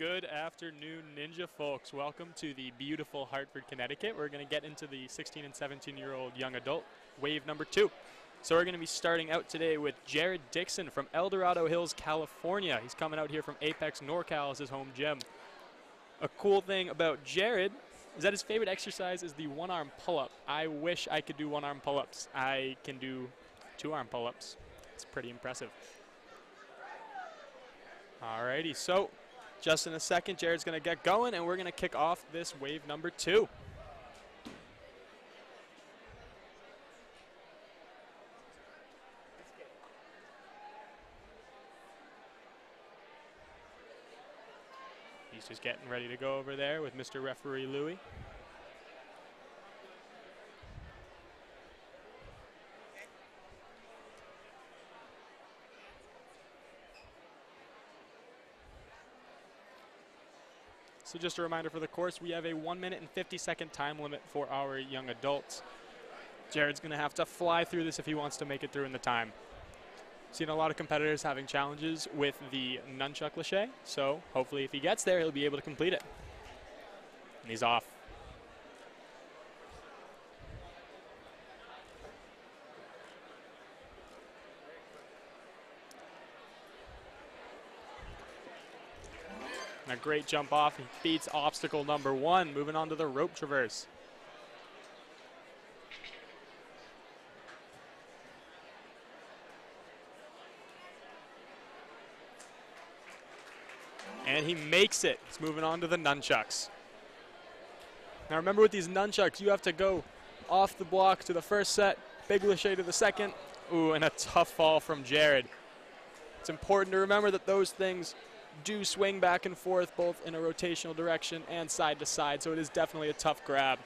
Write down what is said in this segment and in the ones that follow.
Good afternoon, Ninja folks. Welcome to the beautiful Hartford, Connecticut. We're going to get into the 16 and 17-year-old young adult wave number 2. So we're going to be starting out today with Jared Dixon from El Dorado Hills, California. He's coming out here from Apex NorCal as his home gym. A cool thing about Jared is that his favorite exercise is the one-arm pull-up. I wish I could do one-arm pull-ups. I can do two-arm pull-ups. It's pretty impressive. Alrighty, so just in a second, Jared's going to get going, and we're going to kick off this wave number 2. He's just getting ready to go over there with Mr. Referee Louie. So just a reminder for the course, we have a 1 minute and 50-second time limit for our young adults. Jared's going to have to fly through this if he wants to make it through in the time. Seen a lot of competitors having challenges with the nunchuck lache, so hopefully if he gets there, he'll be able to complete it. And he's off. A great jump off. He beats obstacle number 1, moving on to the rope traverse. And he makes it. He's moving on to the nunchucks. Now remember, with these nunchucks, you have to go off the block to the first set, big lache to the second. Ooh, and a tough fall from Jared. It's important to remember that those things do swing back and forth both in a rotational direction and side to side, so it is definitely a tough grab.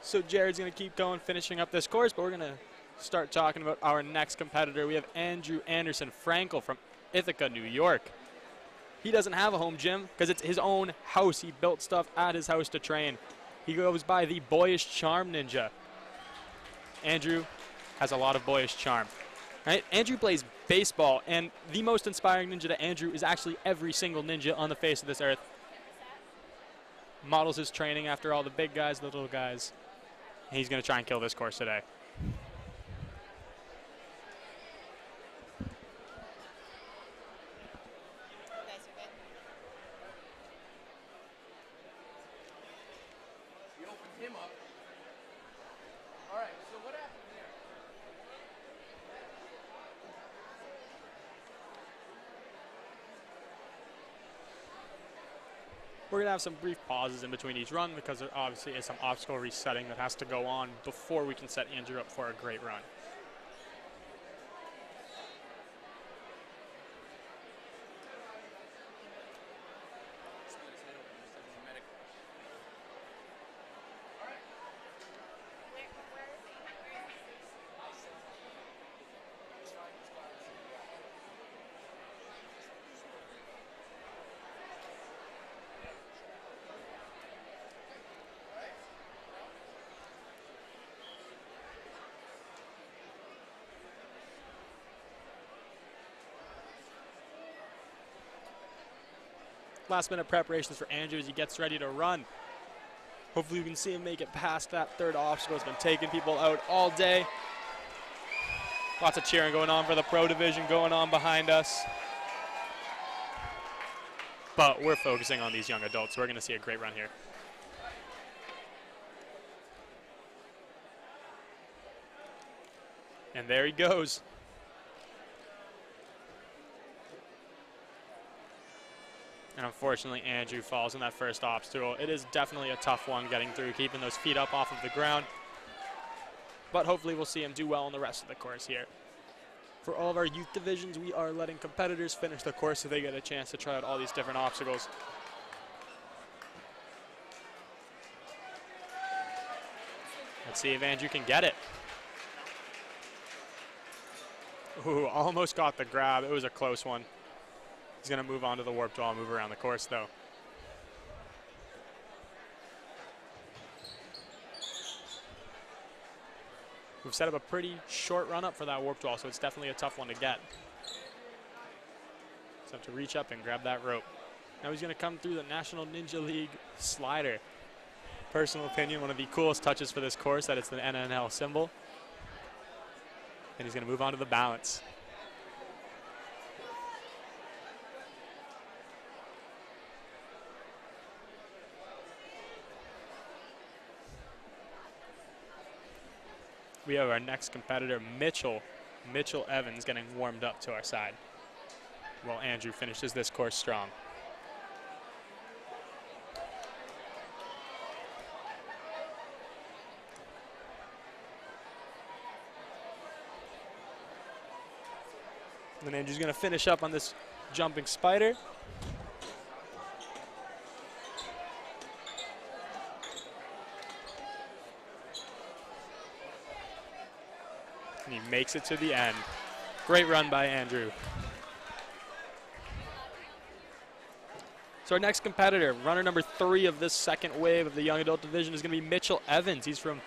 So Jared's going to keep going, finishing up this course, but we're going to start talking about our next competitor. We have Andrew Anderson Frankel from Ithaca, New York. He doesn't have a home gym because it's his own house. He built stuff at his house to train. He goes by the Boyish Charm Ninja. Andrew has a lot of boyish charm. Right? Andrew plays baseball, and the most inspiring ninja to Andrew is actually every single ninja on the face of this earth. Models his training after all the big guys, the little guys. And he's going to try and kill this course today. We're going to have some brief pauses in between each run because there obviously is some obstacle resetting that has to go on before we can set Andrew up for a great run. Last minute preparations for Andrew as he gets ready to run. Hopefully we can see him make it past that third obstacle. It's been taking people out all day. Lots of cheering going on for the pro division going on behind us. But we're focusing on these young adults. We're going to see a great run here. And there he goes. And unfortunately, Andrew falls in that first obstacle. It is definitely a tough one getting through, keeping those feet up off of the ground. But hopefully we'll see him do well in the rest of the course here. For all of our youth divisions, we are letting competitors finish the course so they get a chance to try out all these different obstacles. Let's see if Andrew can get it. Ooh, almost got the grab. It was a close one. He's going to move on to the warp wall and move around the course, though. We've set up a pretty short run up for that warped wall, so it's definitely a tough one to get. So have to reach up and grab that rope. Now he's going to come through the National Ninja League slider. Personal opinion, one of the coolest touches for this course, that it's the NNL symbol. And he's going to move on to the balance. We have our next competitor, Mitchell Evans, getting warmed up to our side, while Andrew finishes this course strong. And then Andrew's going to finish up on this jumping spider. And he makes it to the end. Great run by Andrew. So our next competitor, runner number 3 of this second wave of the young adult division, is going to be Mitchell Evans. He's from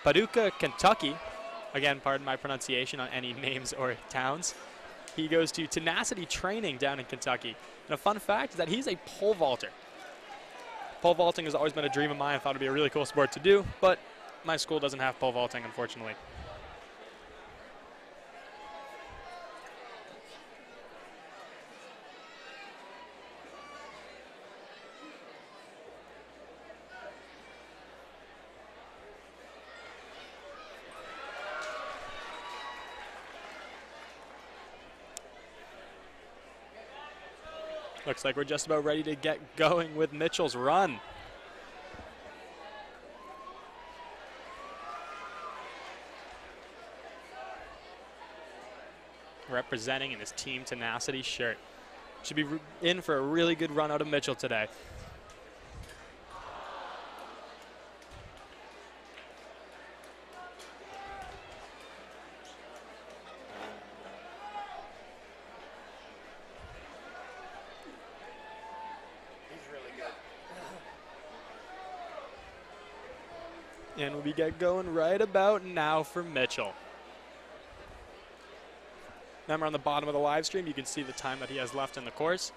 Paducah, Kentucky. Again, pardon my pronunciation on any names or towns. He goes to Tenacity Training down in Kentucky. And a fun fact is that he's a pole vaulter. Pole vaulting has always been a dream of mine. I thought it would be a really cool sport to do, but my school doesn't have pole vaulting, unfortunately. Looks like we're just about ready to get going with Mitchell's run. Representing in his Team Tenacity shirt. Should be in for a really good run out of Mitchell today. And we get going right about now for Mitchell. Remember, on the bottom of the live stream, you can see the time that he has left in the course.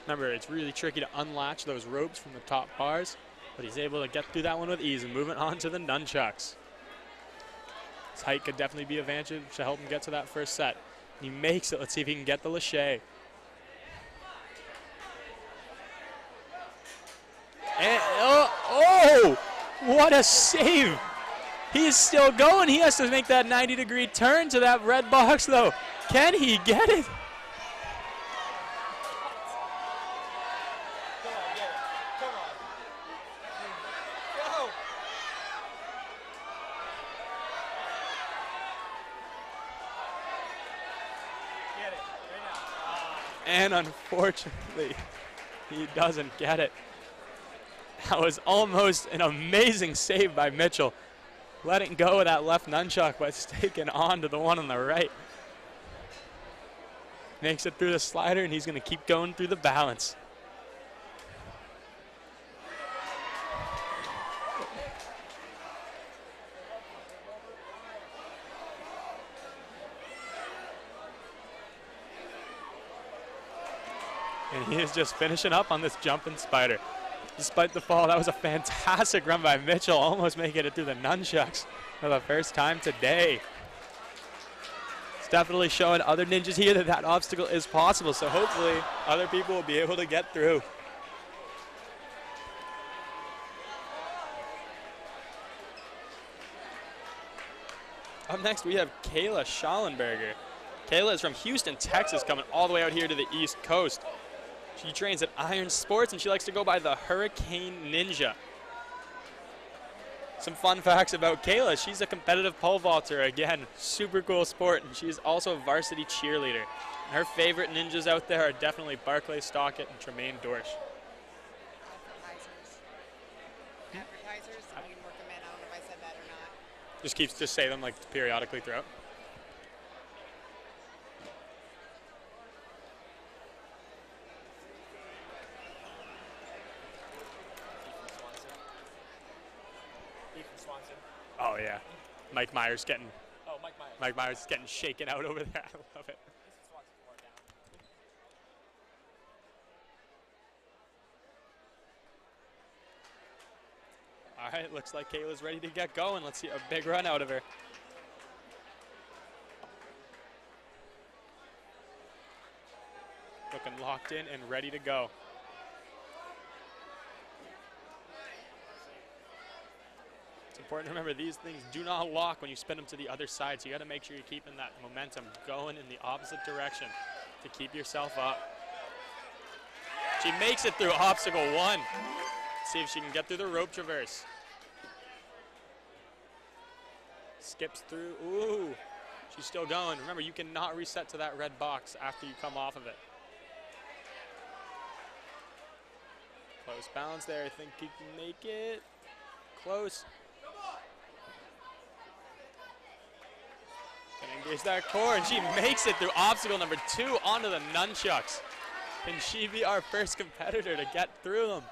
Remember, it's really tricky to unlatch those ropes from the top bars, but he's able to get through that one with ease and moving on to the nunchucks. His height could definitely be an advantage to help him get to that first set. He makes it. Let's see if he can get the Lajoie. And, oh, what a save. He is still going. He has to make that 90-degree turn to that red box, though. Can he get it? And unfortunately, he doesn't get it. That was almost an amazing save by Mitchell. Letting go of that left nunchuck, but sticking on to the one on the right. Makes it through the slider, and he's going to keep going through the balance. And he is just finishing up on this jumping spider. Despite the fall, that was a fantastic run by Mitchell, almost making it through the nunchucks for the first time today. It's definitely showing other ninjas here that that obstacle is possible, so hopefully other people will be able to get through. Up next, we have Kayla Shallenberger. Kayla is from Houston, Texas, coming all the way out here to the East Coast. She trains at Iron Sports, and she likes to go by the Hurricane Ninja. Some fun facts about Kayla. She's a competitive pole vaulter. Again, super cool sport, and she's also a varsity cheerleader. And her favorite ninjas out there are definitely Barclay Stockett and Tremaine Dorsch. Advertisers. I can work them in. I don't know if I said that or not. Just say them like periodically throughout. Oh yeah, Mike Meyer's getting. Oh, Mike Meyer. Mike Meyer's getting shaken out over there. I love it. All right, looks like Kayla's ready to get going. Let's see a big run out of her. Looking locked in and ready to go. It's important to remember these things do not lock when you spin them to the other side, so you got to make sure you're keeping that momentum going in the opposite direction to keep yourself up. She makes it through obstacle 1. Let's see if she can get through the rope traverse. Skips through. Ooh, she's still going. Remember, you cannot reset to that red box after you come off of it. Close balance there. I think you can make it. Close. Can engage that core, and she makes it through obstacle number 2 onto the nunchucks. Can she be our first competitor to get through them?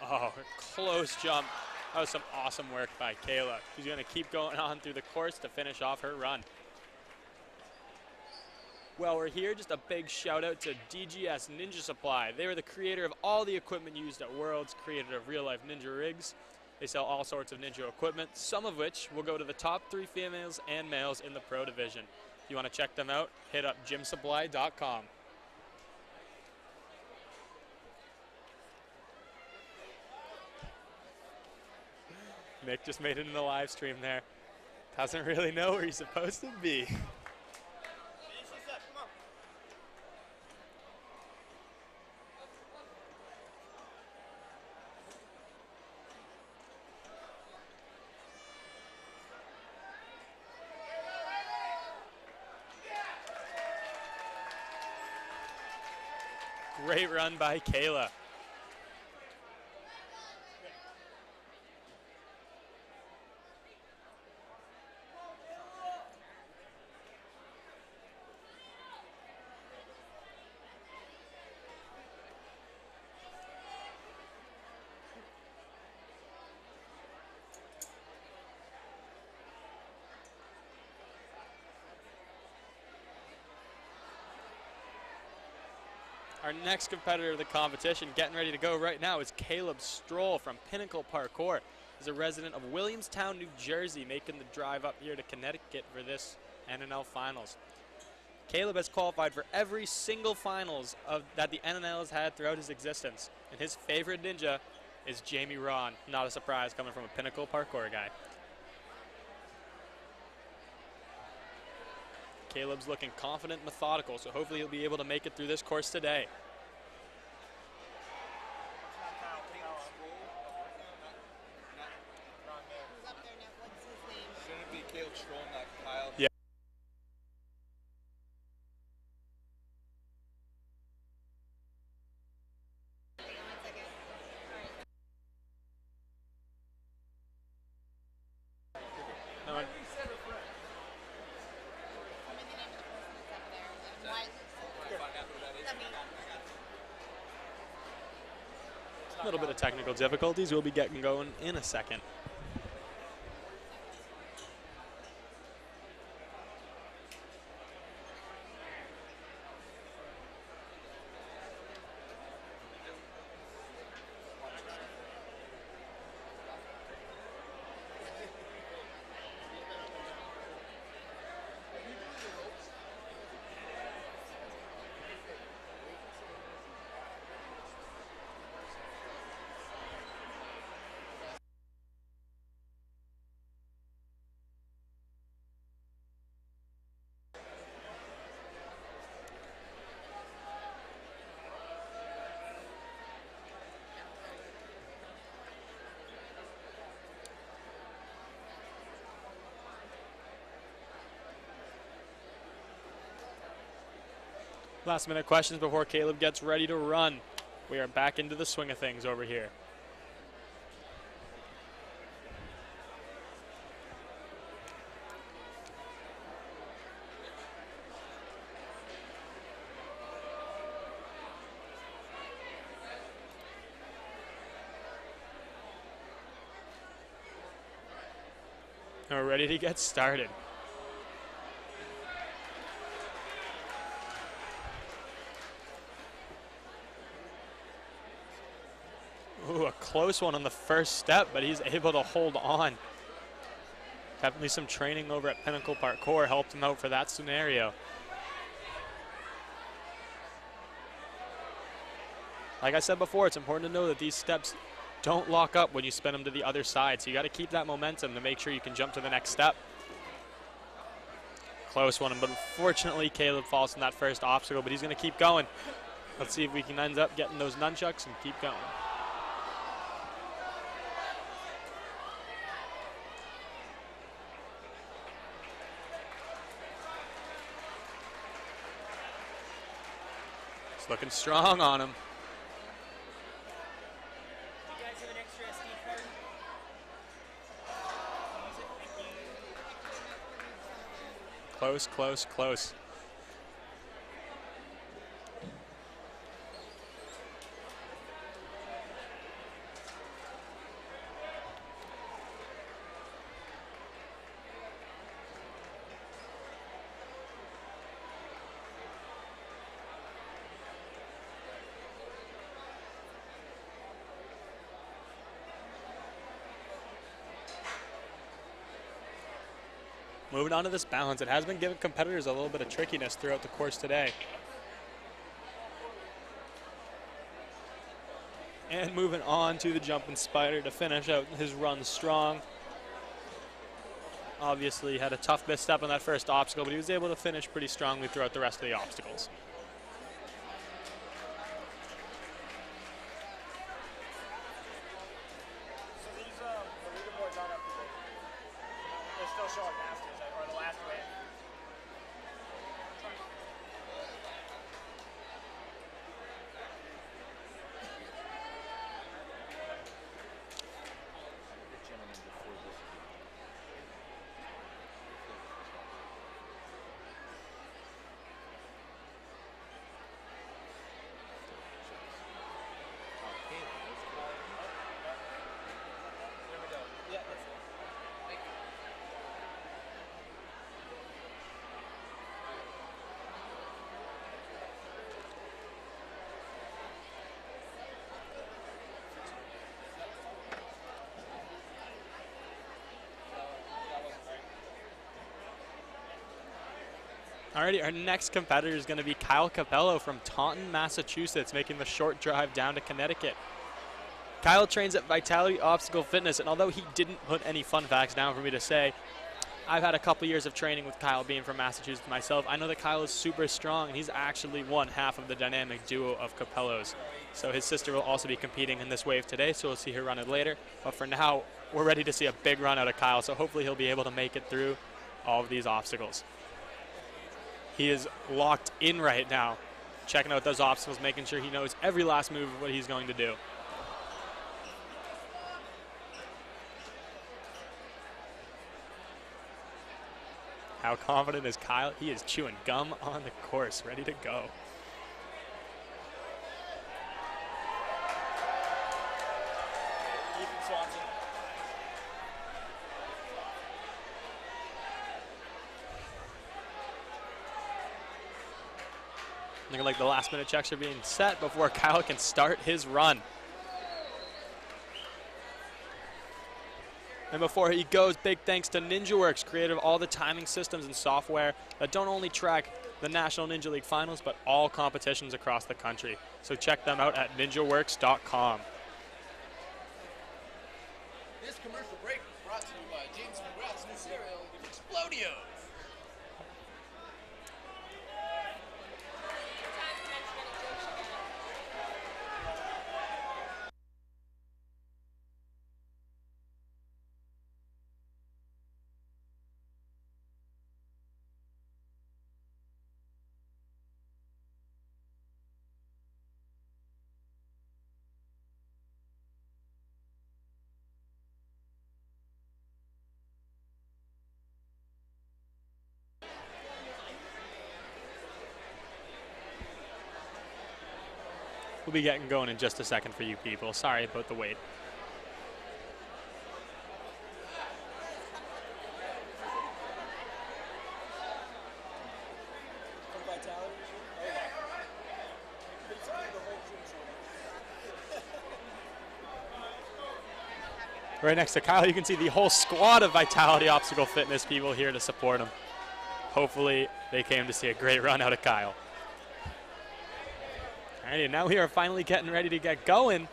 Oh, close jump. That was some awesome work by Kayla. She's going to keep going on through the course to finish off her run. Well, we're here. Just a big shout out to DGS Ninja Supply. They were the creator of all the equipment used at Worlds, creator of real-life ninja rigs. They sell all sorts of ninja equipment, some of which will go to the top 3 females and males in the pro division. If you want to check them out, hit up gymsupply.com. Nick just made it in the live stream there. Doesn't really know where he's supposed to be. Great run by Kayla. Our next competitor of the competition, getting ready to go right now, is Caleb Stroll from Pinnacle Parkour. He's a resident of Williamstown, New Jersey, making the drive up here to Connecticut for this NNL Finals. Caleb has qualified for every single finals that the NNL has had throughout his existence, and his favorite ninja is Jamie Ron. Not a surprise coming from a Pinnacle Parkour guy. Caleb's looking confident, methodical, so hopefully he'll be able to make it through this course today. Shouldn't it be Caleb Stroll, not Kyle? Yeah. No one. A little bit of technical difficulties. We'll be getting going in a second. Last minute questions before Caleb gets ready to run. We are back into the swing of things over here. We're ready to get started. Ooh, a close one on the first step, but he's able to hold on. Definitely some training over at Pinnacle Parkour helped him out for that scenario. Like I said before, it's important to know that these steps don't lock up when you spin them to the other side. So you got to keep that momentum to make sure you can jump to the next step. Close one, but unfortunately Caleb falls in that first obstacle, but he's going to keep going. Let's see if we can end up getting those nunchucks and keep going. It's looking strong on him. Close, close, close. Moving on to this balance, it has been giving competitors a little bit of trickiness throughout the course today. And moving on to the jumping spider to finish out his run strong. Obviously had a tough misstep on that first obstacle, but he was able to finish pretty strongly throughout the rest of the obstacles. Alrighty, our next competitor is going to be Kalyn Capello from Taunton, Massachusetts, making the short drive down to Connecticut. Kyle trains at Vitality Obstacle Fitness, and although he didn't put any fun facts down for me to say, I've had a couple years of training with Kyle being from Massachusetts myself. I know that Kyle is super strong, and he's actually one half of the dynamic duo of Capellos. So his sister will also be competing in this wave today, so we'll see her run it later. But for now, we're ready to see a big run out of Kyle, so hopefully he'll be able to make it through all of these obstacles. He is locked in right now, checking out those obstacles, making sure he knows every last move of what he's going to do. How confident is Kyle? He is chewing gum on the course, ready to go. Looking like the last minute checks are being set before Kyle can start his run. And before he goes, big thanks to NinjaWorks, creator of all the timing systems and software that don't only track the National Ninja League Finals, but all competitions across the country. So check them out at ninjaworks.com. This commercial break was brought to you by James McGrath's new cereal, Explodio. We'll be getting going in just a second for you people. Sorry about the wait. Right next to Kyle, you can see the whole squad of Vitality Obstacle Fitness people here to support him. Hopefully, they came to see a great run out of Kyle. All right, and now we are finally getting ready to get going.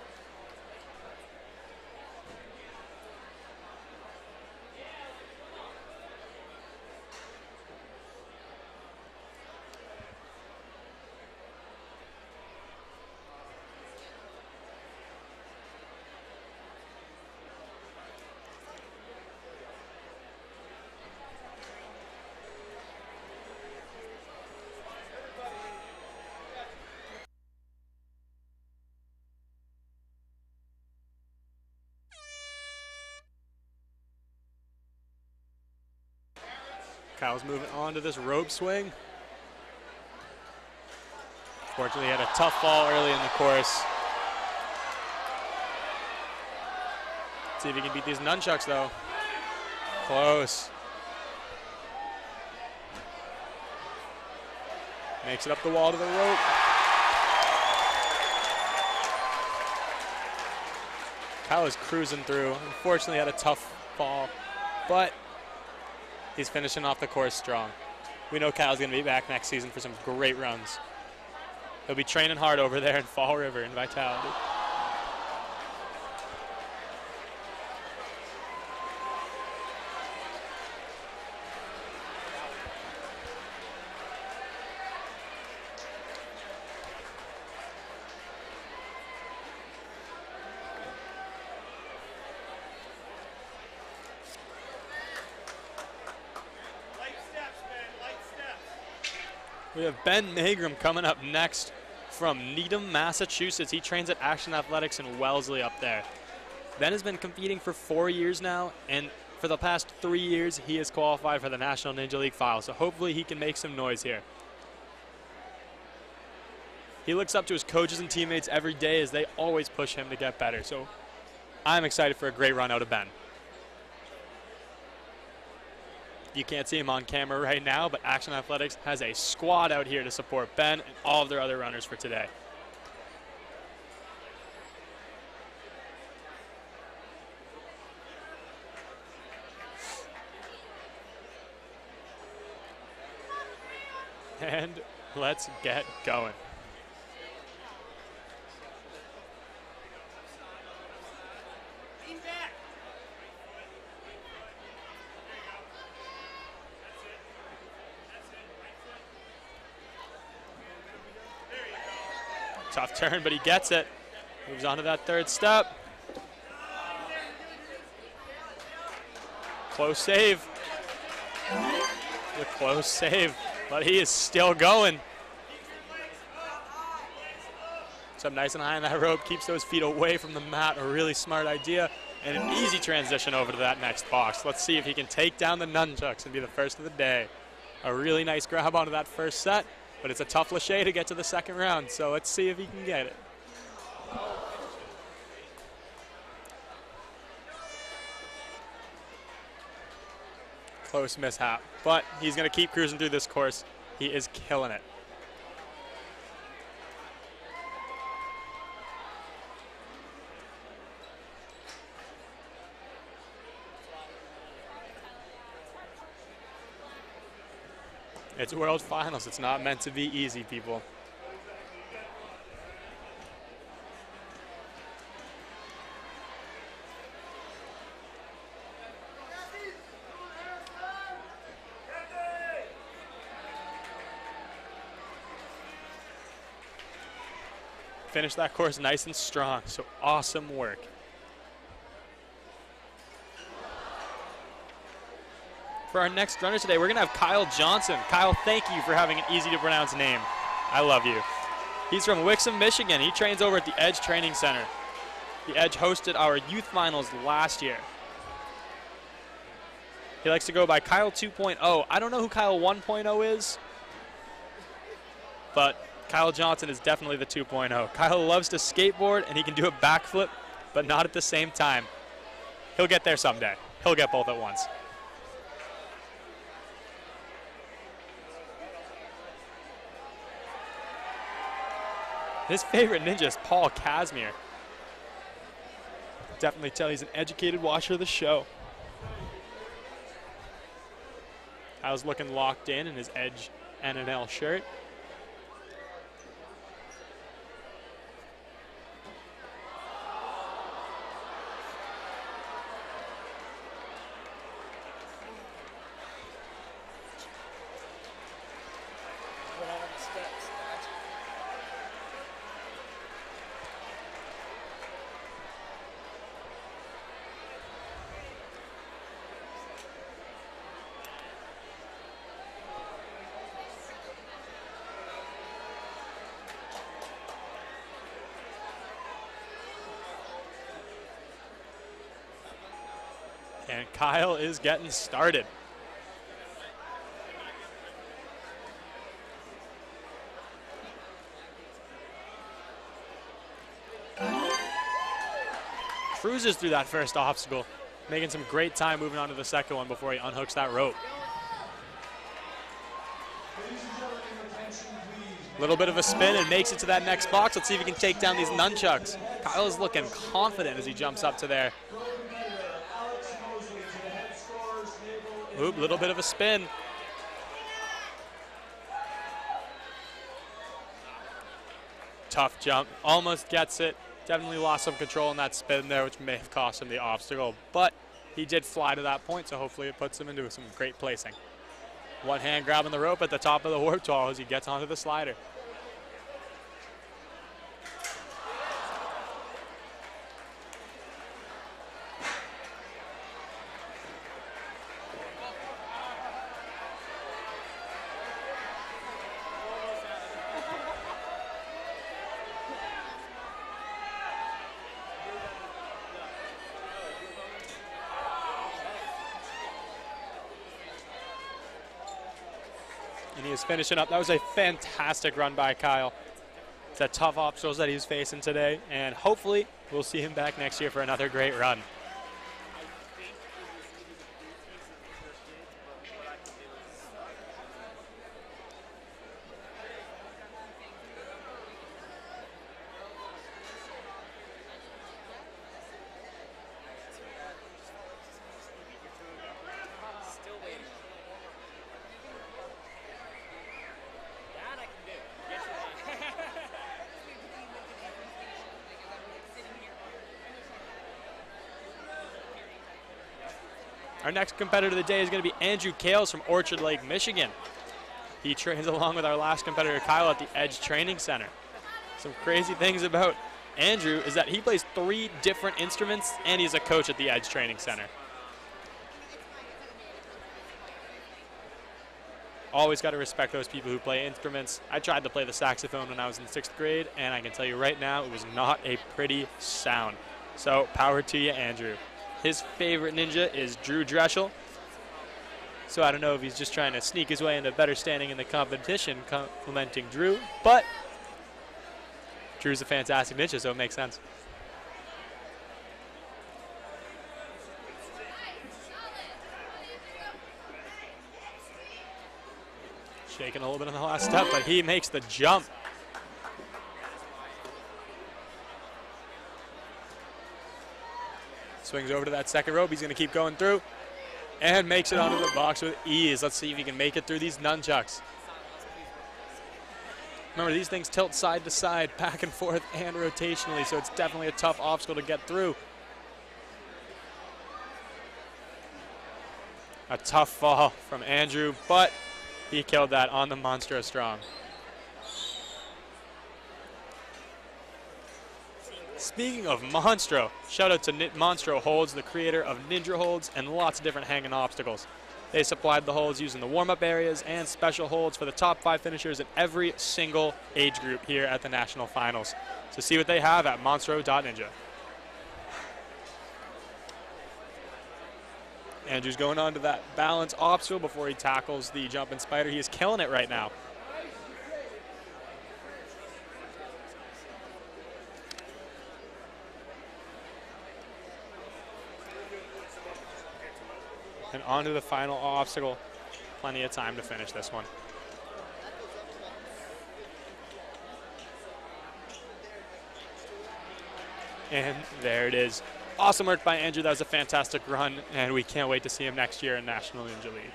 Kyle's moving on to this rope swing. Fortunately, he had a tough fall early in the course. Let's see if he can beat these nunchucks, though. Close. Makes it up the wall to the rope. Kyle is cruising through. Unfortunately, had a tough fall, but he's finishing off the course strong. We know Kyle's going to be back next season for some great runs. He'll be training hard over there in Fall River in Vitality. We have Ben Magrum coming up next from Needham, Massachusetts. He trains at Action Athletics in Wellesley up there. Ben has been competing for 4 years now, and for the past 3 years, he has qualified for the National Ninja League Final, so hopefully he can make some noise here. He looks up to his coaches and teammates every day as they always push him to get better, so I'm excited for a great run out of Ben. You can't see him on camera right now, but Action Athletics has a squad out here to support Ben and all of their other runners for today. And let's get going. Tough turn, but he gets it. Moves on to that third step. Close save. The close save, but he is still going. So nice and high on that rope, keeps those feet away from the mat. A really smart idea, and an easy transition over to that next box. Let's see if he can take down the nunchucks and be the first of the day. A really nice grab onto that first set. But it's a tough Lajoie to get to the second round, so let's see if he can get it. Close mishap, but he's going to keep cruising through this course. He is killing it. It's World Finals. It's not meant to be easy, people. Finish that course nice and strong, so awesome work. For our next runner today, we're going to have Kyle Johnson. Kyle, thank you for having an easy-to-pronounce name. I love you. He's from Wixom, Michigan. He trains over at the Edge Training Center. The Edge hosted our youth finals last year. He likes to go by Kyle 2.0. I don't know who Kyle 1.0 is, but Kyle Johnson is definitely the 2.0. Kyle loves to skateboard, and he can do a backflip, but not at the same time. He'll get there someday. He'll get both at once. His favorite ninja is Paul Casimir. Definitely tell he's an educated watcher of the show. Kyle's looking locked in his Edge NNL shirt. And Kyle is getting started. Cruises through that first obstacle, making some great time moving on to the second one before he unhooks that rope. A little bit of a spin and makes it to that next box. Let's see if he can take down these nunchucks. Kyle is looking confident as he jumps up to there. Oop, little bit of a spin. Tough jump, almost gets it. Definitely lost some control in that spin there, which may have cost him the obstacle, but he did fly to that point, so hopefully it puts him into some great placing. One hand grabbing the rope at the top of the warp wall as he gets onto the slider. And he is finishing up. That was a fantastic run by Kyle. It's a tough obstacles that he's facing today, and hopefully we'll see him back next year for another great run. Our next competitor of the day is going to be Andrew Kales from Orchard Lake, Michigan. He trains along with our last competitor, Kyle, at the Edge Training Center. Some crazy things about Andrew is that he plays 3 different instruments and he's a coach at the Edge Training Center. Always got to respect those people who play instruments. I tried to play the saxophone when I was in 6th grade, and I can tell you right now, it was not a pretty sound. So power to you, Andrew. His favorite ninja is Drew Dreschel. So I don't know if he's just trying to sneak his way into better standing in the competition, complimenting Drew, but Drew's a fantastic ninja, so it makes sense. Shaking a little bit on the last step, but he makes the jump. Swings over to that second rope. He's going to keep going through and makes it onto the box with ease. Let's see if he can make it through these nunchucks. Remember, these things tilt side to side, back and forth, and rotationally, so it's definitely a tough obstacle to get through. A tough fall from Andrew, but he killed that on the Monstro Strong. Speaking of Monstro, shout out to Monstro Holds, the creator of Ninja Holds and lots of different hanging obstacles. They supplied the holds using the warm-up areas and special holds for the top 5 finishers in every single age group here at the National Finals. So see what they have at monstro.ninja. Andrew's going on to that balance obstacle before he tackles the jumping spider. He is killing it right now. And on to the final obstacle. Plenty of time to finish this one. And there it is. Awesome work by Andrew. That was a fantastic run, and we can't wait to see him next year in National Ninja League.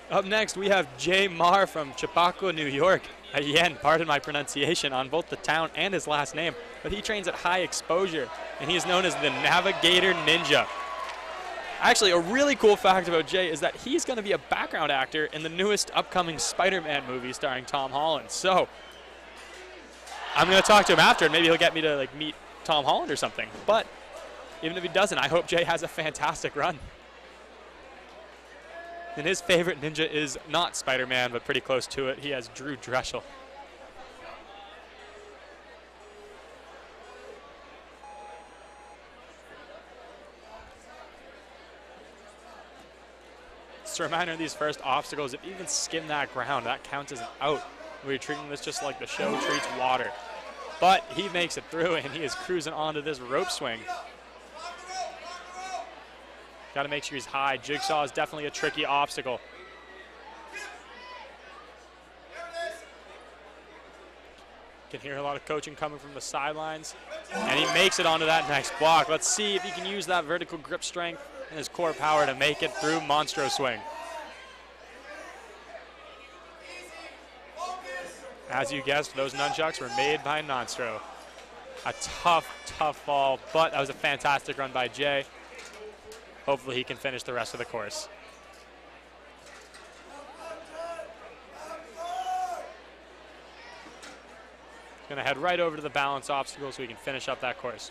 Up next, we have Jay Marr from Chappaqua, New York. Again, pardon my pronunciation on both the town and his last name, but he trains at High Exposure, and he is known as the Navigator Ninja. Actually, a really cool fact about Jay is that he's going to be a background actor in the newest upcoming Spider-Man movie starring Tom Holland. So I'm going to talk to him after, and maybe he'll get me to meet Tom Holland or something. But even if he doesn't, I hope Jay has a fantastic run. And his favorite ninja is not Spider-Man, but pretty close to it. He has Drew Dreschel. Just a reminder of these first obstacles, if you even skim that ground, that counts as an out. We're treating this just like the show treats water. But he makes it through, and he is cruising onto this rope swing. Got to make sure he's high. Jigsaw is definitely a tricky obstacle. Can hear a lot of coaching coming from the sidelines. And he makes it onto that next block. Let's see if he can use that vertical grip strength and his core power to make it through Monstro swing. As you guessed, those nunchucks were made by Monstro. A tough, tough fall, but that was a fantastic run by Jay. Hopefully he can finish the rest of the course. Gonna head right over to the balance obstacle so we can finish up that course.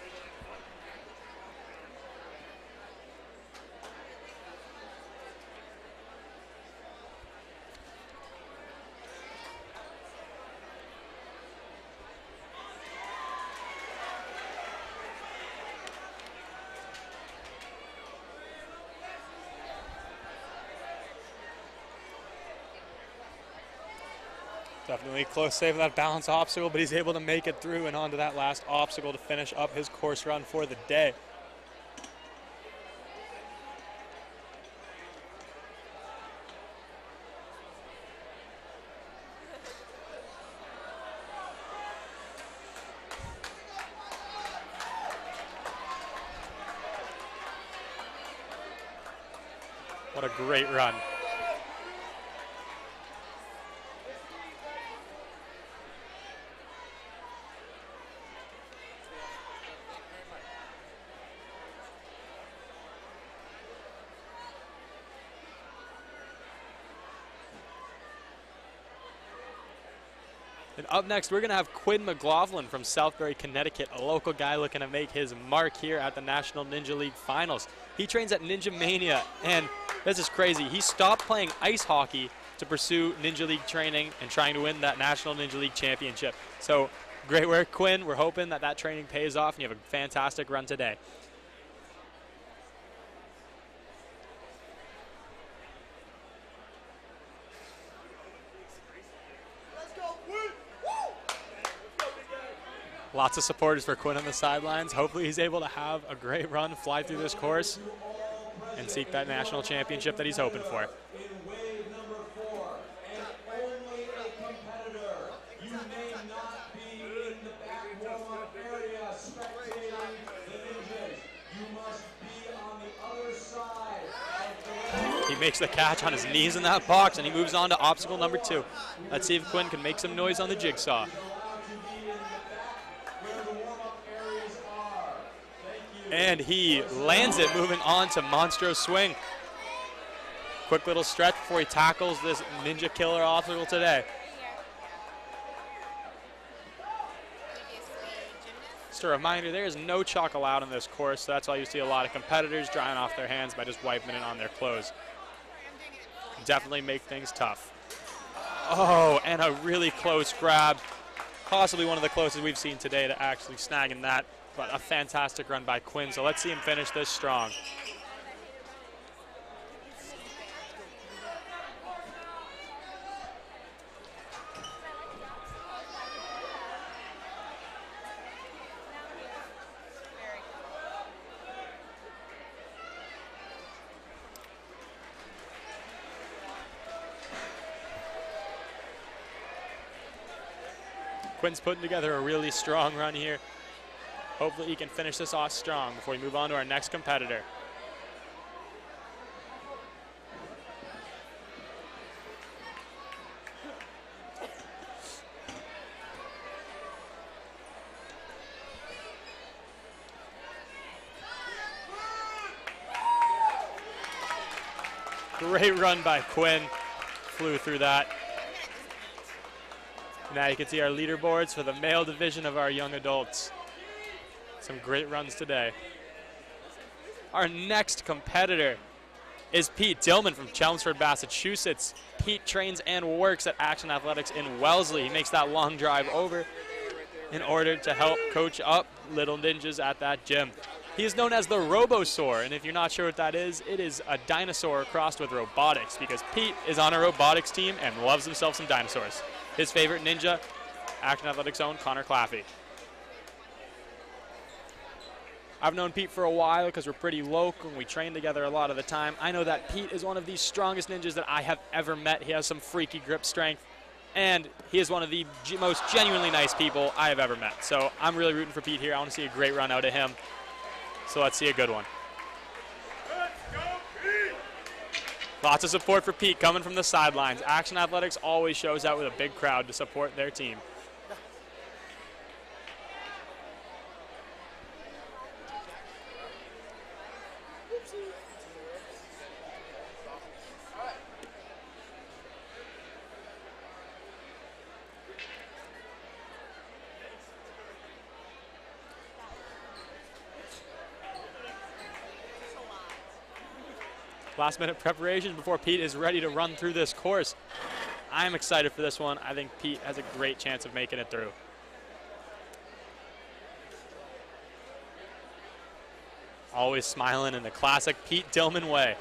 Definitely close save of that balance obstacle, but he's able to make it through and onto that last obstacle to finish up his course run for the day. What a great run. And up next, we're going to have Quinn Mclaughlin from Southbury, Connecticut, a local guy looking to make his mark here at the National Ninja League Finals. He trains at Ninja Mania, and this is crazy. He stopped playing ice hockey to pursue Ninja League training and trying to win that National Ninja League Championship. So great work, Quinn. We're hoping that that training pays off and you have a fantastic run today. Lots of supporters for Quinn on the sidelines. Hopefully he's able to have a great run, fly through this course, and seek that national championship that he's hoping for. In wave number 4, and only a competitor. You may not be in the back warm-up area spectating the ninjas. You must be on the other side. He makes the catch on his knees in that box, and he moves on to obstacle number 2. Let's see if Quinn can make some noise on the jigsaw. And he lands it, moving on to Monstro swing. Quick little stretch before he tackles this ninja killer obstacle today. Just a reminder, there is no chalk allowed in this course, so that's why you see a lot of competitors drying off their hands by just wiping it on their clothes. Definitely make things tough. Oh, and a really close grab. Possibly one of the closest we've seen today to actually snagging that. But a fantastic run by Quinn, so let's see him finish this strong. Quinn's putting together a really strong run here. Hopefully he can finish this off strong before we move on to our next competitor. Great run by Quinn. Flew through that. Now you can see our leaderboards for the male division of our young adults. Some great runs today. Our next competitor is Pete Tillman from Chelmsford, Massachusetts. Pete trains and works at Action Athletics in Wellesley. He makes that long drive over in order to help coach up little ninjas at that gym. He is known as the Robosaur, and if you're not sure what that is, it is a dinosaur crossed with robotics, because Pete is on a robotics team and loves himself some dinosaurs. His favorite ninja, Action Athletics' own Connor Claffey. I've known Pete for a while because we're pretty local and we train together a lot of the time. I know that Pete is one of the strongest ninjas that I have ever met. He has some freaky grip strength, and he is one of the most genuinely nice people I have ever met. So I'm really rooting for Pete here. I want to see a great run out of him. So let's see a good one. Let's go, Pete! Lots of support for Pete coming from the sidelines. Action Athletics always shows out with a big crowd to support their team. Last minute preparation before Pete is ready to run through this course. I'm excited for this one. I think Pete has a great chance of making it through. Always smiling in the classic Pete Tillman way.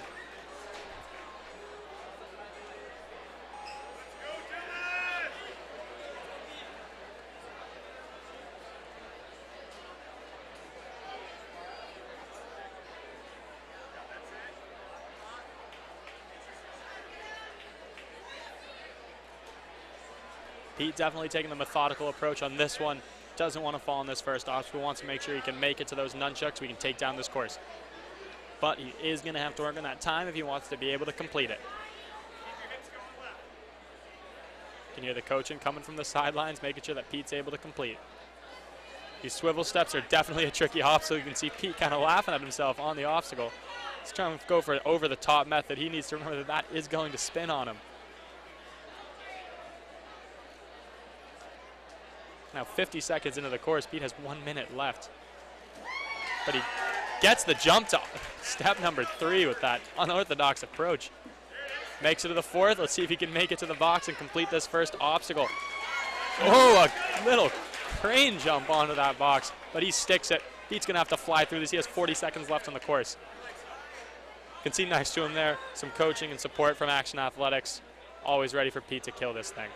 Pete definitely taking the methodical approach on this one. Doesn't want to fall in this first obstacle. Wants to make sure he can make it to those nunchucks so we can take down this course. But he is going to have to work on that time if he wants to be able to complete it. You can hear the coaching coming from the sidelines, making sure that Pete's able to complete. These swivel steps are definitely a tricky obstacle. You can see Pete kind of laughing at himself on the obstacle. He's trying to go for an over-the-top method. He needs to remember that that is going to spin on him. Now 50 seconds into the course, Pete has 1 minute left. But he gets the jump to step number 3 with that unorthodox approach. Makes it to the 4th. Let's see if he can make it to the box and complete this first obstacle. Oh, a little crane jump onto that box, but he sticks it. Pete's gonna have to fly through this. He has 40 seconds left on the course. You can see nice to him there. Some coaching and support from Action Athletics. Always ready for Pete to kill this thing.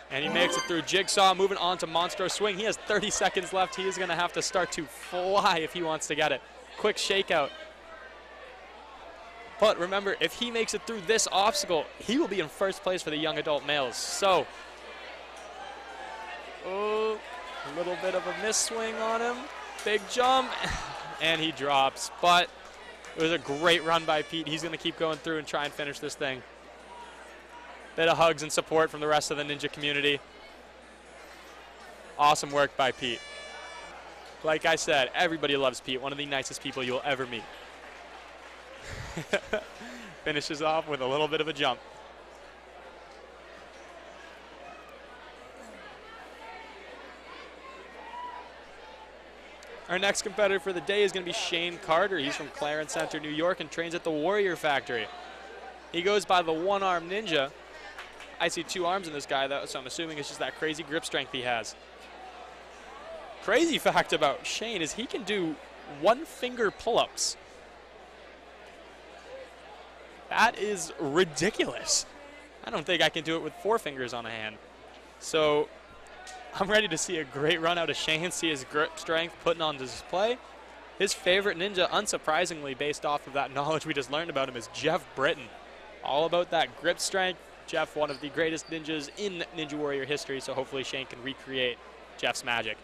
And he makes it through Jigsaw, moving on to Monstro Swing. He has 30 seconds left. He is going to have to start to fly if he wants to get it. Quick shakeout. But remember, if he makes it through this obstacle, he will be in first place for the young adult males. So, oh, a little bit of a miss swing on him. Big jump, and he drops. But it was a great run by Pete. He's going to keep going through and try and finish this thing. Bit of hugs and support from the rest of the ninja community. Awesome work by Pete. Like I said, everybody loves Pete. One of the nicest people you'll ever meet. Finishes off with a little bit of a jump. Our next competitor for the day is going to be Shane Carter. He's from Clarence Center, New York, and trains at the Warrior Factory. He goes by the One-Arm Ninja. I see 2 arms in this guy, though, so I'm assuming it's just that crazy grip strength he has. Crazy fact about Shane is he can do 1-finger pull-ups. That is ridiculous. I don't think I can do it with 4 fingers on a hand. So I'm ready to see a great run out of Shane, see his grip strength putting on display. His favorite ninja, unsurprisingly, based off of that knowledge we just learned about him, is Jeff Britton. All about that grip strength, Jeff, one of the greatest ninjas in Ninja Warrior history, so hopefully Shane can recreate Jeff's magic.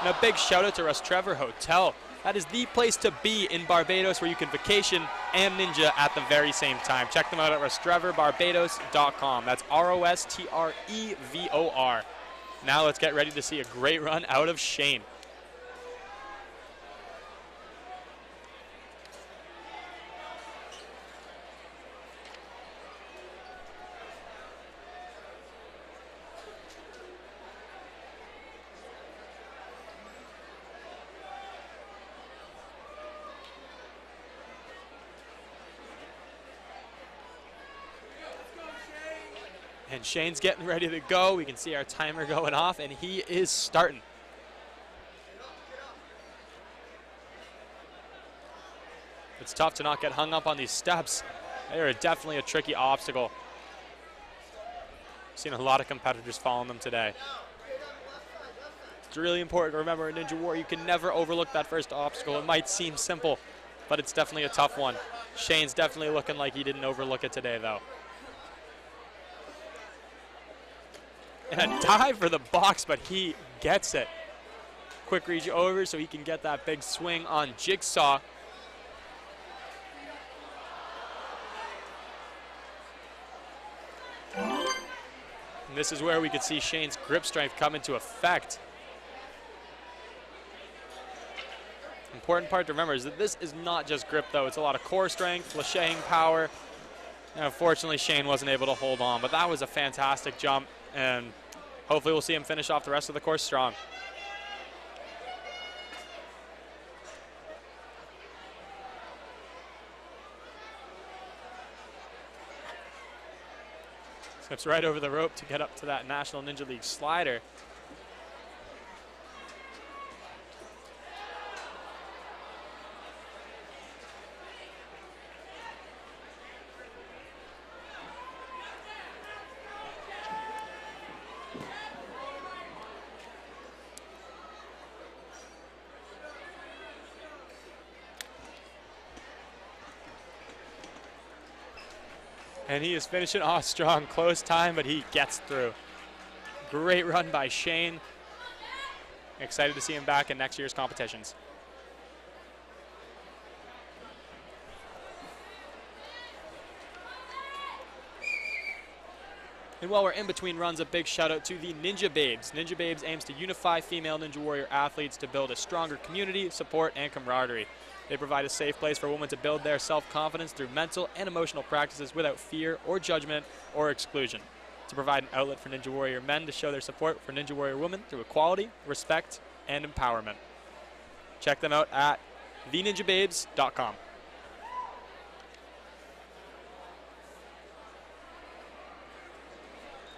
And a big shout out to Trevor Hotel. That is the place to be in Barbados, where you can vacation and ninja at the very same time. Check them out at restrevorbarbados.com. That's ROSTREVOR. Now let's get ready to see a great run out of Shane. And Shane's getting ready to go. We can see our timer going off, and he is starting. It's tough to not get hung up on these steps. They are definitely a tricky obstacle. Seen a lot of competitors following them today. It's really important to remember in Ninja Warrior, you can never overlook that first obstacle. It might seem simple, but it's definitely a tough one. Shane's definitely looking like he didn't overlook it today, though. And a dive for the box, but he gets it. Quick reach over so he can get that big swing on Jigsaw. And this is where we could see Shane's grip strength come into effect. Important part to remember is that this is not just grip, though. It's a lot of core strength, fletching power. And unfortunately, Shane wasn't able to hold on, but that was a fantastic jump. And hopefully we'll see him finish off the rest of the course strong. Slips right over the rope to get up to that National Ninja League slider. And he is finishing off strong. Close time, but he gets through. Great run by Shane. Excited to see him back in next year's competitions. And while we're in between runs, a big shout out to the Ninja Babes. Ninja Babes aims to unify female Ninja Warrior athletes to build a stronger community, support, and camaraderie. They provide a safe place for women to build their self-confidence through mental and emotional practices without fear or judgment or exclusion. To provide an outlet for Ninja Warrior men to show their support for Ninja Warrior women through equality, respect, and empowerment. Check them out at theninjababes.com.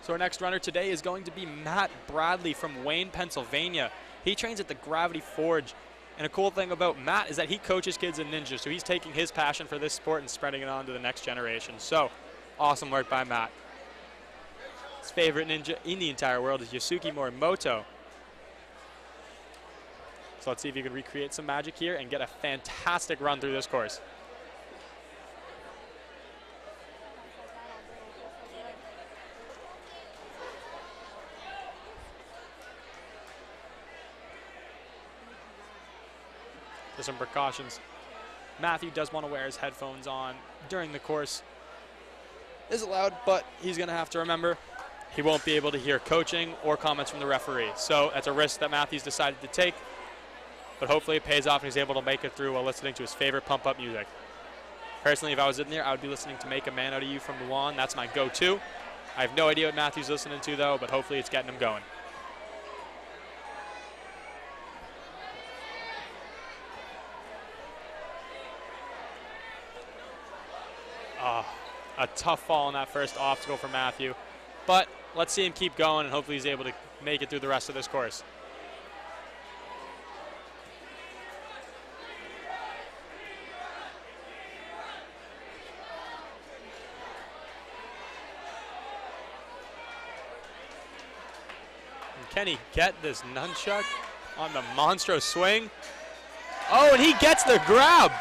So our next runner today is going to be Matt Bradley from Wayne, Pennsylvania. He trains at the Gravity Forge. And a cool thing about Matt is that he coaches kids in ninja, so he's taking his passion for this sport and spreading it on to the next generation. So, awesome work by Matt. His favorite ninja in the entire world is Yasuki Morimoto. So let's see if you can recreate some magic here and get a fantastic run through this course. For some precautions, Matthew does want to wear his headphones on during the course. Is allowed, but he's going to have to remember he won't be able to hear coaching or comments from the referee. So that's a risk that Matthew's decided to take, but hopefully it pays off and he's able to make it through while listening to his favorite pump-up music. Personally, if I was in there, I would be listening to Make a Man Out of You from Luan. That's my go-to. I have no idea what Matthew's listening to, though, but hopefully it's getting him going. A tough fall on that first obstacle for Matthew. But let's see him keep going, and hopefully he's able to make it through the rest of this course. Can he get this nunchuck on the monstro swing? Oh, and he gets the grab.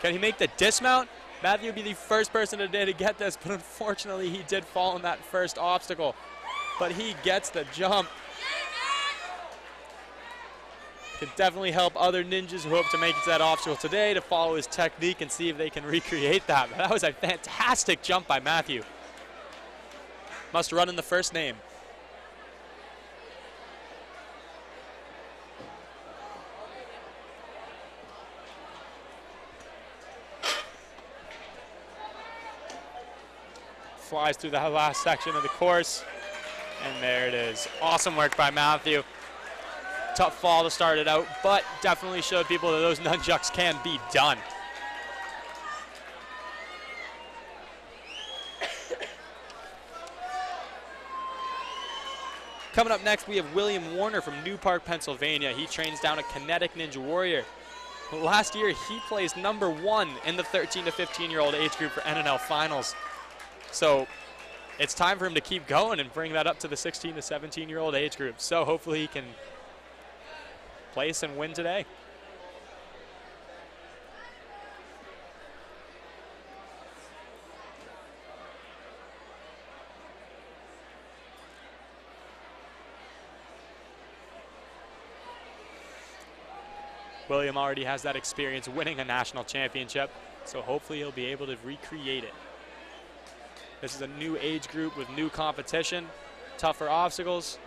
Can he make the dismount? Matthew would be the first person today to get this, but unfortunately he did fall in that first obstacle. But he gets the jump. Can definitely help other ninjas who hope to make it to that obstacle today to follow his technique and see if they can recreate that. But that was a fantastic jump by Matthew. Must run in the first name. Flies through that last section of the course. And there it is. Awesome work by Matthew. Tough fall to start it out, but definitely showed people that those nunchucks can be done. Coming up next, we have William Warner from New Park, Pennsylvania. He trains down at Kinetic Ninja Warrior. Last year, he placed #1 in the 13 to 15-year-old age group for NNL Finals. So it's time for him to keep going and bring that up to the 16 to 17-year-old age group. So hopefully he can place and win today. William already has that experience winning a national championship, so hopefully he'll be able to recreate it. This is a new age group with new competition, tougher obstacles,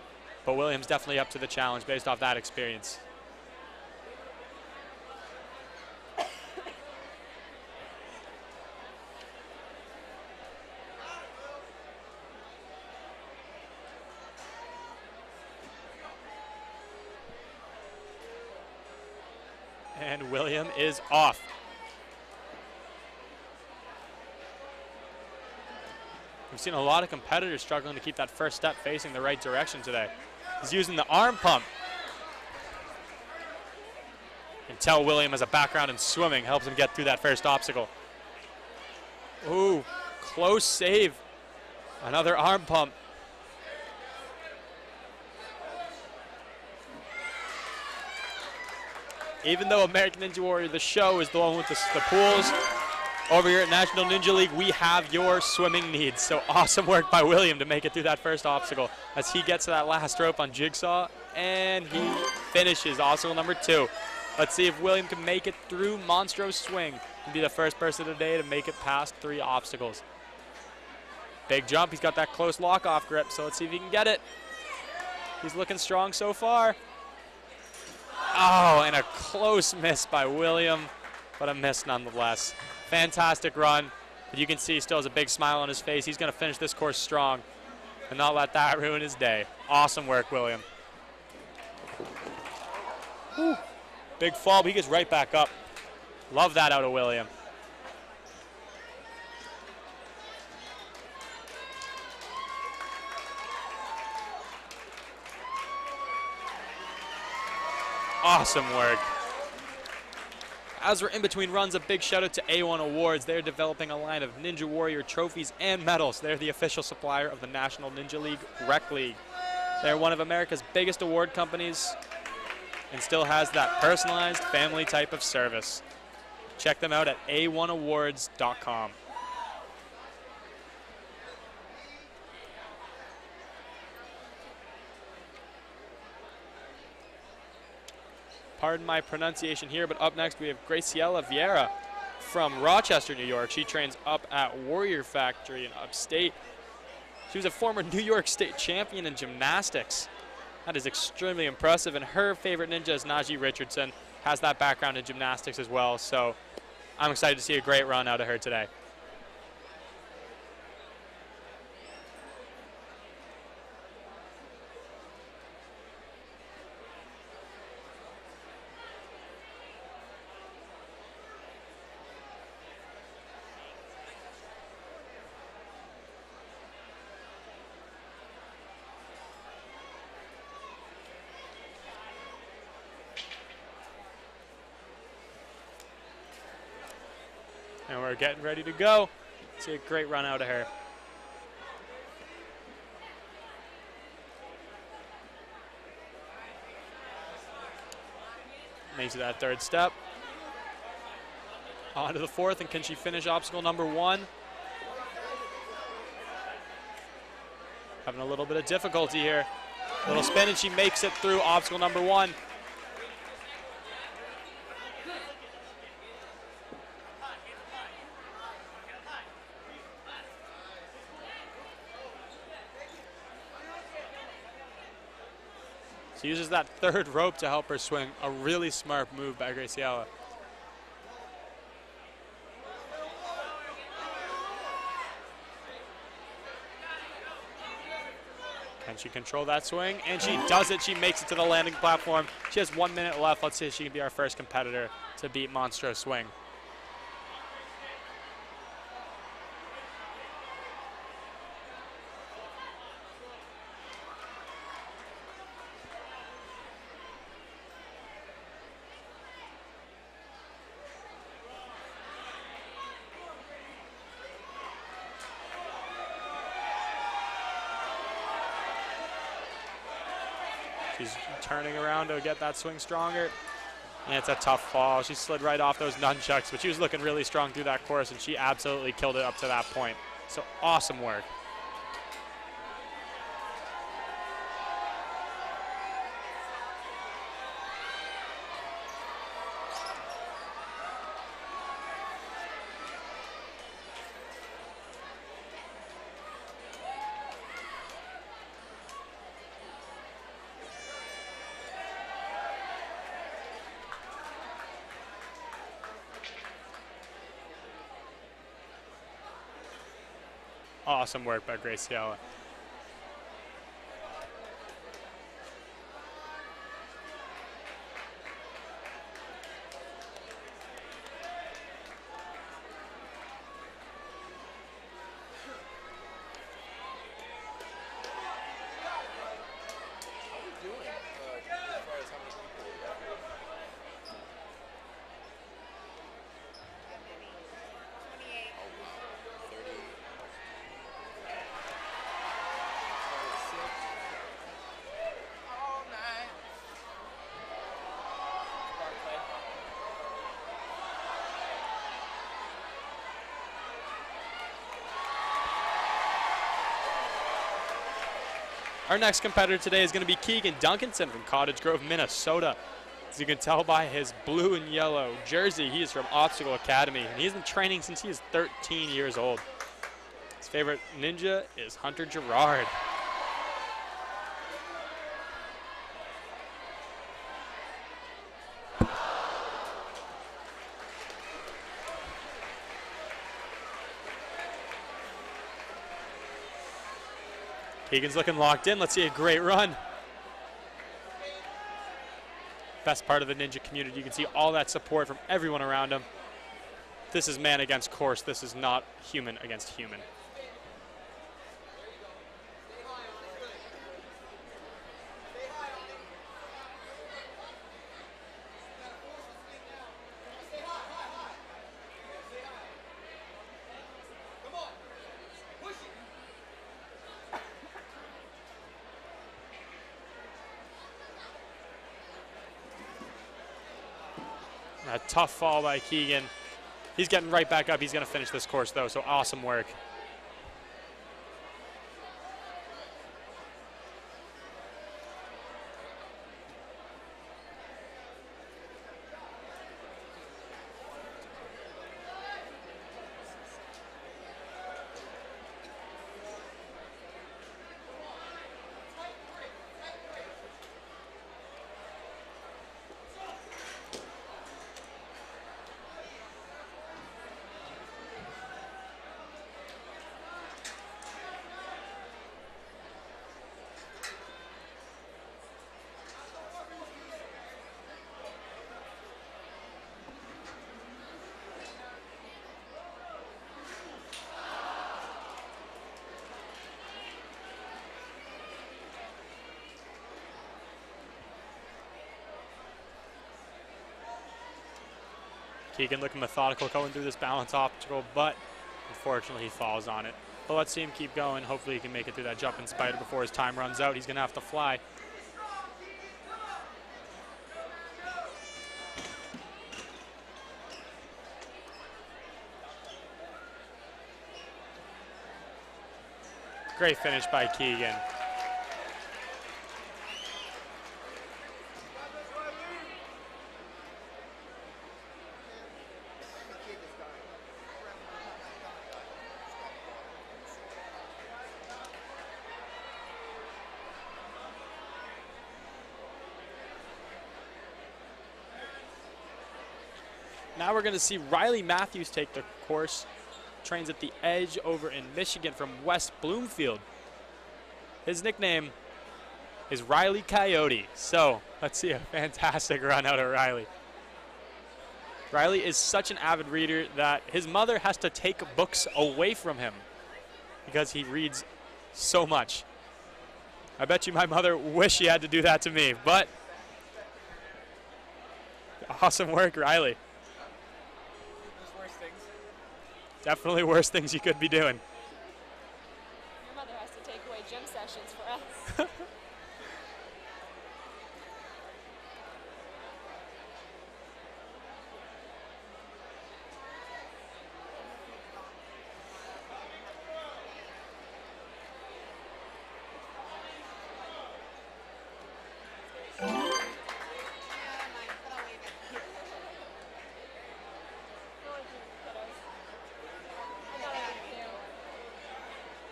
but William's definitely up to the challenge based off that experience. And William is off. We've seen a lot of competitors struggling to keep that first step facing the right direction today. He's using the arm pump. You can tell William has a background in swimming, helps him get through that first obstacle. Ooh, close save. Another arm pump. Even though American Ninja Warrior, the show, is the one with the pools, over here at National Ninja League, we have your swimming needs. So awesome work by William to make it through that first obstacle as he gets to that last rope on Jigsaw, and he finishes obstacle #2. Let's see if William can make it through Monstro Swing and be the first person today to make it past 3 obstacles. Big jump. He's got that close lock-off grip, so let's see if he can get it. He's looking strong so far. Oh, and a close miss by William, but a miss nonetheless. Fantastic run, but you can see he still has a big smile on his face. He's going to finish this course strong and not let that ruin his day. Awesome work, William. Whew. Big fall, but he gets right back up. Love that out of William. Awesome work. As we're in between runs, a big shout out to A1 Awards. They're developing a line of Ninja Warrior trophies and medals. They're the official supplier of the National Ninja League Rec League. They're one of America's biggest award companies and still has that personalized family type of service. Check them out at a1awards.com. Pardon my pronunciation here, but up next we have Graciela Vieira from Rochester, New York. She trains up at Warrior Factory in upstate. She was a former New York State champion in gymnastics. That is extremely impressive, and her favorite ninja is Najee Richardson. Has that background in gymnastics as well, so I'm excited to see a great run out of her today. And we're getting ready to go. See a great run out of her. Makes it that third step. On to the fourth, and can she finish obstacle number 1? Having a little bit of difficulty here. Little spin, and she makes it through obstacle number 1. She uses that third rope to help her swing. A really smart move by Graciela. Can she control that swing? And she does it. She makes it to the landing platform. She has 1 minute left. Let's see if she can be our first competitor to beat Monstro swing. She's turning around to get that swing stronger. And it's a tough fall. She slid right off those nunchucks, but she was looking really strong through that course, and she absolutely killed it up to that point. So awesome work. Awesome work by Graciela. Our next competitor today is going to be Keegan Duncanson from Cottage Grove, Minnesota. As you can tell by his blue and yellow jersey, he is from Obstacle Academy, and he's been training since he is 13 years old. His favorite ninja is Hunter Gerard. Keegan's looking locked in. Let's see a great run. Best part of the ninja community. You can see all that support from everyone around him. This is man against course. This is not human against human. A tough fall by Keegan. He's getting right back up. He's going to finish this course, though, so awesome work. Keegan looking methodical going through this balance obstacle, but unfortunately he falls on it. But let's see him keep going. Hopefully he can make it through that jump in spider before his time runs out. He's going to have to fly. Great finish by Keegan. Now we're going to see Riley Matthews take the course. Trains at the Edge over in Michigan from West Bloomfield. His nickname is Riley Coyote. So let's see a fantastic run out of Riley. Riley is such an avid reader that his mother has to take books away from him because he reads so much. I bet you my mother wished she had to do that to me, but awesome work, Riley. Definitely worse things you could be doing. Your mother has to take away gym sessions for us.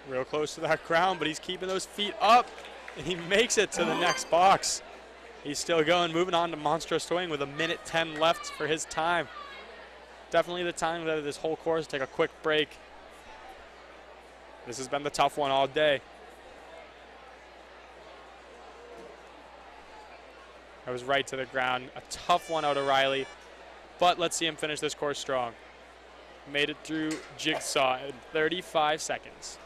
Real close to that ground, but he's keeping those feet up, and he makes it to the next box. He's still going, moving on to monstrous swing with 1:10 left for his time. Definitely the time of this whole course, take a quick break. This has been the tough one all day. I was right to the ground. A tough one out of Riley, but let's see him finish this course strong. Made it through Jigsaw in 35 seconds.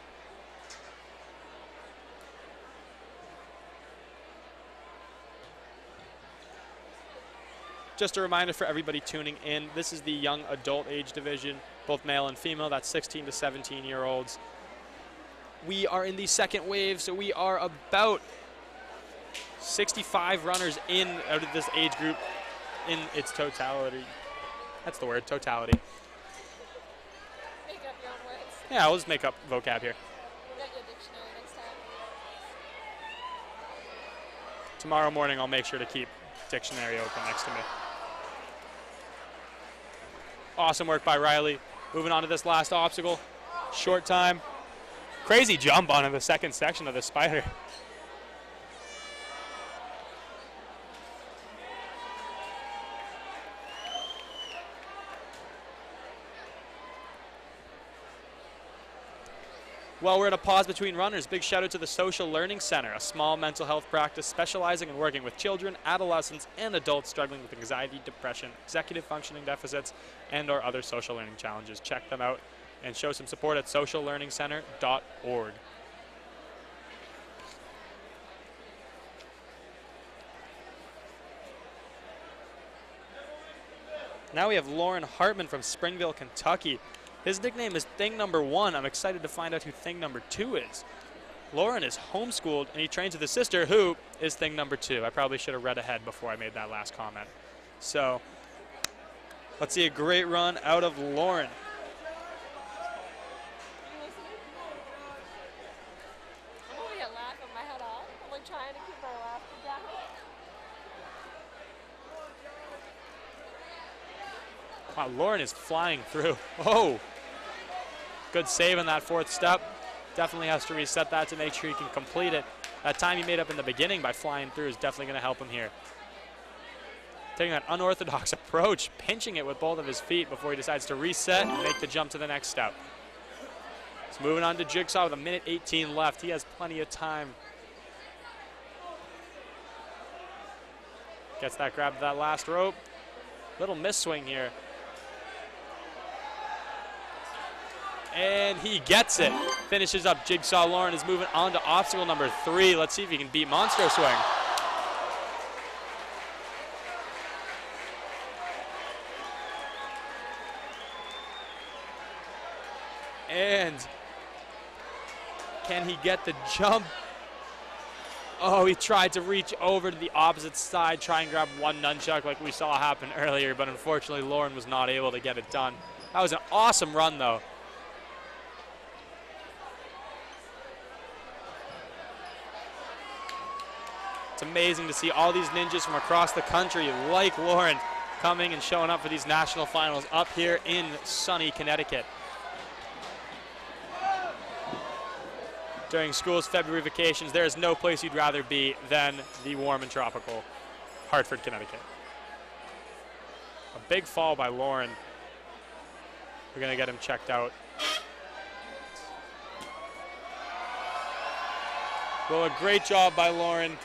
Just a reminder for everybody tuning in, this is the young adult age division, both male and female, that's 16 to 17-year-olds. We are in the second wave, so we are about 65 runners in out of this age group in its totality. That's the word, totality. Make up your own words. Yeah, I'll just make up vocab here. We'll get you a dictionary next time. Tomorrow morning, I'll make sure to keep dictionary open next to me. Awesome work by Riley. Moving on to this last obstacle. Short time. Crazy jump onto the second section of the spider. Well, we're in a pause between runners. Big shout out to the Social Learning Center, a small mental health practice specializing in working with children, adolescents, and adults struggling with anxiety, depression, executive functioning deficits, and or other social learning challenges. Check them out and show some support at sociallearningcenter.org. Now we have Lauren Hartman from Springville, Kentucky. His nickname is Thing Number 1. I'm excited to find out who Thing Number 2 is. Lauren is homeschooled, and he trains with his sister, who is Thing Number 2. I probably should have read ahead before I made that last comment. So let's see a great run out of Lauren. I'm over here laughing my head off. I'm like trying to keep my laughter down. Wow, Lauren is flying through. Oh, good save on that fourth step. Definitely has to reset that to make sure he can complete it. That time he made up in the beginning by flying through is definitely going to help him here. Taking that unorthodox approach, pinching it with both of his feet before he decides to reset and make the jump to the next step. He's moving on to Jigsaw with 1:18 left. He has plenty of time. Gets that grab to that last rope. Little miss swing here. And he gets it. Finishes up Jigsaw. Lauren is moving on to obstacle number 3. Let's see if he can beat Monster Swing. And can he get the jump? Oh, he tried to reach over to the opposite side, try and grab one nunchuck like we saw happen earlier, but unfortunately Lauren was not able to get it done. That was an awesome run, though. It's amazing to see all these ninjas from across the country like Lauren coming and showing up for these national finals up here in sunny Connecticut. During school's February vacations, there is no place you'd rather be than the warm and tropical Hartford, Connecticut. A big fall by Lauren. We're going to get him checked out. Well, a great job by Lauren.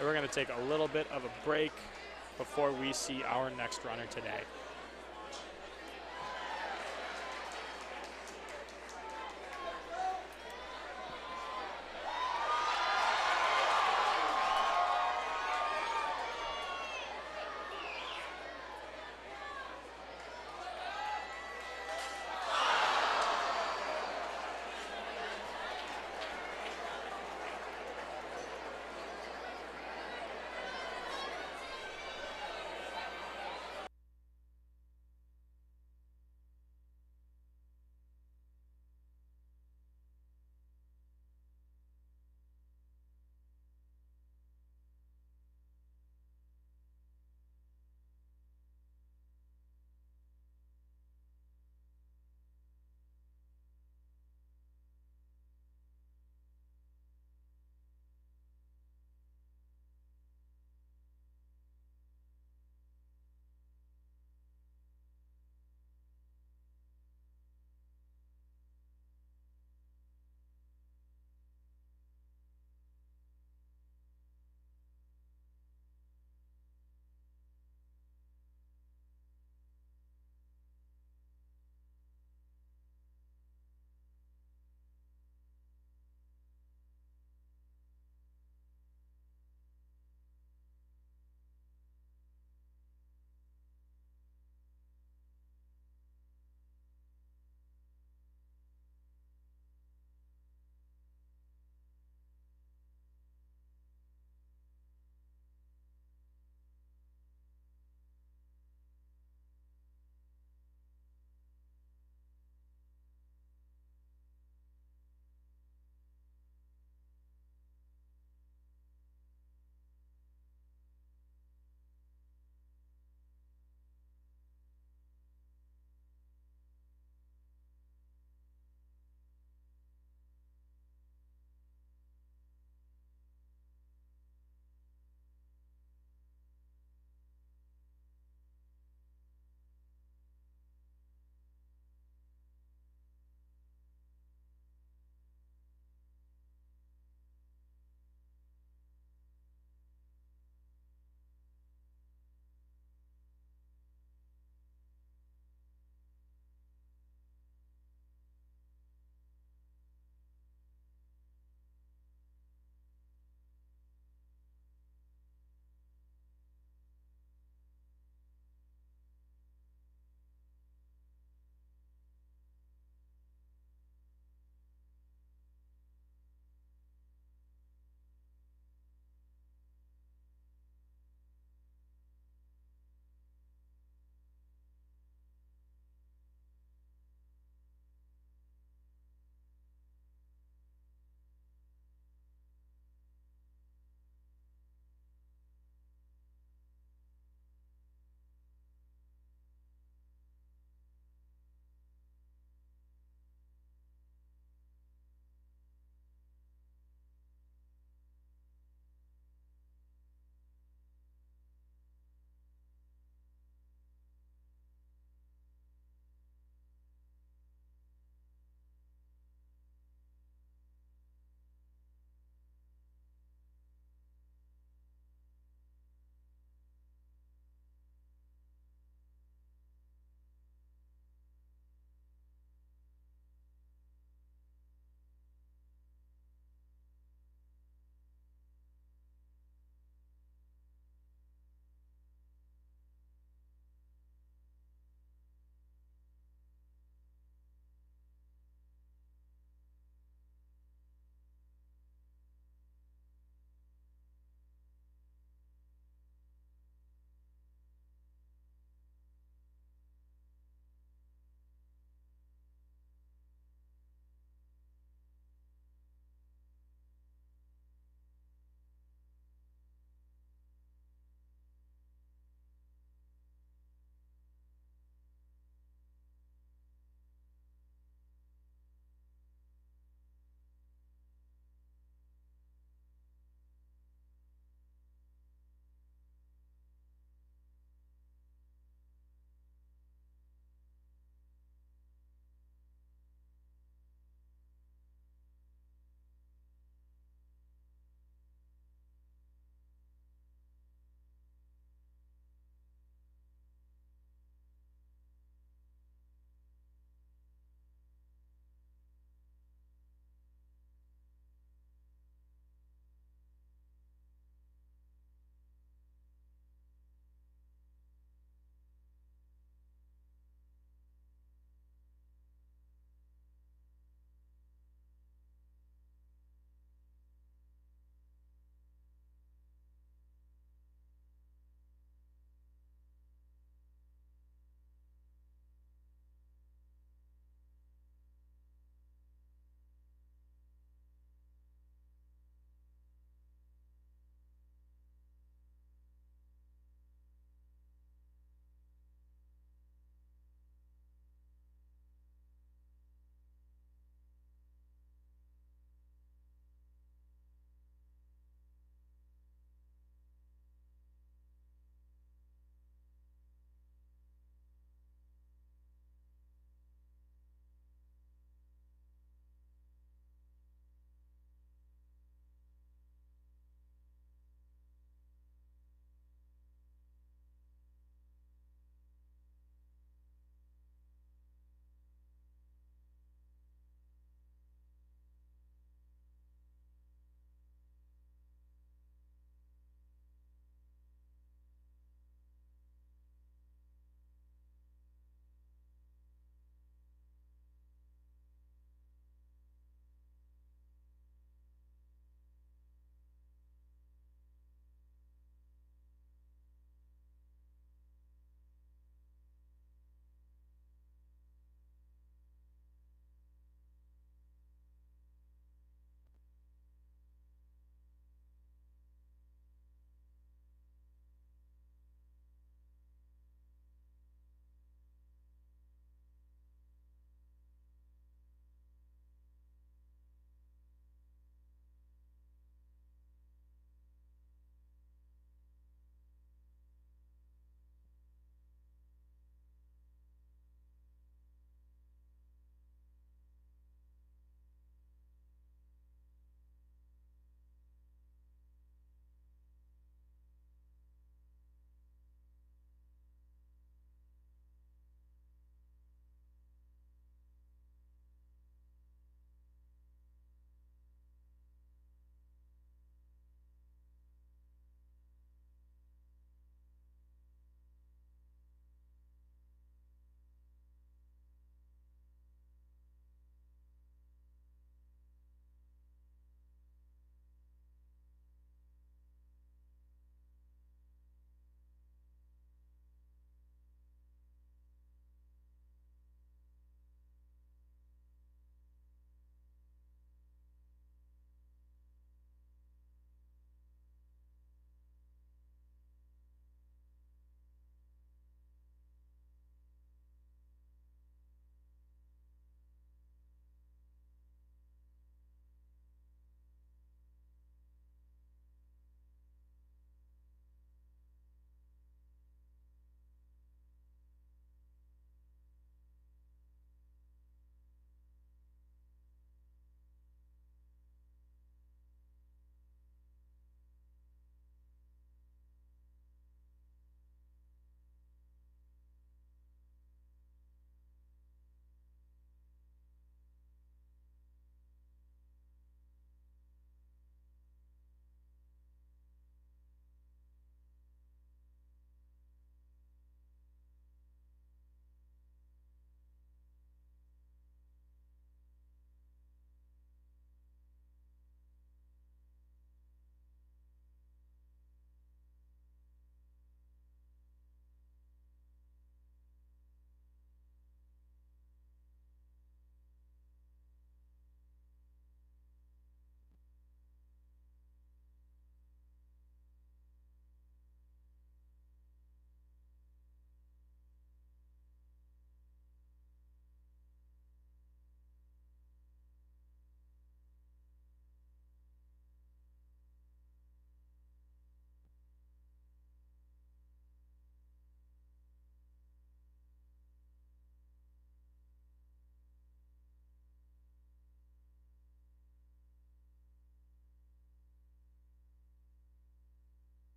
And we're going to take a little bit of a break before we see our next runner today.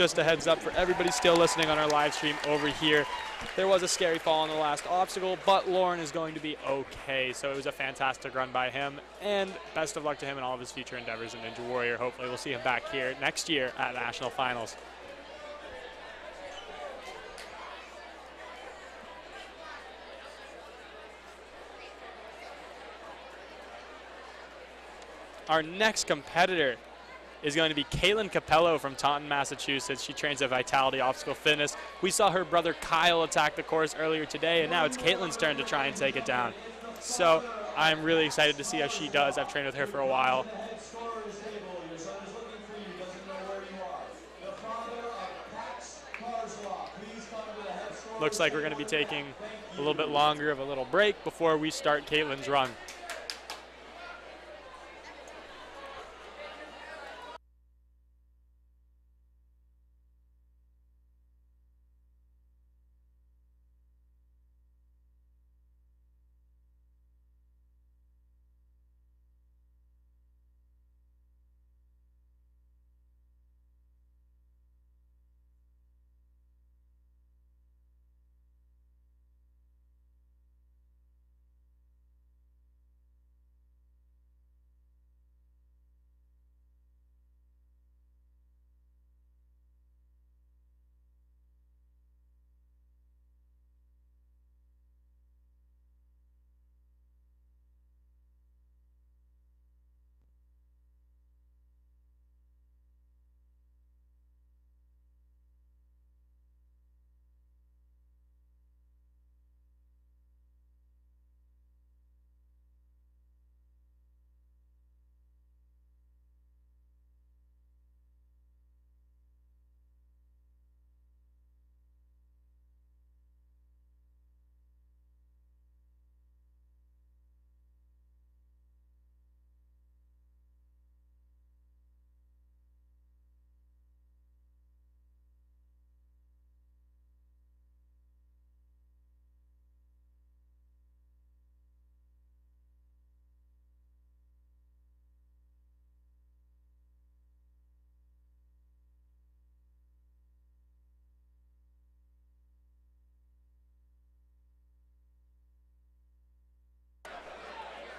just a heads up for everybody still listening on our live stream over here. There was a scary fall on the last obstacle, but Lauren is going to be okay. So it was a fantastic run by him, and best of luck to him in all of his future endeavors in Ninja Warrior. Hopefully we'll see him back here next year at National Finals. Our next competitor is going to be Kalyn Capello from Taunton, Massachusetts. She trains at Vitality Obstacle Fitness. We saw her brother Kyle attack the course earlier today, and now it's Kaylyn's turn to try and take it down. So I'm really excited to see how she does. I've trained with her for a while. Looks like we're going to be taking a little bit longer of a little break before we start Kaylyn's run.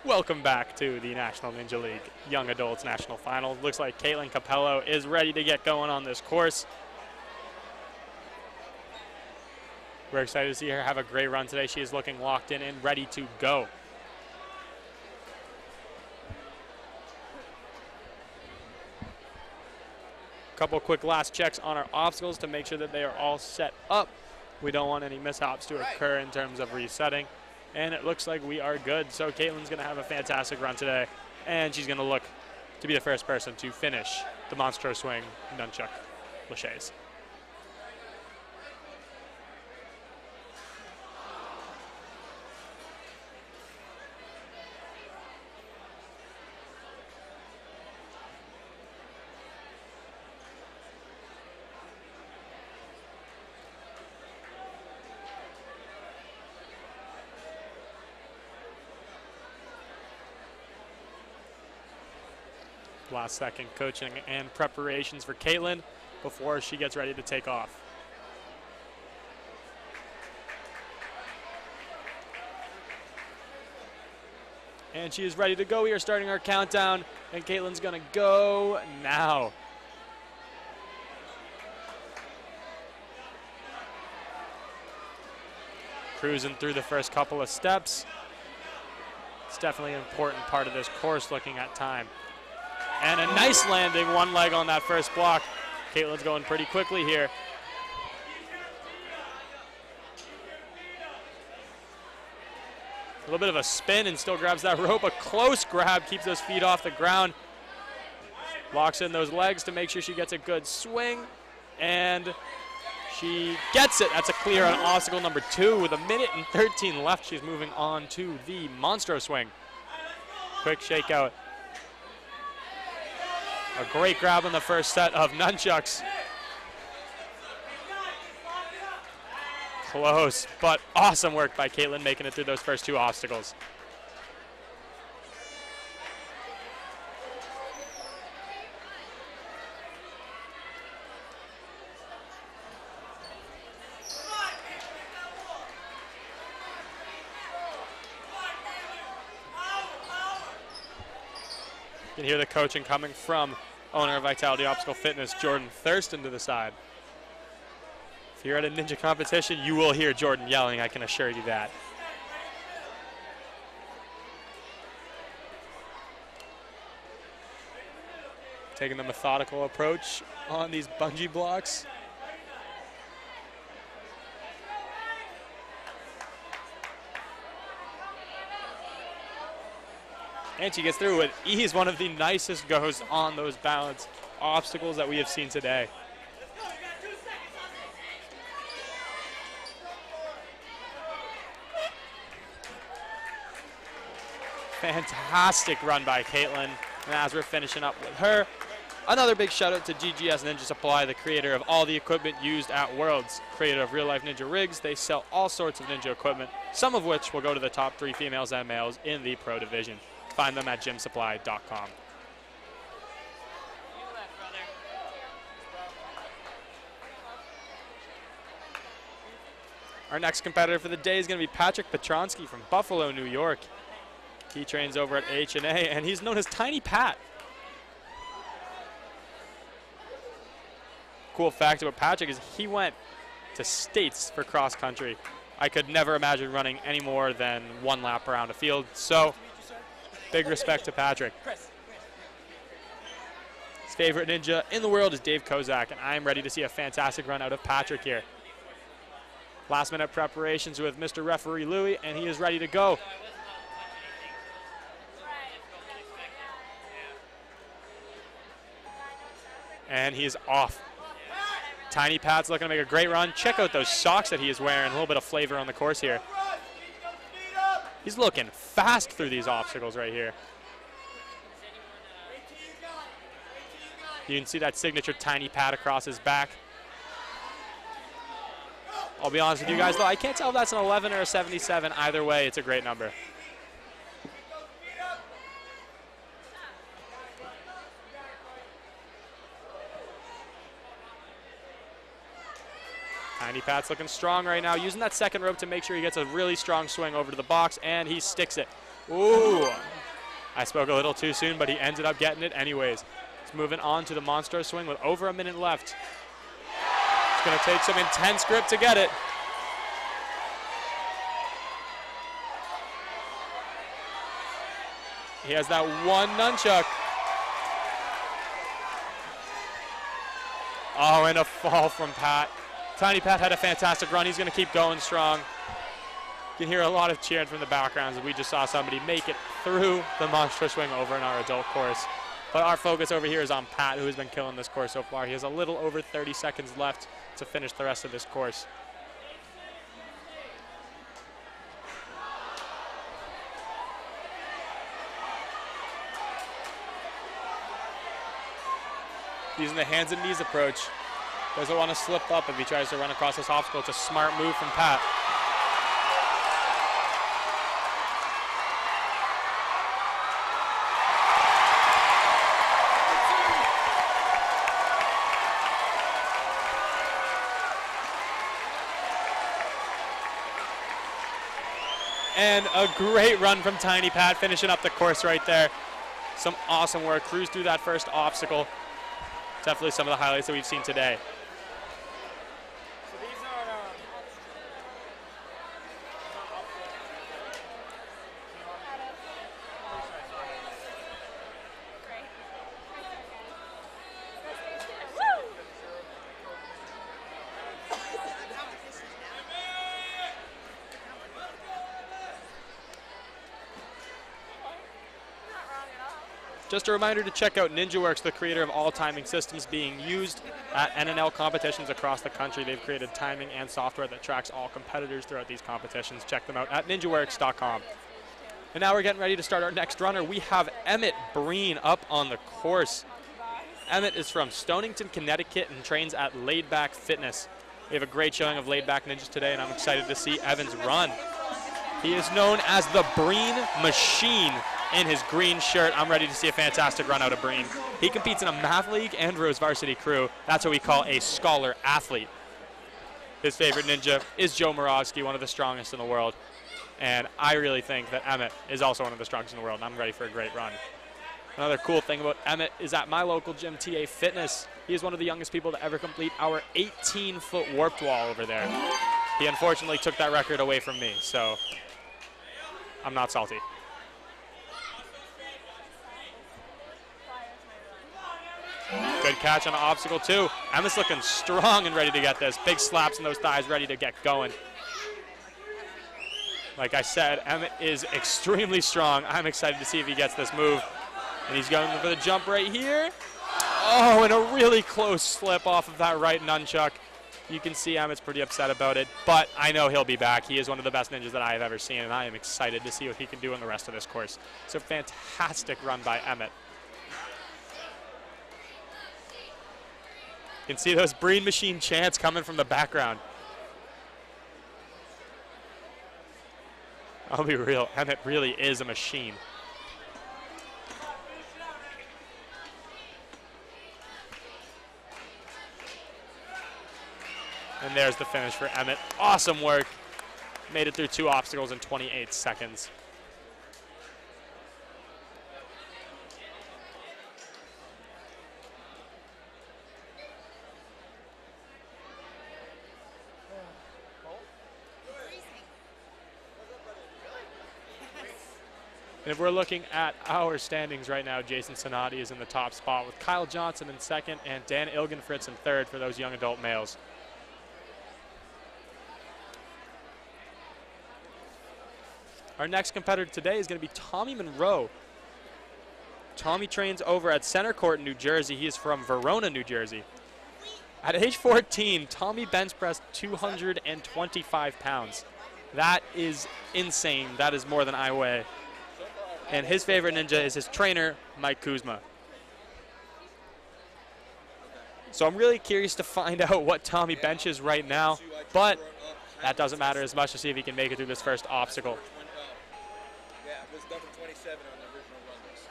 Welcome back to the National Ninja League Young Adults National Final. Looks like Kalyn Capello is ready to get going on this course. We're excited to see her have a great run today. She is looking locked in and ready to go. Couple quick last checks on our obstacles to make sure that they are all set up. We don't want any mishaps to occur in terms of resetting. And it looks like we are good. So Kaylyn's going to have a fantastic run today, and she's going to look to be the first person to finish the Monstro Swing Nunchuck Laches. Last second coaching and preparations for Kalyn before she gets ready to take off. And she is ready to go. We are starting our countdown, and Kalyn's gonna go now. Cruising through the first couple of steps. It's definitely an important part of this course, looking at time. And a nice landing, one leg on that first block. Kalyn's going pretty quickly here. A little bit of a spin and still grabs that rope. A close grab, keeps those feet off the ground. Locks in those legs to make sure she gets a good swing. And she gets it. That's a clear on obstacle number 2 with 1:13 left. She's moving on to the Monstro Swing. Quick shakeout. A great grab on the first set of nunchucks. Close, but awesome work by Kalyn making it through those first 2 obstacles. can hear the coaching coming from owner of Vitality Obstacle Fitness, Jordan Thurston, to the side. If you're at a ninja competition, you will hear Jordan yelling, I can assure you that. Taking the methodical approach on these bungee blocks. And she gets through with ease, one of the nicest goes on those balance obstacles that we have seen today. Fantastic run by Caitlin. And as we're finishing up with her, another big shout out to GGS Ninja Supply, the creator of all the equipment used at Worlds, creator of real life ninja rigs. They sell all sorts of ninja equipment, some of which will go to the top 3 females and males in the pro division. Find them at gymsupply.com. Our next competitor for the day is going to be Patrick Petronsky from Buffalo, New York. He trains over at H&A, and he's known as Tiny Pat. Cool fact about Patrick is he went to states for cross country. I could never imagine running any more than 1 lap around a field, so big respect to Patrick. His favorite ninja in the world is Dave Kozak, and I'm ready to see a fantastic run out of Patrick here. Last minute preparations with Mr. Referee Louie, and he is ready to go. And he is off. Tiny Pat's looking to make a great run. Check out those socks that he is wearing. A little bit of flavor on the course here. He's looking fast through these obstacles right here. You can see that signature Tiny Pat across his back. I'll be honest with you guys, though, I can't tell if that's an 11 or a 77. Either way, it's a great number. Tiny Pat's looking strong right now, using that second rope to make sure he gets a really strong swing over to the box, and he sticks it. Ooh, I spoke a little too soon, but he ended up getting it anyways. He's moving on to the monster swing with over a minute left. It's going to take some intense grip to get it. He has that one nunchuck. Oh, and a fall from Pat. Tiny Pat had a fantastic run. He's going to keep going strong. You can hear a lot of cheering from the backgrounds as we just saw somebody make it through the monster swing over in our adult course. But our focus over here is on Pat, who has been killing this course so far. He has a little over 30 seconds left to finish the rest of this course. Using the hands and knees approach. Doesn't want to slip up if he tries to run across this obstacle. It's a smart move from Pat. And a great run from Tiny Pat, finishing up the course right there. Some awesome work. Cruised through that first obstacle. Definitely some of the highlights that we've seen today. Just a reminder to check out NinjaWorks, the creator of all timing systems being used at NNL competitions across the country. They've created timing and software that tracks all competitors throughout these competitions. Check them out at ninjaworks.com. And now we're getting ready to start our next runner. We have Emmett Breen up on the course. Emmett is from Stonington, Connecticut, and trains at Laid Back Fitness. We have a great showing of Laid Back Ninjas today, and I'm excited to see Evans run. He is known as the Breen Machine in his green shirt. I'm ready to see a fantastic run out of Breen. He competes in a math league and Rose Varsity Crew. That's what we call a scholar athlete. His favorite ninja is Joe Moravsky, one of the strongest in the world. And I really think that Emmett is also one of the strongest in the world, and I'm ready for a great run. Another cool thing about Emmett is at my local gym, TA Fitness, he is one of the youngest people to ever complete our 18-foot warped wall over there. He unfortunately took that record away from me, so I'm not salty. Good catch on an obstacle too. Emmett's looking strong and ready to get this. Big slaps in those thighs, ready to get going. Like I said, Emmett is extremely strong. I'm excited to see if he gets this move. And he's going for the jump right here. Oh, and a really close slip off of that right nunchuck. You can see Emmett's pretty upset about it, but I know he'll be back. He is one of the best ninjas that I have ever seen, and I am excited to see what he can do in the rest of this course. So fantastic run by Emmett. You can see those Breen Machine chants coming from the background. I'll be real, Emmett really is a machine. And there's the finish for Emmett. Awesome work. Made it through 2 obstacles in 28 seconds. And if we're looking at our standings right now, Jason Sonati is in the top spot with Kyle Johnson in second and Dan Ilgenfritz in third for those young adult males. Our next competitor today is going to be Tommy Monroe. Tommy trains over at Center Court in New Jersey. He is from Verona, New Jersey. At age 14, Tommy bench pressed 225 pounds. That is insane. That is more than I weigh. And his favorite ninja is his trainer, Mike Kuzma. So I'm really curious to find out what Tommy benches right now, but that doesn't matter as much to see if he can make it through this first obstacle. Yeah, it was done for 27 on the original run. So,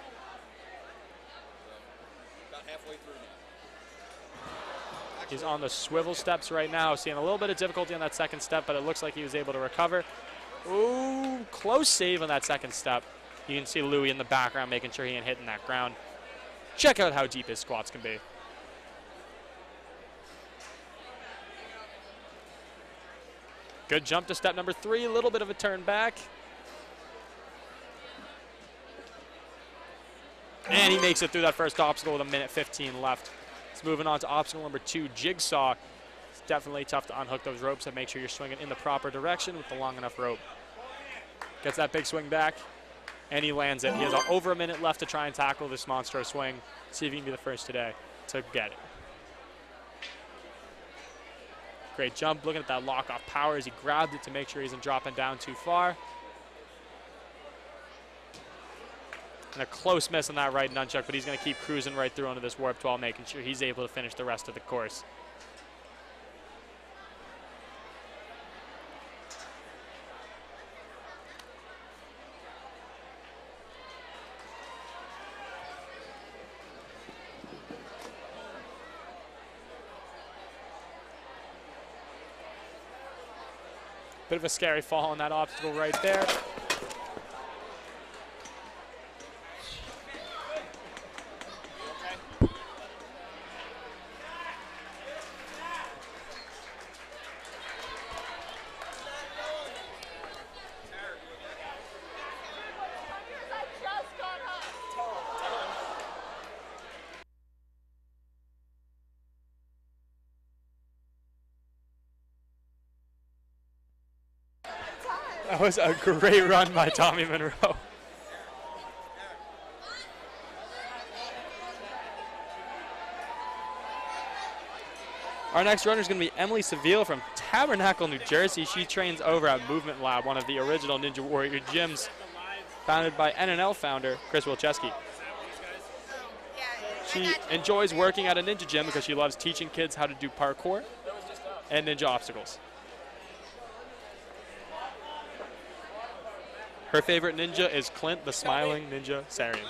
about halfway through now. He's on the swivel steps right now, seeing a little bit of difficulty on that second step, but it looks like he was able to recover. Ooh, close save on that second step. You can see Louie in the background making sure he ain't hitting that ground. Check out how deep his squats can be. Good jump to step number 3, a little bit of a turn back. And he makes it through that first obstacle with 1:15 left. He's moving on to obstacle number 2, Jigsaw. It's definitely tough to unhook those ropes and make sure you're swinging in the proper direction with the long enough rope. Gets that big swing back, and he lands it. He has over a minute left to try and tackle this monster swing. See if he can be the first today to get it. Great jump, looking at that lock-off power as he grabbed it to make sure he isn't dropping down too far. And a close miss on that right nunchuck, but he's going to keep cruising right through onto this warped wall, making sure he's able to finish the rest of the course. Bit of a scary fall on that obstacle right there. That was a great run by Tommy Monroe. Our next runner is going to be Emily Seveal from Tabernacle, New Jersey. She trains over at Movement Lab, one of the original Ninja Warrior gyms founded by NNL founder Chris Wilczewski. She enjoys working at a ninja gym because she loves teaching kids how to do parkour and ninja obstacles. Her favorite ninja is Clint, the Smiling Ninja Sarian.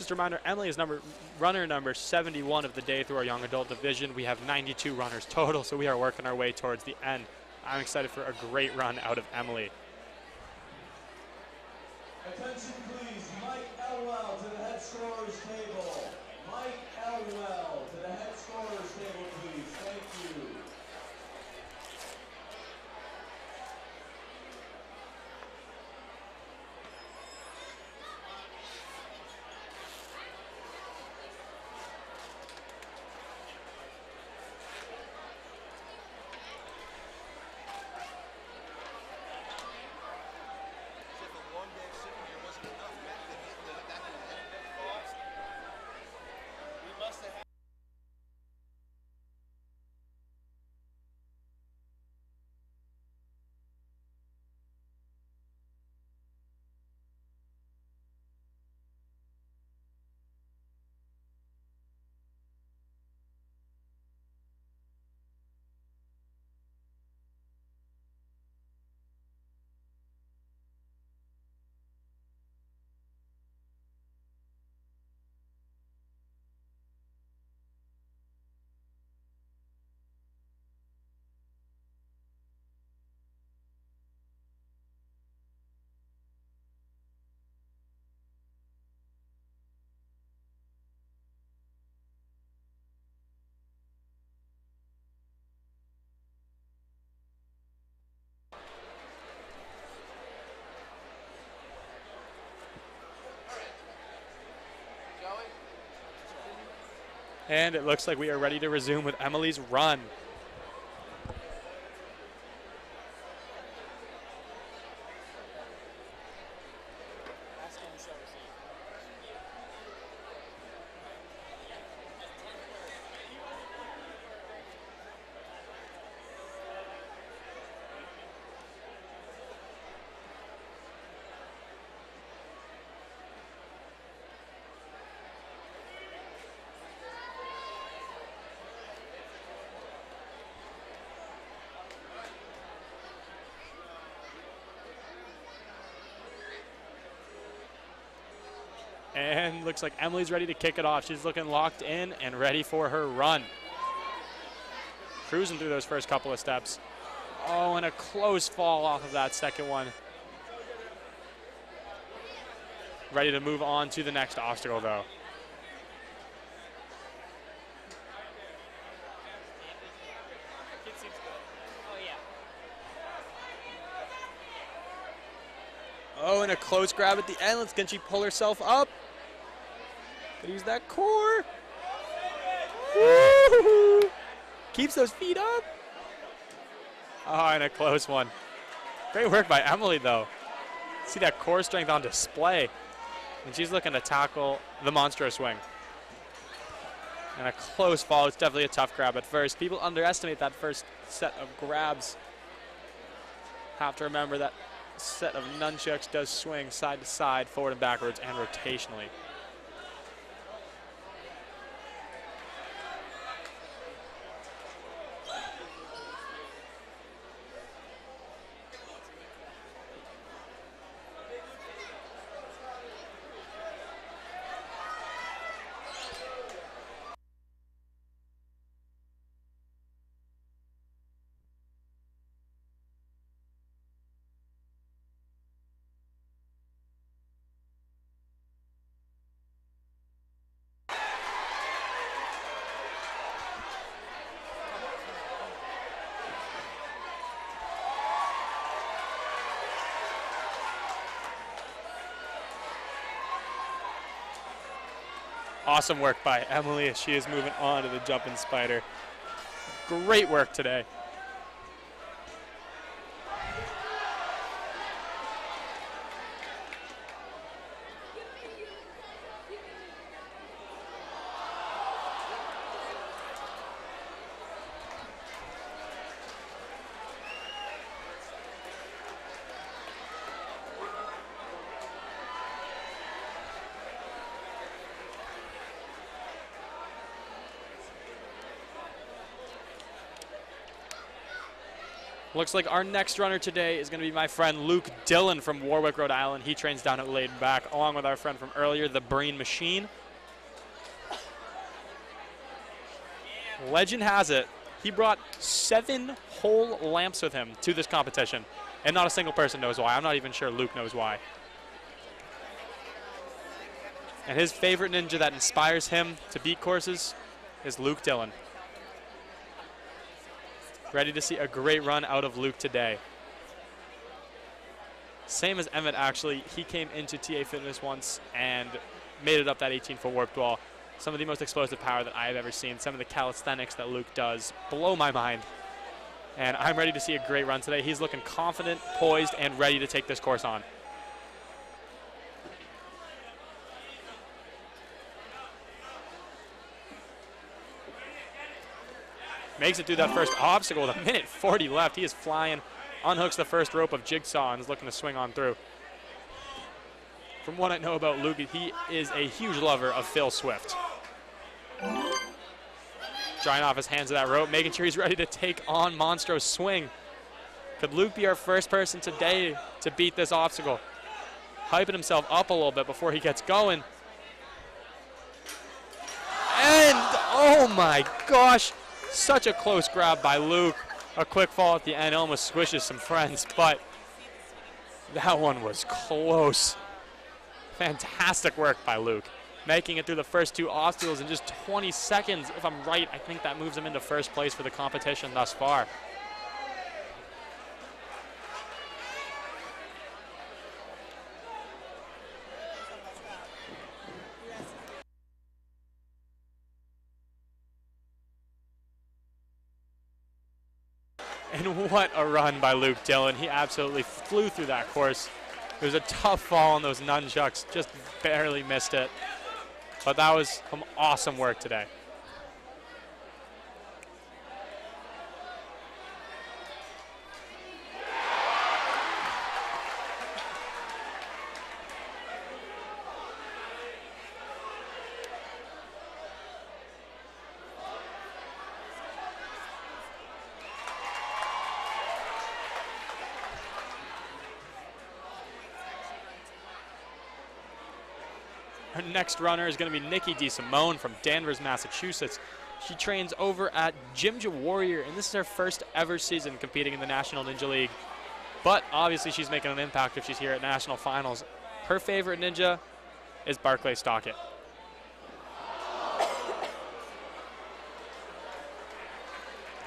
Just a reminder, Emily is runner number 71 of the day through our young adult division. We have 92 runners total, so we are working our way towards the end. I'm excited for a great run out of Emily. Attention please, Mike Elwell to the head scorer's table. Mike Elwell to the head scorer's table, please. Thank you. And it looks like we are ready to resume with Emily's run. And looks like Emily's ready to kick it off. She's looking locked in and ready for her run. Cruising through those first couple of steps. Oh, and a close fall off of that second one. Ready to move on to the next obstacle, though. Oh, and a close grab at the end. Can she pull herself up? Use that core. Woo-hoo-hoo. Keeps those feet up. Oh, and a close one. Great work by Emily, though. See that core strength on display. And she's looking to tackle the monster swing. And a close fall. It's definitely a tough grab at first. People underestimate that first set of grabs. Have to remember that set of nunchucks does swing side to side, forward and backwards, and rotationally. Awesome work by Emily as she is moving on to the jumping spider. Great work today. Looks like our next runner today is going to be my friend Luke Dillon from Warwick, Rhode Island. He trains down at Laid Back, along with our friend from earlier, the Breen Machine. Legend has it, he brought 7 whole lamps with him to this competition, and not a single person knows why. I'm not even sure Luke knows why. And his favorite ninja that inspires him to beat courses is Luke Dillon. Ready to see a great run out of Luke today. Same as Emmett, actually. He came into TA Fitness once and made it up that 18-foot warped wall. Some of the most explosive power that I've ever seen. Some of the calisthenics that Luke does blow my mind. And I'm ready to see a great run today. He's looking confident, poised, and ready to take this course on. Makes it through that first obstacle with a minute 40 left. He is flying, unhooks the first rope of Jigsaw and is looking to swing on through. From what I know about Luke, he is a huge lover of Phil Swift. Drying off his hands of that rope, making sure he's ready to take on Monstro's swing. Could Luke be our first person today to beat this obstacle? Hyping himself up a little bit before he gets going. And, oh my gosh, such a close grab by Luke. A quick fall at the end, almost squishes some friends, but that one was close. Fantastic work by Luke. Making it through the first 2 obstacles in just 20 seconds. If I'm right, I think that moves him into first place for the competition thus far. And what a run by Luke Dillon. He absolutely flew through that course. It was a tough fall on those nunchucks, just barely missed it. But that was some awesome work today. Our next runner is going to be Nikki Desimone from Danvers, Massachusetts. She trains over at Jimja Warrior, and this is her first ever season competing in the National Ninja League. But obviously she's making an impact if she's here at National Finals. Her favorite ninja is Barclay Stockett.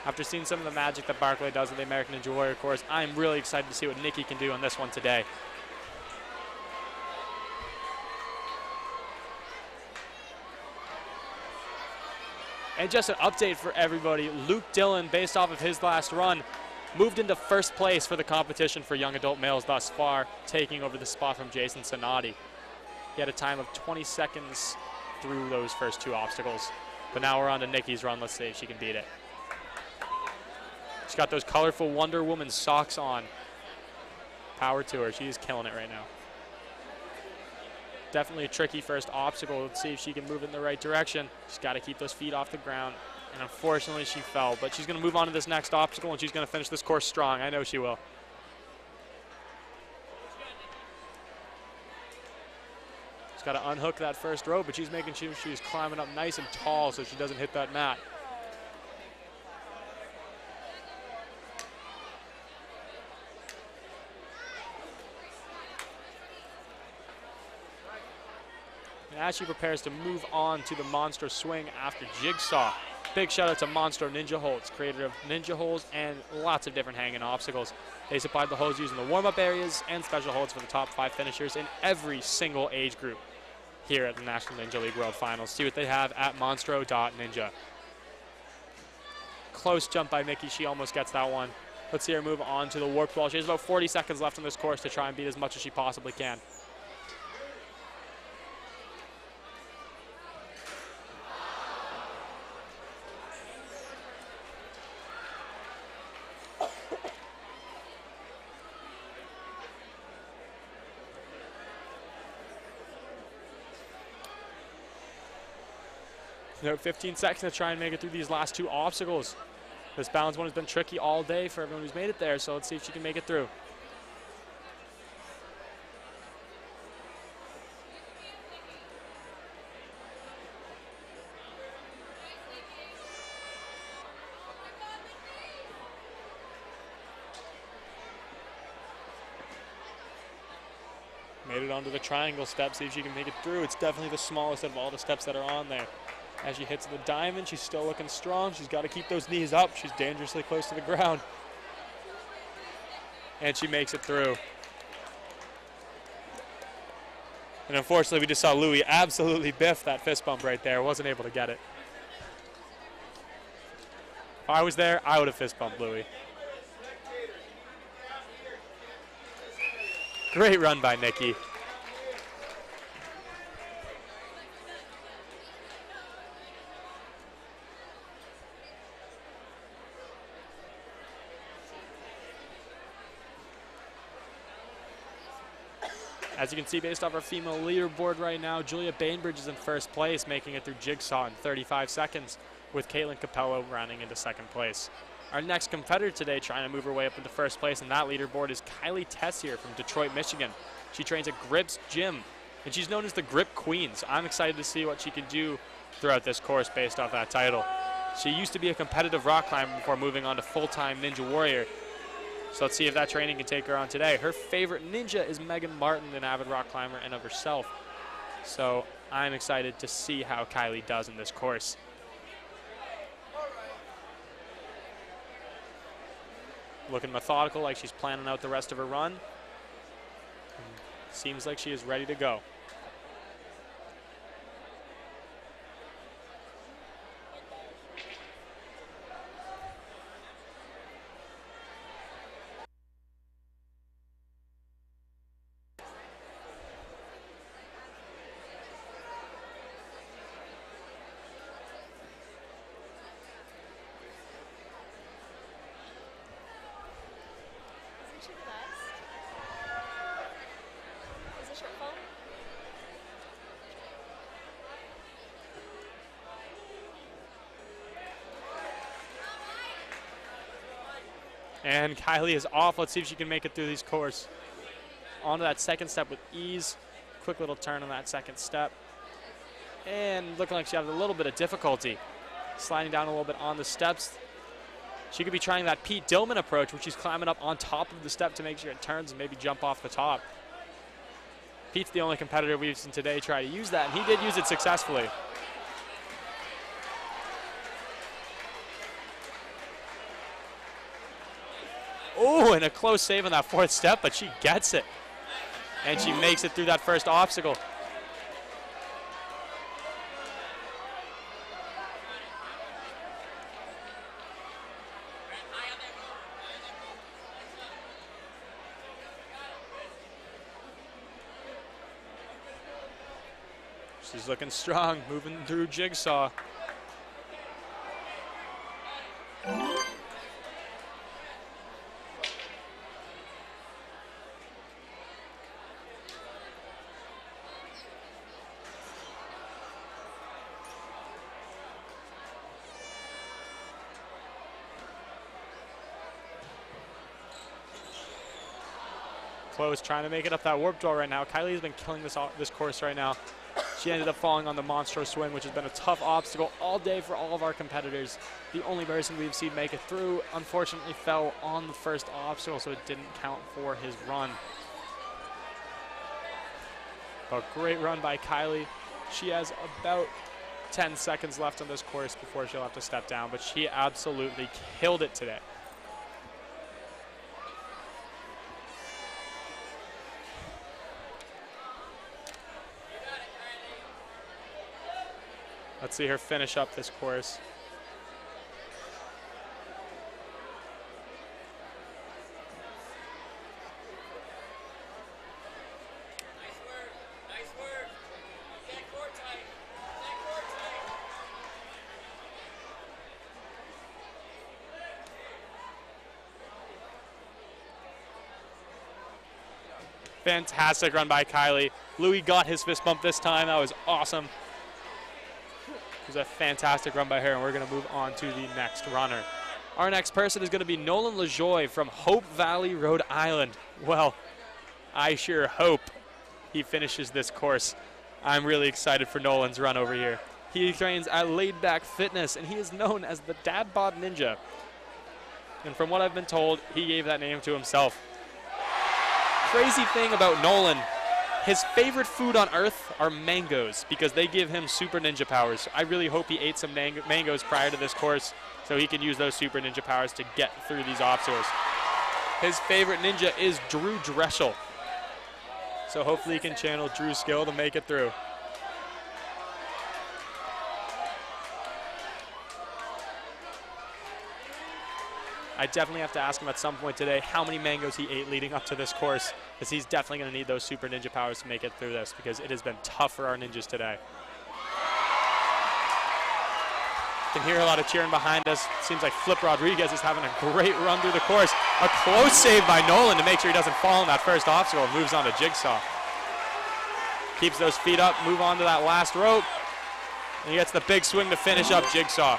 After seeing some of the magic that Barclay does at the American Ninja Warrior course, I'm really excited to see what Nikki can do on this one today. And just an update for everybody, Luke Dillon, based off of his last run, moved into first place for the competition for young adult males thus far, taking over the spot from Jason Sonati. He had a time of 20 seconds through those first 2 obstacles. But now we're on to Nikki's run. Let's see if she can beat it. She's got those colorful Wonder Woman socks on. Power to her. She's killing it right now. Definitely a tricky first obstacle. Let's see if she can move in the right direction. She's got to keep those feet off the ground. And unfortunately, she fell. But she's going to move on to this next obstacle, and she's going to finish this course strong. I know she will. She's got to unhook that first rope, but she's making sure she's climbing up nice and tall so she doesn't hit that mat. And as she prepares to move on to the Monster Swing after Jigsaw. Big shout out to Monster Ninja Holds, creator of Ninja Holds and lots of different hanging obstacles. They supplied the holds using the warm-up areas and special holds for the top 5 finishers in every single age group here at the National Ninja League World Finals. See what they have at monstro.ninja. Close jump by Nikki. She almost gets that one. Let's see her move on to the warped wall. She has about 40 seconds left on this course to try and beat as much as she possibly can. There are 15 seconds to try and make it through these last 2 obstacles. This balance one has been tricky all day for everyone who's made it there, so let's see if she can make it through. Made it onto the triangle step, see if she can make it through. It's definitely the smallest of all the steps that are on there. As she hits the diamond, she's still looking strong. She's got to keep those knees up. She's dangerously close to the ground. And she makes it through. And unfortunately, we just saw Louie absolutely biff that fist bump right there. Wasn't able to get it. If I was there, I would have fist bumped Louie. Great run by Nicki. As you can see, based off our female leaderboard right now, Julia Bainbridge is in first place, making it through Jigsaw in 35 seconds, with Kalyn Capello running into second place. Our next competitor today trying to move her way up into first place in that leaderboard is Kylee Tess here from Detroit, Michigan. She trains at Grips Gym, and she's known as the Grip Queen. So I'm excited to see what she can do throughout this course based off that title. She used to be a competitive rock climber before moving on to full-time Ninja Warrior. So let's see if that training can take her on today. Her favorite ninja is Megan Martin, an avid rock climber and of herself. So I'm excited to see how Kylee does in this course. Looking methodical, like she's planning out the rest of her run. Seems like she is ready to go. And Kylee is off. Let's see if she can make it through these course. Onto that second step with ease. Quick little turn on that second step. And looking like she had a little bit of difficulty. Sliding down a little bit on the steps. She could be trying that Pete Dillman approach, where she's climbing up on top of the step to make sure it turns and maybe jump off the top. Pete's the only competitor we've seen today try to use that, and he did use it successfully. Oh, and a close save on that fourth step, but she gets it. And she makes it through that first obstacle. She's looking strong, moving through Jigsaw. Close, trying to make it up that warp door right now. Kylie's been killing this course right now. She ended up falling on the monster swing, which has been a tough obstacle all day for all of our competitors. The only person we've seen make it through, unfortunately, fell on the first obstacle, so it didn't count for his run. But great run by Kylie. She has about 10 seconds left on this course before she'll have to step down, but she absolutely killed it today. Let's see her finish up this course. Nice work. Nice work. Get core tight. Get core tight. Fantastic run by Kylie. Louie got his fist bump this time. That was awesome. It was a fantastic run by her, and we're going to move on to the next runner. Our next person is going to be Nolan Lajoie from Hope Valley, Rhode Island. Well, I sure hope he finishes this course. I'm really excited for Nolan's run over here. He trains at Laid Back Fitness, and he is known as the Dad Bod Ninja. And from what I've been told, he gave that name to himself. Crazy thing about Nolan, his favorite food on earth are mangoes because they give him super ninja powers. I really hope he ate some mangoes prior to this course so he can use those super ninja powers to get through these obstacles. His favorite ninja is Drew Dreschel. So hopefully he can channel Drew's skill to make it through. I definitely have to ask him at some point today how many mangoes he ate leading up to this course, because he's definitely going to need those super ninja powers to make it through this, because it has been tough for our ninjas today. Can hear a lot of cheering behind us. Seems like Flip Rodriguez is having a great run through the course. A close save by Nolan to make sure he doesn't fall in that first obstacle and moves on to Jigsaw. Keeps those feet up, move on to that last rope. And he gets the big swing to finish up Jigsaw.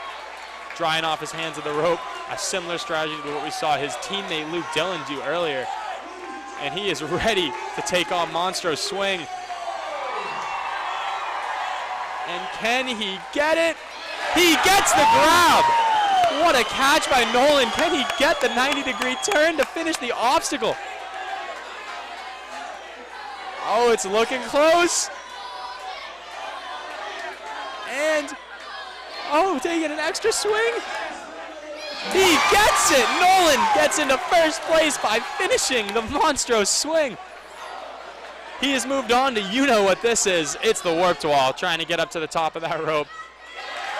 Drying off his hands of the rope. A similar strategy to what we saw his teammate Luke Dillon do earlier. And he is ready to take on Monstro's swing. And can he get it? He gets the grab. What a catch by Nolan. Can he get the 90-degree turn to finish the obstacle? Oh, it's looking close. And, oh, taking an extra swing. He gets it. Nolan gets into first place by finishing the Monstro swing. He has moved on to, you know what this is. It's the warped wall, trying to get up to the top of that rope.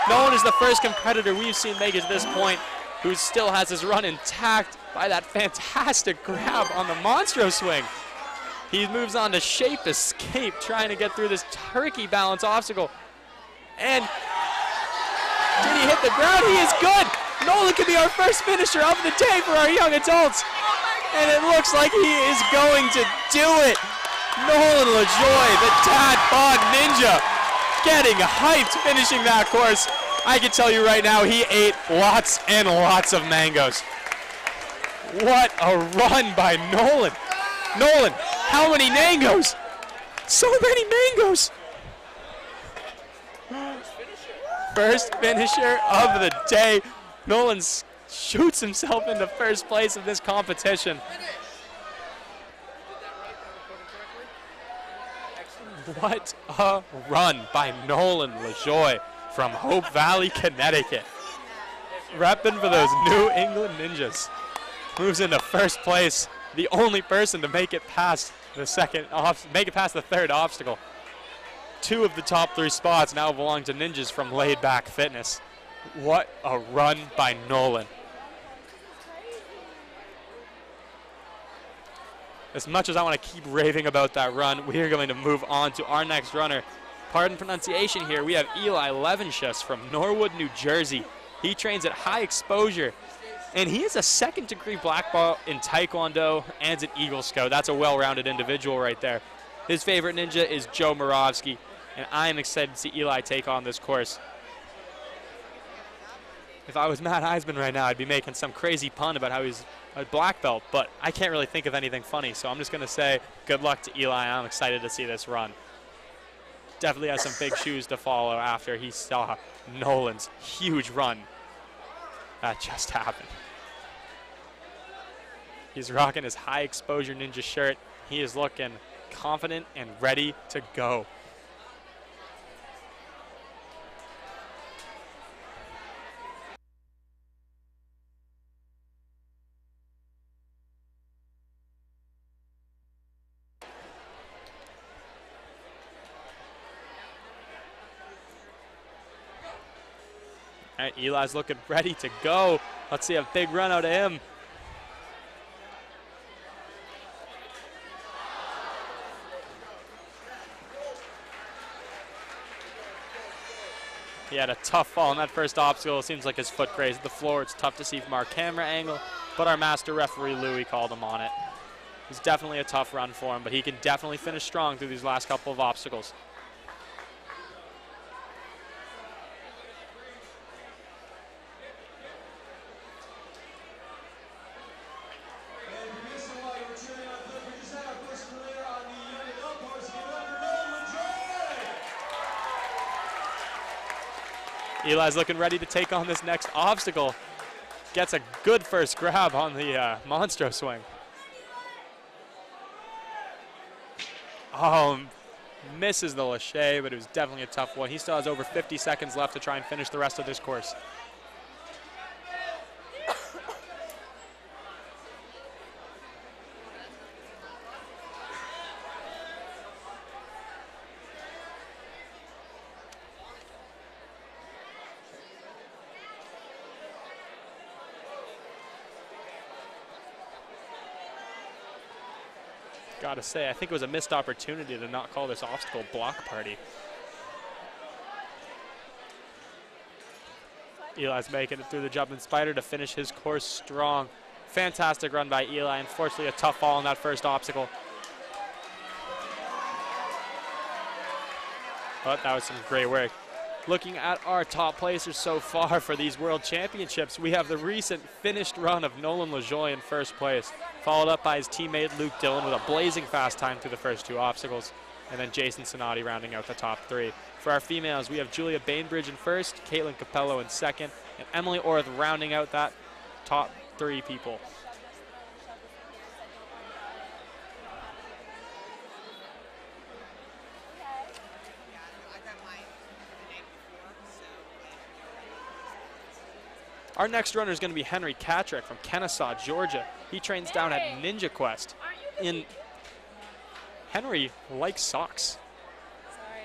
Nolan is the first competitor we've seen make it to this point who still has his run intact by that fantastic grab on the Monstro swing. He moves on to Shape Escape, trying to get through this turkey balance obstacle. And did he hit the ground? He is good. Nolan could be our first finisher of the day for our young adults. And it looks like he is going to do it. Nolan Lajoie, the Dad Bod Ninja, getting hyped finishing that course. I can tell you right now, he ate lots and lots of mangoes. What a run by Nolan. Nolan, how many mangoes? So many mangoes. First finisher of the day. Nolan shoots himself into first place of this competition. What a run by Nolan Lajoie from Hope Valley, Connecticut. Repping for those New England Ninjas. Moves into first place, the only person to make it past the third obstacle. 2 of the top 3 spots now belong to Ninjas from Laid Back Fitness. What a run by Nolan. As much as I want to keep raving about that run, we are going to move on to our next runner. Pardon pronunciation here, we have Eli Levenshus from Norwood, New Jersey. He trains at High Exposure, and he is a 2nd-degree black belt in Taekwondo and an Eagle Scout. That's a well-rounded individual right there. His favorite ninja is Joe Moravsky, and I am excited to see Eli take on this course. If I was Matt Heisman right now, I'd be making some crazy pun about how he's a black belt, but I can't really think of anything funny, so I'm just going to say good luck to Eli. I'm excited to see this run. Definitely has some big shoes to follow after he saw Nolan's huge run that just happened. He's rocking his High Exposure Ninja shirt. He is looking confident and ready to go. All right, Eli's looking ready to go. Let's see a big run out of him. He had a tough fall in that first obstacle. It seems like his foot grazed the floor. It's tough to see from our camera angle, but our master referee, Louie, called him on it. It's definitely a tough run for him, but he can definitely finish strong through these last couple of obstacles. Eli's looking ready to take on this next obstacle. Gets a good first grab on the Monstro swing. Oh, misses the Lajoie, but it was definitely a tough one. He still has over 50 seconds left to try and finish the rest of this course. Gotta say, I think it was a missed opportunity to not call this obstacle block party. Eli's making it through the jumping spider to finish his course strong. Fantastic run by Eli. Unfortunately, a tough fall on that first obstacle. But that was some great work. Looking at our top placers so far for these World Championships, we have the recent finished run of Nolan Lajoie in first place, followed up by his teammate Luke Dillon with a blazing fast time through the first two obstacles, and then Jason Sonati rounding out the top three. For our females, we have Julia Bainbridge in first, Kalyn Capello in second, and Emily Orth rounding out that top three people. Our next runner is going to be Henry Katrick from Kennesaw, Georgia. He trains down at Ninja Quest. Henry likes socks. Sorry.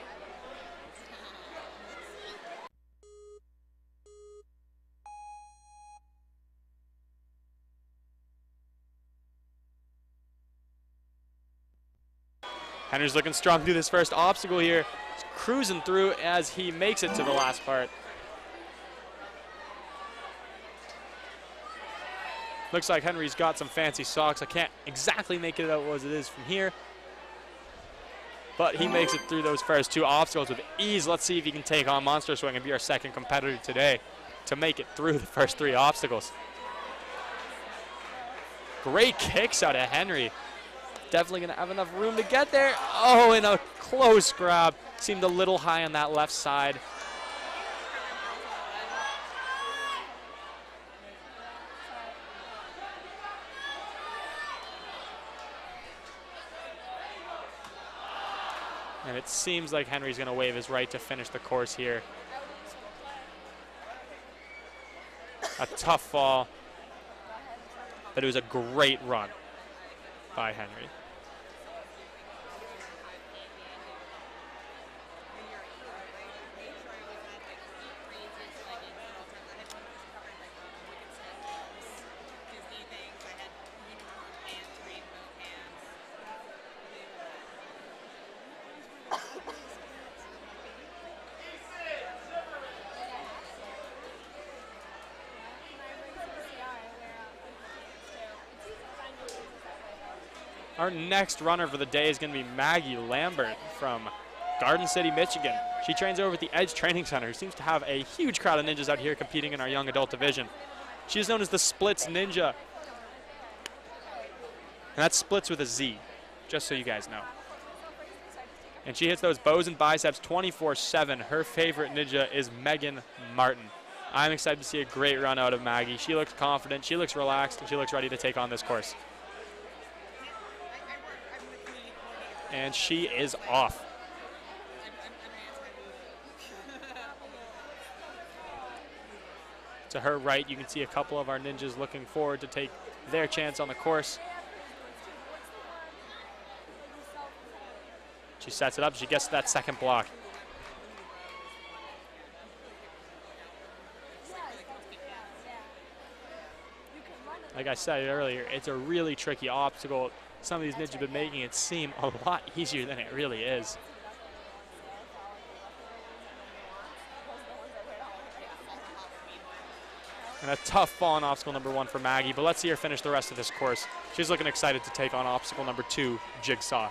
Henry's looking strong through this first obstacle here. He's cruising through as he makes it to the last part. Looks like Henry's got some fancy socks. I can't exactly make it out as it is from here. But he makes it through those first two obstacles with ease. Let's see if he can take on Monster Swing and be our second competitor today to make it through the first three obstacles. Great kicks out of Henry. Definitely going to have enough room to get there. Oh, and a close grab. Seemed a little high on that left side. And it seems like Henry's going to waive his right to finish the course here. A tough fall, but it was a great run by Henry. Our next runner for the day is going to be Maggie Lambert from Garden City, Michigan. She trains over at the Edge Training Center. Seems to have a huge crowd of ninjas out here competing in our young adult division. She is known as the Splits Ninja. And that's splits with a Z, just so you guys know. And she hits those bows and biceps 24/7. Her favorite ninja is Megan Martin. I'm excited to see a great run out of Maggie. She looks confident, she looks relaxed, and she looks ready to take on this course. And she is off. To her right, you can see a couple of our ninjas looking forward to take their chance on the course. She sets it up, she gets to that second block. Like I said earlier, it's a really tricky obstacle. Some of these ninjas have been making it seem a lot easier than it really is. And a tough fall on obstacle number 1 for Maggie, but let's see her finish the rest of this course. She's looking excited to take on obstacle number 2, Jigsaw.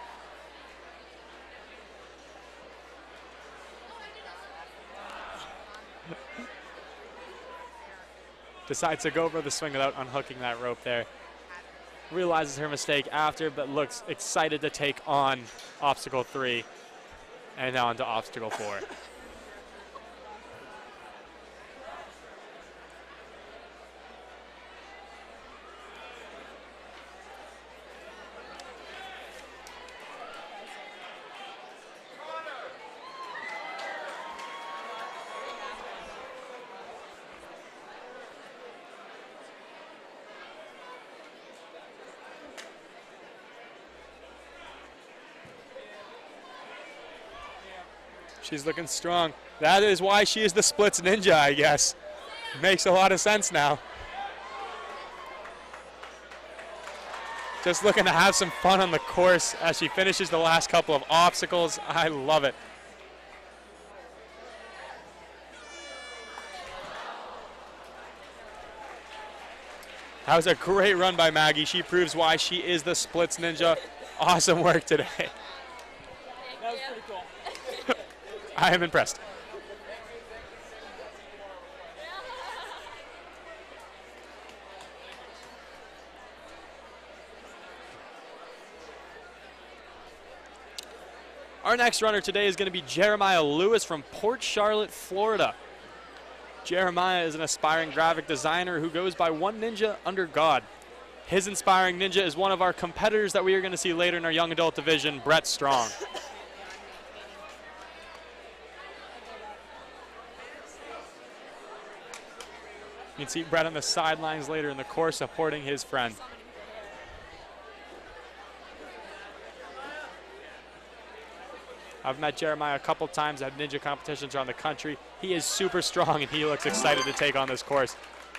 Decides to go for the swing without unhooking that rope there. Realizes her mistake after, but looks excited to take on obstacle 3 and now onto obstacle 4. She's looking strong. That is why she is the splits ninja, I guess. Makes a lot of sense now. Just looking to have some fun on the course as she finishes the last couple of obstacles. I love it. That was a great run by Maggie. She proves why she is the splits ninja. Awesome work today. Thank That was you. pretty cool. I am impressed. Our next runner today is going to be Jeremiah Lewis from Port Charlotte, Florida. Jeremiah is an aspiring graphic designer who goes by One Ninja Under God. His inspiring ninja is one of our competitors that we are going to see later in our young adult division, Bret Strong. You can see Bret on the sidelines later in the course supporting his friend. I've met Jeremiah a couple times at ninja competitions around the country. He is super strong and he looks excited to take on this course.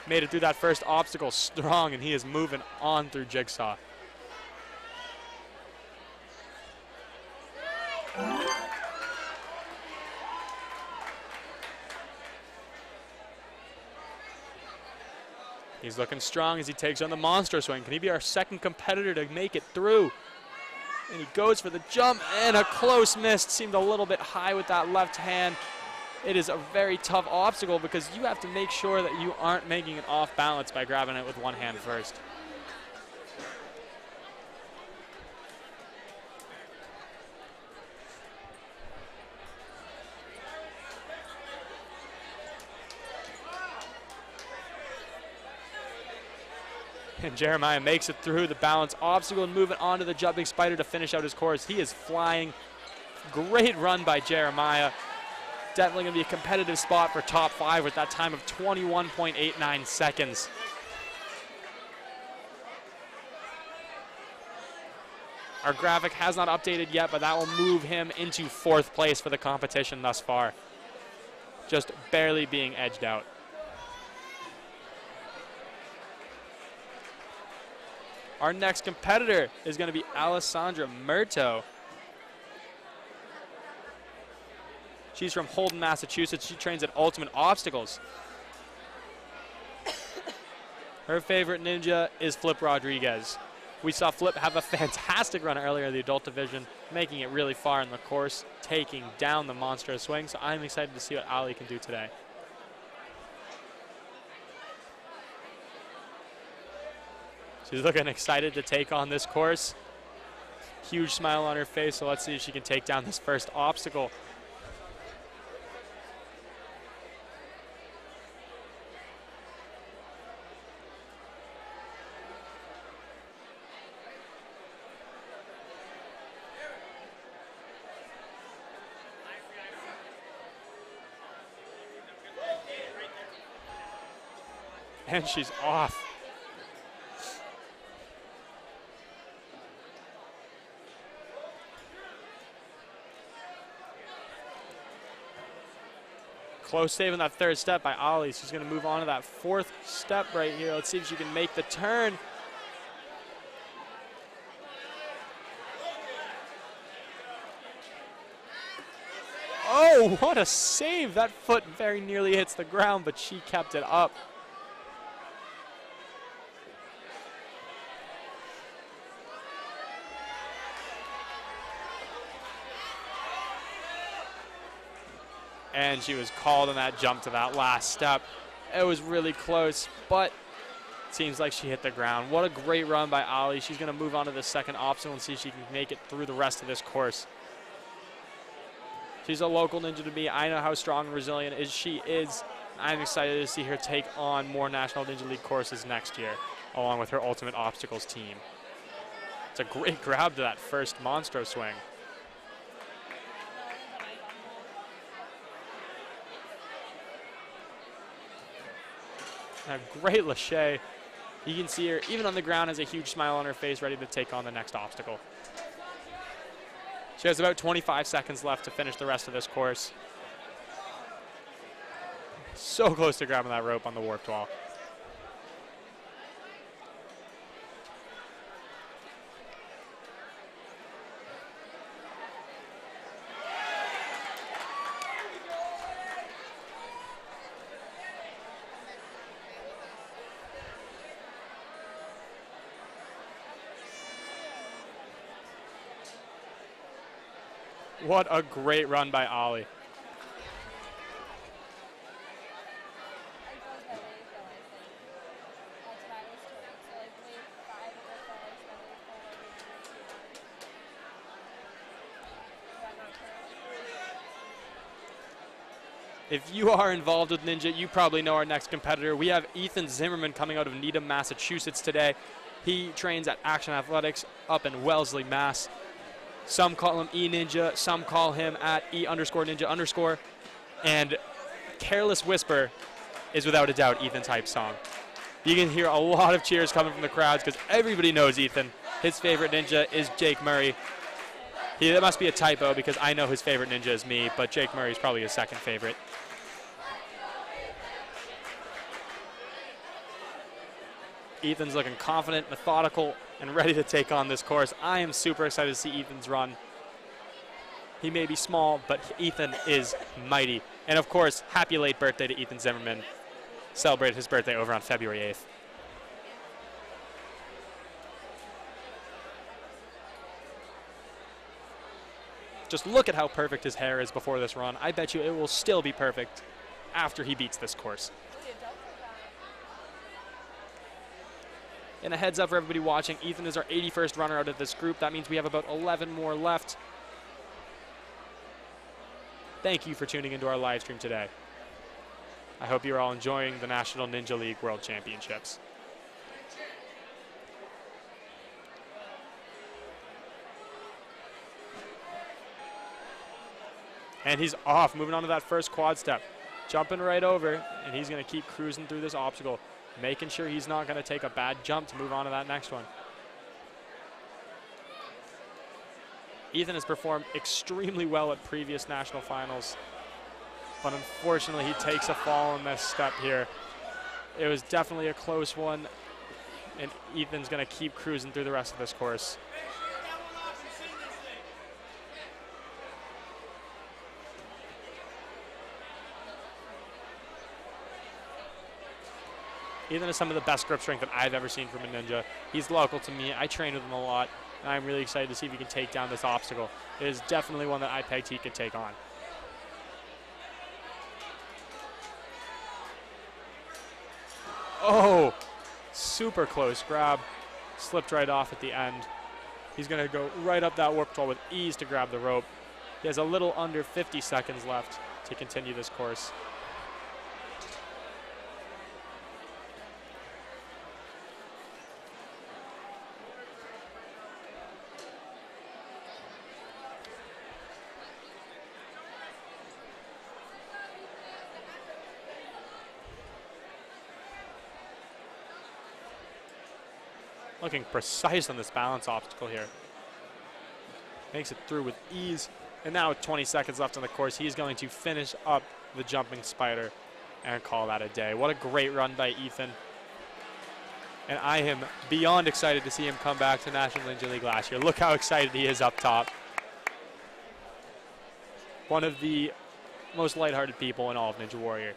Made it through that first obstacle strong and he is moving on through Jigsaw. He's looking strong as he takes on the monster swing. Can he be our second competitor to make it through? And he goes for the jump and a close miss. Seemed a little bit high with that left hand. It is a very tough obstacle because you have to make sure that you aren't making it off balance by grabbing it with one hand first. And Jeremiah makes it through the balance obstacle and moving on to the jumping spider to finish out his course. He is flying. Great run by Jeremiah. Definitely going to be a competitive spot for top 5 with that time of 21.89 seconds. Our graphic has not updated yet, but that will move him into 4th place for the competition thus far. Just barely being edged out. Our next competitor is going to be Alessandra Mirto. She's from Holden, Massachusetts. She trains at Ultimate Obstacles. Her favorite ninja is Flip Rodriguez. We saw Flip have a fantastic run earlier in the adult division, making it really far in the course, taking down the monstrous swing. So I'm excited to see what Ali can do today. She's looking excited to take on this course. Huge smile on her face, so let's see if she can take down this first obstacle. And she's off. Close save on that 3rd step by Ali. She's going to move on to that 4th step right here. Let's see if she can make the turn. Oh, what a save. That foot very nearly hits the ground, but she kept it up. And she was called on that jump to that last step. It was really close, but it seems like she hit the ground. What a great run by Ali. She's going to move on to the 2nd obstacle and see if she can make it through the rest of this course. She's a local ninja to me. I know how strong and resilient she is. I'm excited to see her take on more National Ninja League courses next year, along with her Ultimate Obstacles team. It's a great grab to that first monstro swing. A great lache. You can see her, even on the ground, has a huge smile on her face, ready to take on the next obstacle. She has about 25 seconds left to finish the rest of this course. So close to grabbing that rope on the warped wall. What a great run by Ollie. If you are involved with Ninja, you probably know our next competitor. We have Ethan Zimmerman coming out of Needham, Massachusetts today. He trains at Action Athletics up in Wellesley, Mass. Some call him E-Ninja, some call him at E_Ninja_. And Careless Whisper is without a doubt Ethan's hype song. You can hear a lot of cheers coming from the crowds because everybody knows Ethan. His favorite ninja is Jake Murray. That must be a typo because I know his favorite ninja is me, but Jake Murray is probably his second favorite. Ethan's looking confident, methodical, and ready to take on this course. I am super excited to see Ethan's run. He may be small, but Ethan is mighty. And of course, happy late birthday to Ethan Zimmerman. Celebrated his birthday over on February 8th. Just look at how perfect his hair is before this run. I bet you it will still be perfect after he beats this course. And a heads up for everybody watching, Ethan is our 81st runner out of this group. That means we have about 11 more left. Thank you for tuning into our live stream today. I hope you're all enjoying the National Ninja League World Championships. And he's off, moving on to that first quad step. Jumping right over, and he's going to keep cruising through this obstacle, making sure he's not going to take a bad jump to move on to that next one. Ethan has performed extremely well at previous national finals, but unfortunately he takes a fall in this step here. It was definitely a close one, and Ethan's going to keep cruising through the rest of this course. Ethan is some of the best grip strength that I've ever seen from a ninja. He's local to me. I train with him a lot, and I'm really excited to see if he can take down this obstacle. It is definitely one that I pegged he could take on. Oh, super close grab. Slipped right off at the end. He's going to go right up that warp wall with ease to grab the rope. He has a little under 50 seconds left to continue this course. Looking precise on this balance obstacle here. Makes it through with ease. And now with 20 seconds left on the course, he's going to finish up the jumping spider and call that a day. What a great run by Ethan. And I am beyond excited to see him come back to National Ninja League last year. Look how excited he is up top. One of the most lighthearted people in all of Ninja Warrior.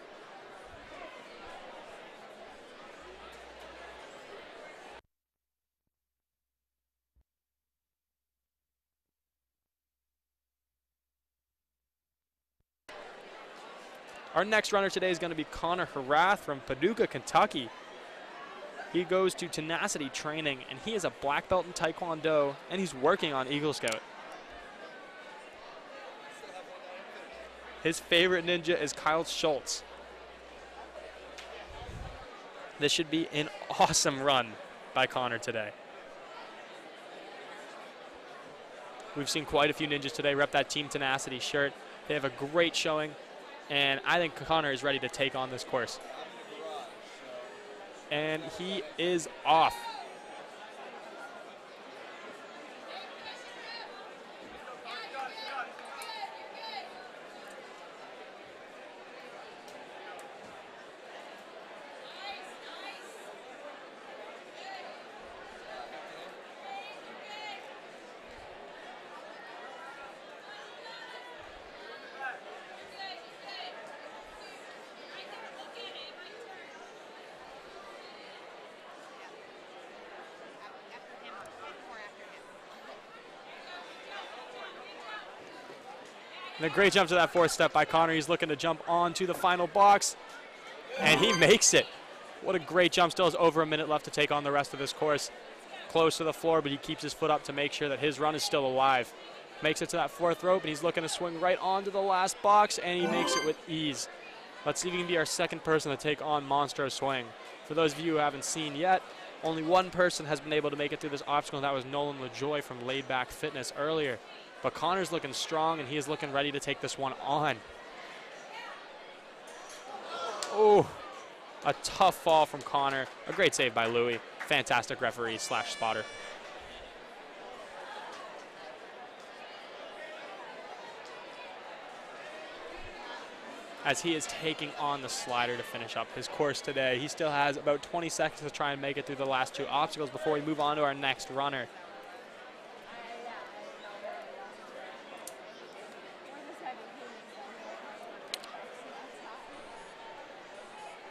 Our next runner today is going to be Connor Harath from Paducah, Kentucky. He goes to Tenacity Training, and he is a black belt in Taekwondo, and he's working on Eagle Scout. His favorite ninja is Kyle Schultz. This should be an awesome run by Connor today. We've seen quite a few ninjas today rep that Team Tenacity shirt. They have a great showing. And I think Connor is ready to take on this course. And he is off. And a great jump to that fourth step by Connor. He's looking to jump onto the final box, and he makes it. What a great jump. Still has over a minute left to take on the rest of this course. Close to the floor, but he keeps his foot up to make sure that his run is still alive. Makes it to that fourth rope, and he's looking to swing right onto the last box, and he makes it with ease. Let's see if he can be our second person to take on Monstro Swing. For those of you who haven't seen yet, only one person has been able to make it through this obstacle, and that was Nolan Lajoie from Laid Back Fitness earlier. But Connor's looking strong, and he is looking ready to take this one on. Oh, a tough fall from Connor. A great save by Louie. Fantastic referee / spotter. As he is taking on the slider to finish up his course today. He still has about 20 seconds to try and make it through the last two obstacles before we move on to our next runner.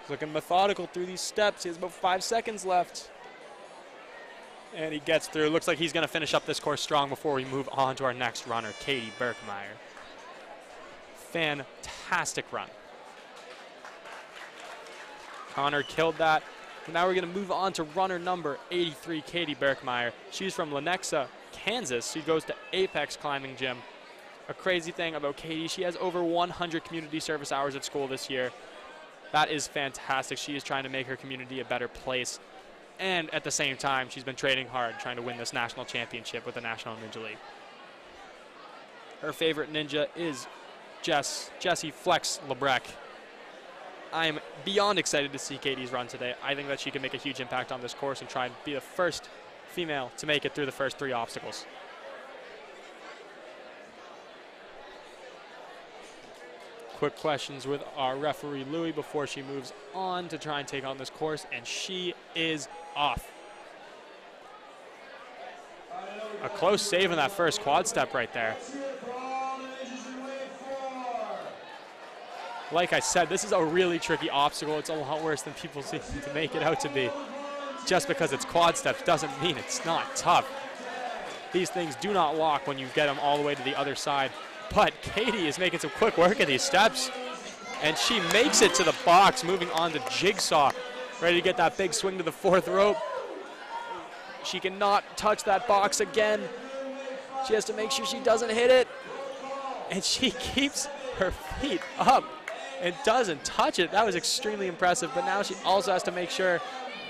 He's looking methodical through these steps. He has about 5 seconds left. And he gets through. Looks like he's going to finish up this course strong before we move on to our next runner, Katie Berkmeyer. Fantastic run. Connor killed that. And now we're going to move on to runner number 83, Katie Berkmeyer. She's from Lenexa, Kansas. She goes to Apex Climbing Gym. A crazy thing about Katie, she has over 100 community service hours at school this year. That is fantastic. She is trying to make her community a better place. And at the same time, she's been training hard, trying to win this national championship with the National Ninja League. Her favorite ninja is Jessie Flex Lebrecq. I am beyond excited to see Katie's run today. I think that she can make a huge impact on this course and try and be the first female to make it through the first 3 obstacles. Quick questions with our referee Louie before she moves on to try and take on this course, and she is off. A close save in that first quad step right there. Like I said, this is a really tricky obstacle. It's a lot worse than people seem to make it out to be. Just because it's quad steps doesn't mean it's not tough. These things do not lock when you get them all the way to the other side. But Katie is making some quick work of these steps. And she makes it to the box, moving on to Jigsaw. Ready to get that big swing to the fourth rope. She cannot touch that box again. She has to make sure she doesn't hit it. And she keeps her feet up and doesn't touch it. That was extremely impressive, but now she also has to make sure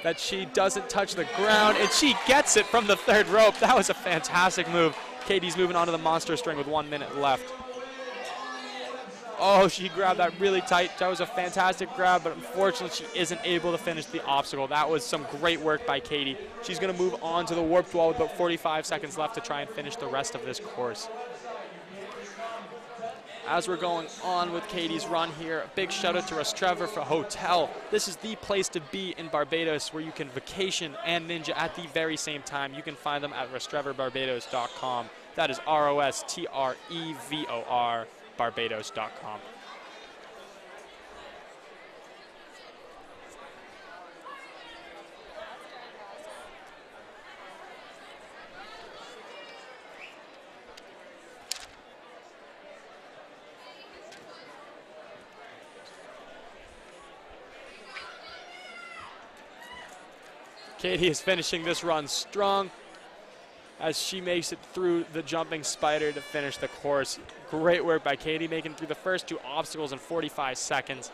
that she doesn't touch the ground, and she gets it from the third rope. That was a fantastic move. Katie's moving on to the monster string with 1 minute left. Oh, she grabbed that really tight. That was a fantastic grab, but unfortunately she isn't able to finish the obstacle. That was some great work by Katie. She's gonna move on to the warped wall with about 45 seconds left to try and finish the rest of this course. As we're going on with Katie's run here, a big shout out to Rostrevor for Hotel. This is the place to be in Barbados where you can vacation and ninja at the very same time. You can find them at rostrevorbarbados.com. That is ROSTREVOR Barbados.com. Katie is finishing this run strong as she makes it through the jumping spider to finish the course. Great work by Katie, making it through the first 2 obstacles in 45 seconds.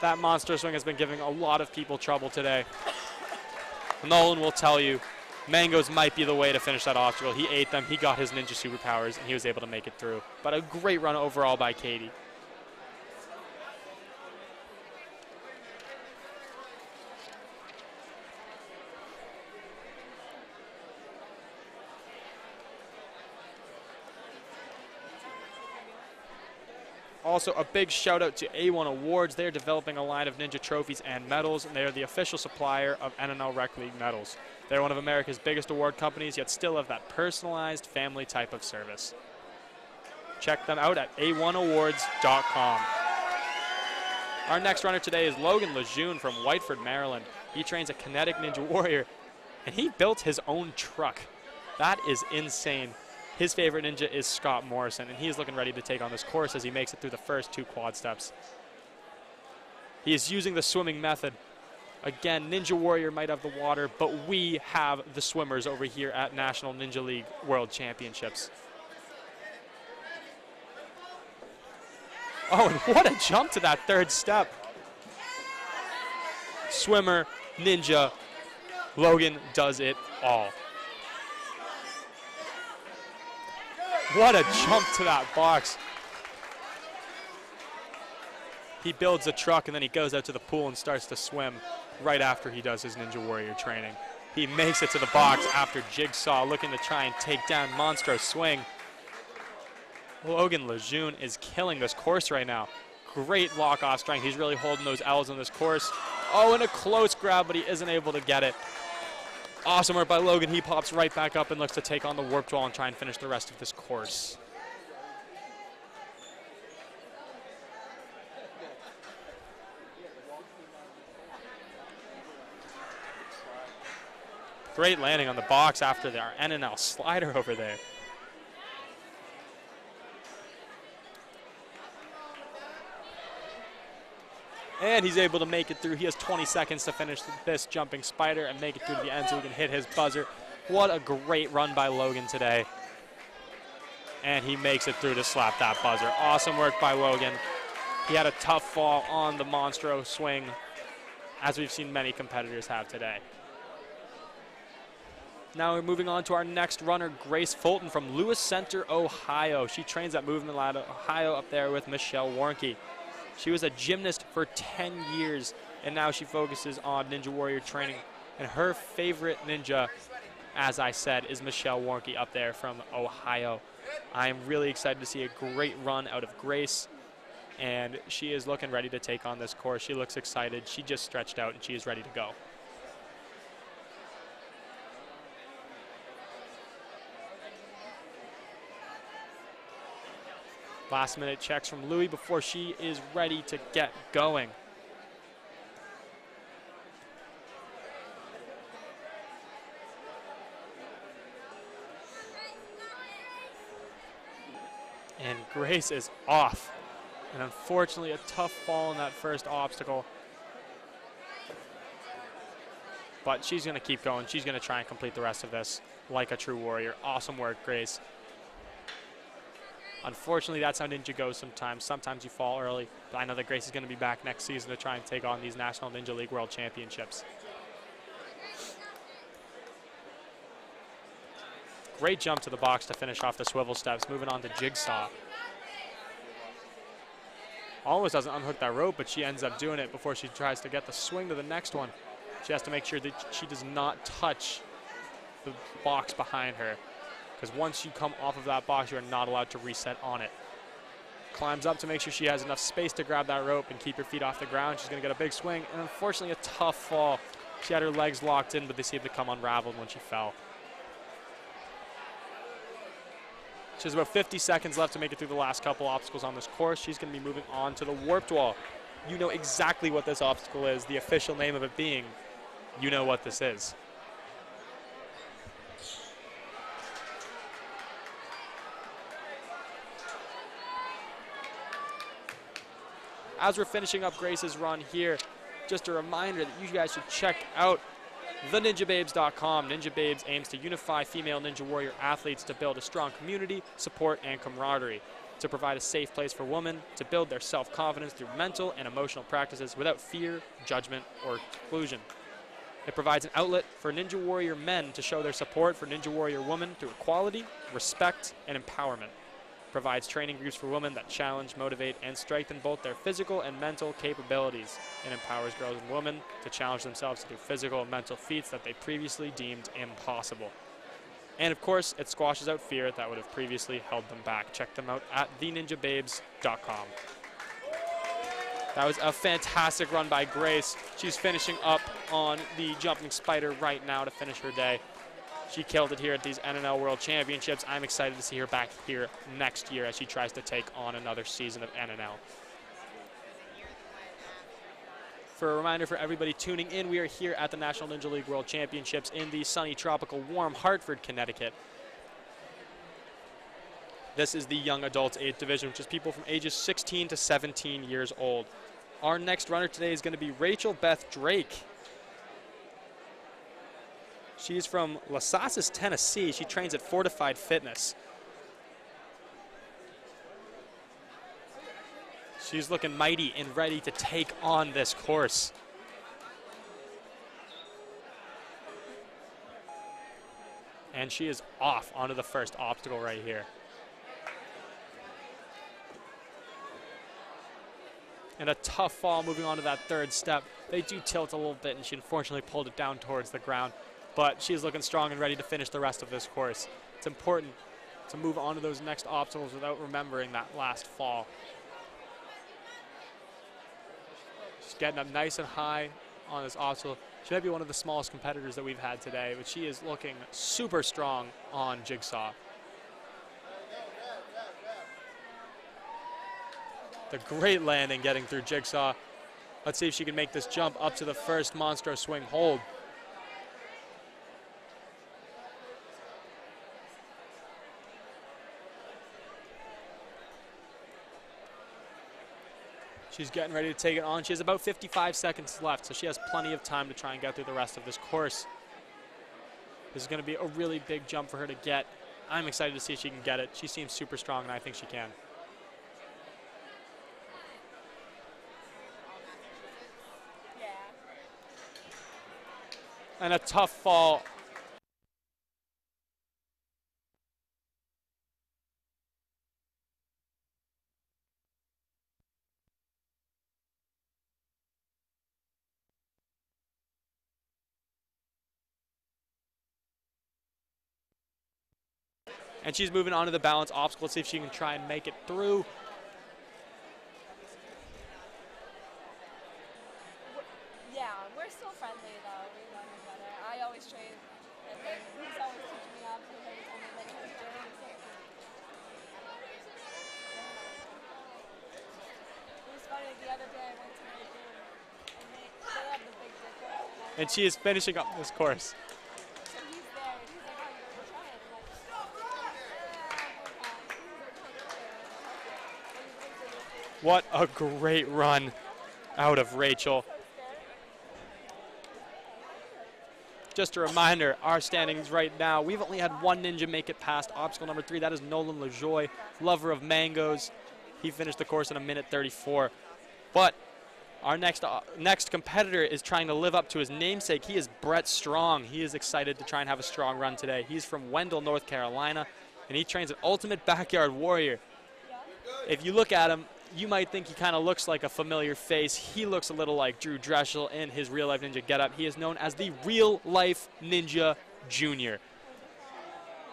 That monster swing has been giving a lot of people trouble today. Nolan will tell you, mangoes might be the way to finish that obstacle. He ate them, he got his ninja superpowers, and he was able to make it through. But a great run overall by Katie. Also, a big shout out to A1 Awards. They're developing a line of ninja trophies and medals, and they are the official supplier of NNL Rec League medals. They're one of America's biggest award companies, yet still have that personalized family type of service. Check them out at a1awards.com. Our next runner today is Logan Lejeune from Whiteford, Maryland. He trains a kinetic ninja warrior, and he built his own truck. That is insane. His favorite ninja is Scott Morrison, and he is looking ready to take on this course as he makes it through the first 2 quad steps. He is using the swimming method. Again, Ninja Warrior might have the water, but we have the swimmers over here at National Ninja League World Championships. Oh, and what a jump to that 3rd step. Swimmer, ninja, Logan does it all. What a jump to that box. He builds a truck and then he goes out to the pool and starts to swim right after he does his Ninja Warrior training. He makes it to the box after Jigsaw looking to try and take down Monroe's swing. Logan Lejeune is killing this course right now. Great lock-off strength. He's really holding those L's on this course. Oh, and a close grab, but he isn't able to get it. Awesome work by Logan. He pops right back up and looks to take on the warped wall and try and finish the rest of this course. Great landing on the box after our NNL slider over there. And he's able to make it through. He has 20 seconds to finish this jumping spider and make it through to the end so he can hit his buzzer. What a great run by Logan today. And he makes it through to slap that buzzer. Awesome work by Logan. He had a tough fall on the Monroe swing, as we've seen many competitors have today. Now we're moving on to our next runner, Grace Fulton from Lewis Center, Ohio. She trains at Movement Lab Ohio up there with Michelle Warnke. She was a gymnast for 10 years, and now she focuses on Ninja Warrior training. And her favorite ninja, as I said, is Michelle Warnke up there from Ohio. I am really excited to see a great run out of Grace, and she is looking ready to take on this course. She looks excited. She just stretched out, and she is ready to go. Last minute checks from Louie before she is ready to get going. And Grace is off. And unfortunately, a tough fall in that first obstacle. But she's going to keep going. She's going to try and complete the rest of this like a true warrior. Awesome work, Grace. Unfortunately, that's how Ninja goes sometimes. Sometimes you fall early, but I know that Grace is going to be back next season to try and take on these National Ninja League World Championships. Great jump to the box to finish off the swivel steps. Moving on to Jigsaw. Almost doesn't unhook that rope, but she ends up doing it before she tries to get the swing to the next one. She has to make sure that she does not touch the box behind her, because once you come off of that box, you are not allowed to reset on it. Climbs up to make sure she has enough space to grab that rope and keep her feet off the ground. She's going to get a big swing, and unfortunately a tough fall. She had her legs locked in, but they seemed to come unraveled when she fell. She has about 50 seconds left to make it through the last couple obstacles on this course. She's going to be moving on to the warped wall. You know exactly what this obstacle is, the official name of it being, you know what this is. As we're finishing up Grace's run here, just a reminder that you guys should check out theninjababes.com. Ninja Babes aims to unify female Ninja Warrior athletes to build a strong community, support, and camaraderie, to provide a safe place for women to build their self-confidence through mental and emotional practices without fear, judgment, or exclusion. It provides an outlet for Ninja Warrior men to show their support for Ninja Warrior women through equality, respect, and empowerment. Provides training groups for women that challenge, motivate, and strengthen both their physical and mental capabilities, and empowers girls and women to challenge themselves to do physical and mental feats that they previously deemed impossible. And of course, it squashes out fear that would have previously held them back. Check them out at theninjababes.com. That was a fantastic run by Grace. She's finishing up on the jumping spider right now to finish her day. She killed it here at these NNL World Championships. I'm excited to see her back here next year as she tries to take on another season of NNL. For a reminder for everybody tuning in, we are here at the National Ninja League World Championships in the sunny, tropical, warm Hartford, Connecticut. This is the young adults 8th division, which is people from ages 16 to 17 years old. Our next runner today is going to be Rachel Beth Drake. She's from Lasasas, Tennessee. She trains at Fortified Fitness. She's looking mighty and ready to take on this course. And she is off onto the first obstacle right here. And a tough fall moving on to that third step. They do tilt a little bit, and she unfortunately pulled it down towards the ground. But she's looking strong and ready to finish the rest of this course. It's important to move on to those next obstacles without remembering that last fall. She's getting up nice and high on this obstacle. She might be one of the smallest competitors that we've had today, but she is looking super strong on Jigsaw. The great landing getting through Jigsaw. Let's see if she can make this jump up to the first Monstro swing hold. She's getting ready to take it on. She has about 55 seconds left, so she has plenty of time to try and get through the rest of this course. This is going to be a really big jump for her to get. I'm excited to see if she can get it. She seems super strong, and I think she can. And a tough fall. And she's moving on to the balance obstacle. Let's see if she can try and make it through. Yeah, we're still friendly though. We love each other. I always train, and then he's always teaching me up because every time I make his gym. It was funny, the other day I went to my gym, and they have the big dipper. And she is finishing up this course. So he's there, and he's like, oh, you want to try it? I'm like, What a great run out of Rachel. Just a reminder, our standings right now, we've only had one ninja make it past obstacle number 3. That is Nolan Lajoie, lover of mangoes. He finished the course in 1:34. But our next competitor is trying to live up to his namesake. He is Bret Strong. He is excited to try and have a strong run today. He's from Wendell, North Carolina, and he trains at Ultimate Backyard Warrior. If you look at him, you might think he kind of looks like a familiar face. He looks a little like Drew Dressel in his real-life ninja getup. He is known as the real-life Ninja Junior.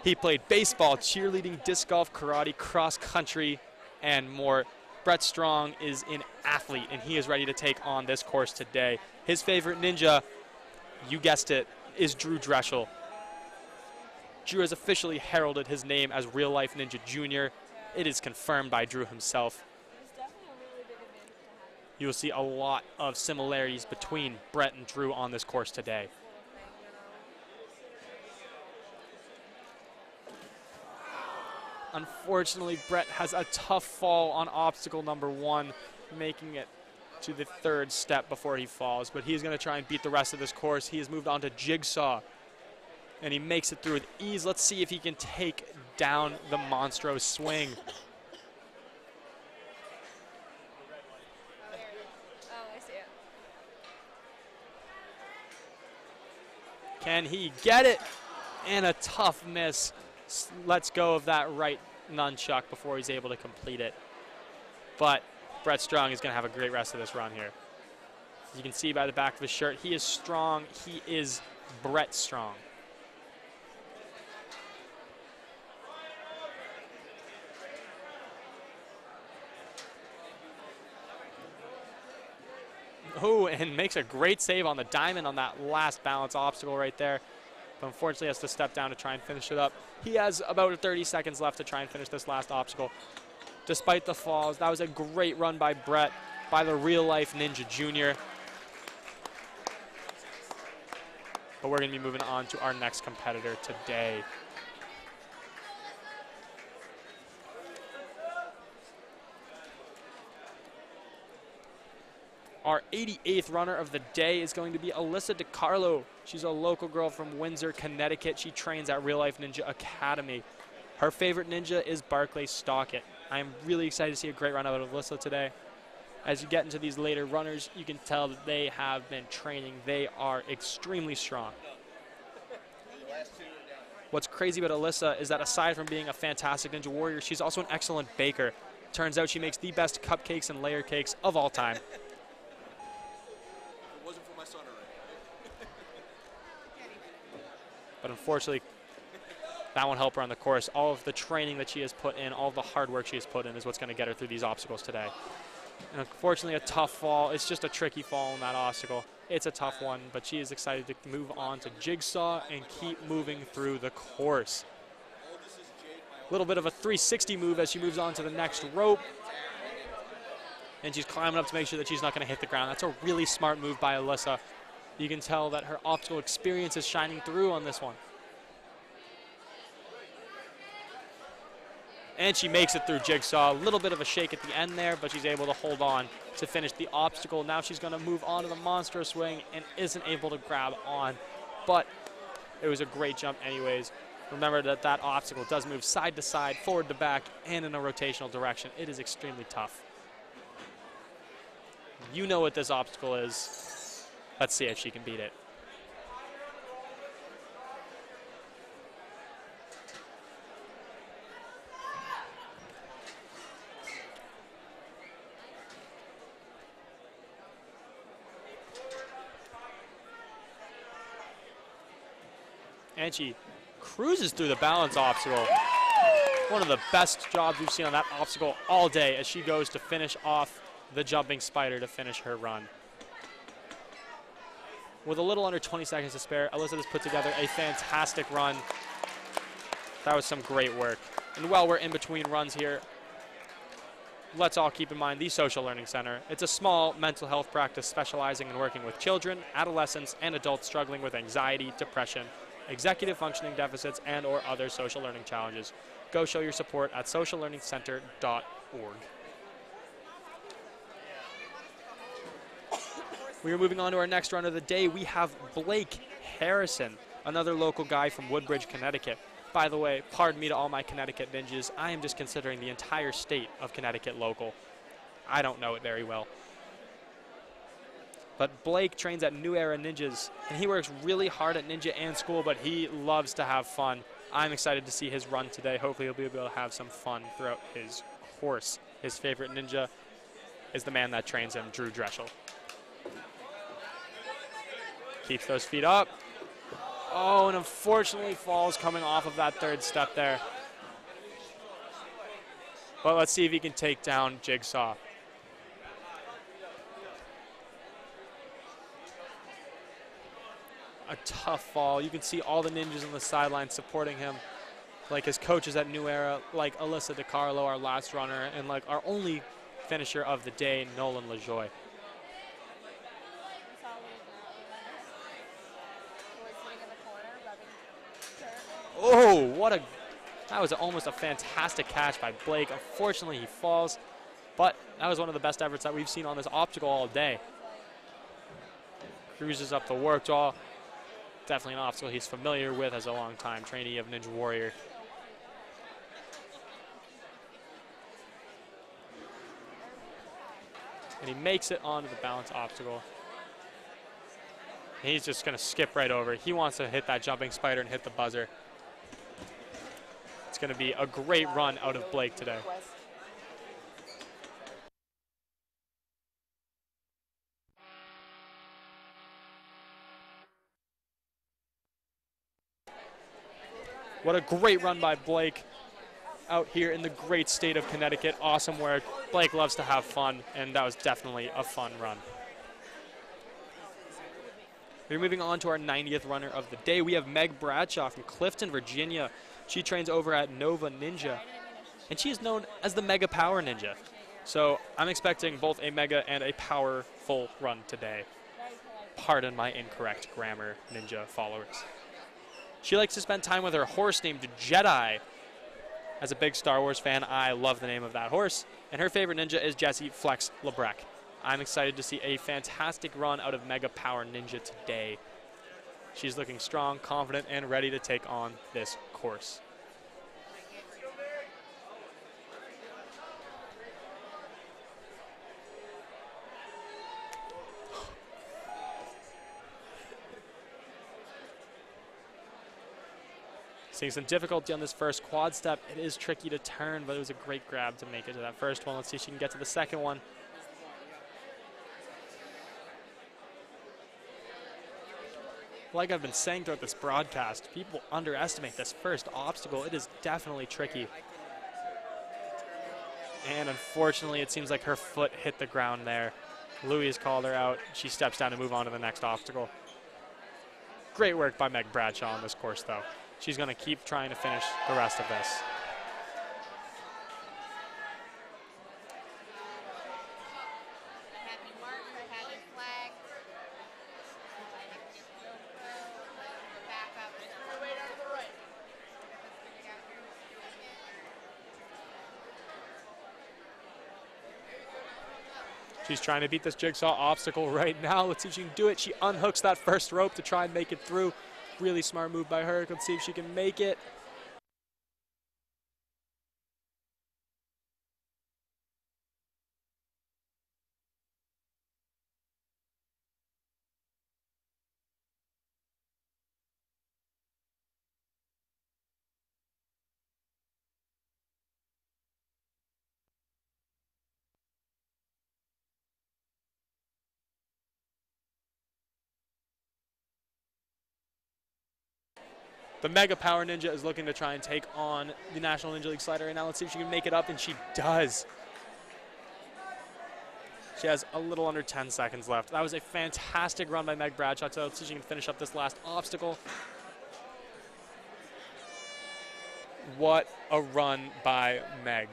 He played baseball, cheerleading, disc golf, karate, cross-country, and more. Bret Strong is an athlete, and he is ready to take on this course today. His favorite ninja, you guessed it, is Drew Dressel. Drew has officially heralded his name as real-life Ninja Junior. It is confirmed by Drew himself. You will see a lot of similarities between Bret and Drew on this course today. Unfortunately, Bret has a tough fall on obstacle number 1, making it to the 3rd step before he falls. But he's going to try and beat the rest of this course. He has moved on to Jigsaw, and he makes it through with ease. Let's see if he can take down the Monstro swing. Can he get it? And a tough miss. Lets go of that right nunchuck before he's able to complete it. But Bret Strong is going to have a great rest of this run here. As you can see by the back of his shirt, he is strong. He is Bret Strong. Oh, and makes a great save on the diamond on that last balance obstacle right there. But unfortunately has to step down to try and finish it up. He has about 30 seconds left to try and finish this last obstacle. Despite the falls, that was a great run by Bret, by the real-life Ninja Junior. But we're going to be moving on to our next competitor today. Our 88th runner of the day is going to be Alyssa DiCarlo. She's a local girl from Windsor, Connecticut. She trains at Real Life Ninja Academy. Her favorite ninja is Barclay Stockett. I'm really excited to see a great run out of Alyssa today. As you get into these later runners, you can tell that they have been training. They are extremely strong. What's crazy about Alyssa is that aside from being a fantastic ninja warrior, she's also an excellent baker. Turns out she makes the best cupcakes and layer cakes of all time. But unfortunately, that won't help her on the course. All of the training that she has put in, all of the hard work she has put in is what's going to get her through these obstacles today. And unfortunately, a tough fall. It's just a tricky fall in that obstacle. It's a tough one, but she is excited to move on to Jigsaw and keep moving through the course. A little bit of a 360 move as she moves on to the next rope. And she's climbing up to make sure that she's not going to hit the ground. That's a really smart move by Alyssa. You can tell that her obstacle experience is shining through on this one. And she makes it through Jigsaw. A little bit of a shake at the end there, but she's able to hold on to finish the obstacle. Now she's going to move on to the monster swing and isn't able to grab on. But it was a great jump anyways. Remember that that obstacle does move side to side, forward to back, and in a rotational direction. It is extremely tough. You know what this obstacle is. Let's see if she can beat it. And she cruises through the balance obstacle. One of the best jobs we've seen on that obstacle all day as she goes to finish off the jumping spider to finish her run. With a little under 20 seconds to spare, Alyssa has put together a fantastic run. That was some great work. And while we're in between runs here, let's all keep in mind the Social Learning Center. It's a small mental health practice specializing in working with children, adolescents, and adults struggling with anxiety, depression, executive functioning deficits, and or other social learning challenges. Go show your support at sociallearningcenter.org. We are moving on to our next run of the day. We have Blake Harrison, another local guy from Woodbridge, Connecticut. By the way, pardon me to all my Connecticut ninjas. I am just considering the entire state of Connecticut local. I don't know it very well. But Blake trains at New Era Ninjas, and he works really hard at ninja and school, but he loves to have fun. I'm excited to see his run today. Hopefully he'll be able to have some fun throughout his course. His favorite ninja is the man that trains him, Drew Dreschel. Keeps those feet up. Oh, and unfortunately falls coming off of that third step there. But let's see if he can take down Jigsaw. A tough fall. You can see all the ninjas on the sideline supporting him, like his coaches at New Era, like Alyssa DiCarlo, our last runner, and like our only finisher of the day, Nolan Lajoie. Oh, that was almost a fantastic catch by Blake. Unfortunately, he falls, but that was one of the best efforts that we've seen on this obstacle all day. Cruises up the work draw. Definitely an obstacle he's familiar with as a long-time trainee of Ninja Warrior. And he makes it onto the balance obstacle. And he's just going to skip right over. He wants to hit that jumping spider and hit the buzzer. It's going to be a great run out of Blake today. What a great run by Blake out here in the great state of Connecticut. Awesome work. Blake loves to have fun, and that was definitely a fun run. We're moving on to our 90th runner of the day. We have Meg Bradshaw from Clifton, Virginia. She trains over at Nova Ninja, and she is known as the Mega Power Ninja. So I'm expecting both a Mega and a powerful run today. Pardon my incorrect grammar, Ninja followers. She likes to spend time with her horse named Jedi. As a big Star Wars fan, I love the name of that horse. And her favorite ninja is Jesse Flex Lebrecht. I'm excited to see a fantastic run out of Mega Power Ninja today. She's looking strong, confident, and ready to take on this course. Seeing some difficulty on this first quad step. It is tricky to turn, but it was a great grab to make it to that first one. Let's see if she can get to the second one. Like I've been saying throughout this broadcast, people underestimate this first obstacle. It is definitely tricky. And unfortunately, it seems like her foot hit the ground there. Louis has called her out. She steps down to move on to the next obstacle. Great work by Meg Bradshaw on this course, though. She's going to keep trying to finish the rest of this. She's trying to beat this Jigsaw obstacle right now. Let's see if she can do it. She unhooks that first rope to try and make it through. Really smart move by her. Let's see if she can make it. The Mega Power Ninja is looking to try and take on the National Ninja League slider right now. Let's see if she can make it up, and she does. She has a little under 10 seconds left. That was a fantastic run by Meg Bradshaw. So let's see if she can finish up this last obstacle. What a run by Meg.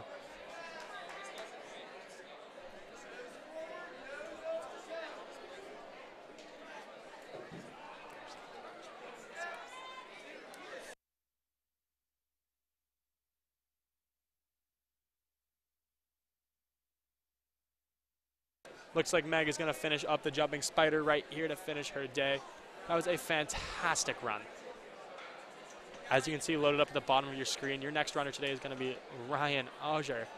Looks like Meg is going to finish up the jumping spider right here to finish her day. That was a fantastic run. As you can see loaded up at the bottom of your screen, your next runner today is going to be Ryan Auger.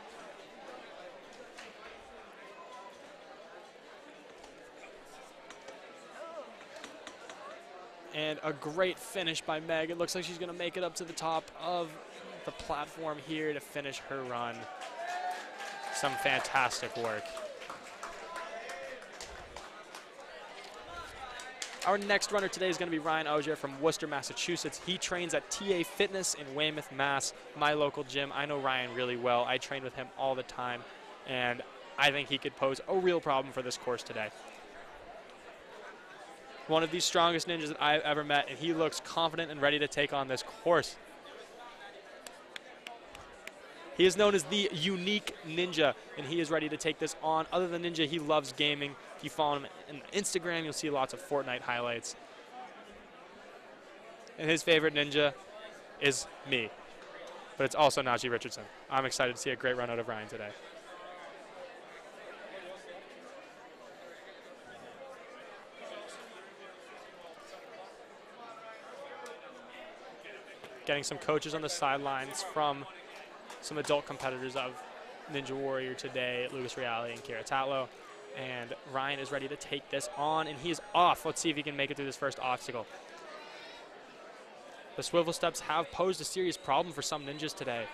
And a great finish by Meg. It looks like she's going to make it up to the top of the platform here to finish her run. Some fantastic work. Our next runner today is going to be Ryan Auger from Worcester, Massachusetts. He trains at TA Fitness in Weymouth, Mass, my local gym. I know Ryan really well. I train with him all the time, and I think he could pose a real problem for this course today. One of the strongest ninjas that I've ever met, and he looks confident and ready to take on this course. He is known as the Unique Ninja, and he is ready to take this on. Other than Ninja, he loves gaming. If you follow him on Instagram, you'll see lots of Fortnite highlights. And his favorite ninja is me, but it's also Najee Richardson. I'm excited to see a great run out of Ryan today. Getting some coaches on the sidelines from some adult competitors of Ninja Warrior today, Lucas Reale and Kira Tatlow. And Ryan is ready to take this on, and he is off. Let's see if he can make it through this first obstacle. The swivel steps have posed a serious problem for some ninjas today.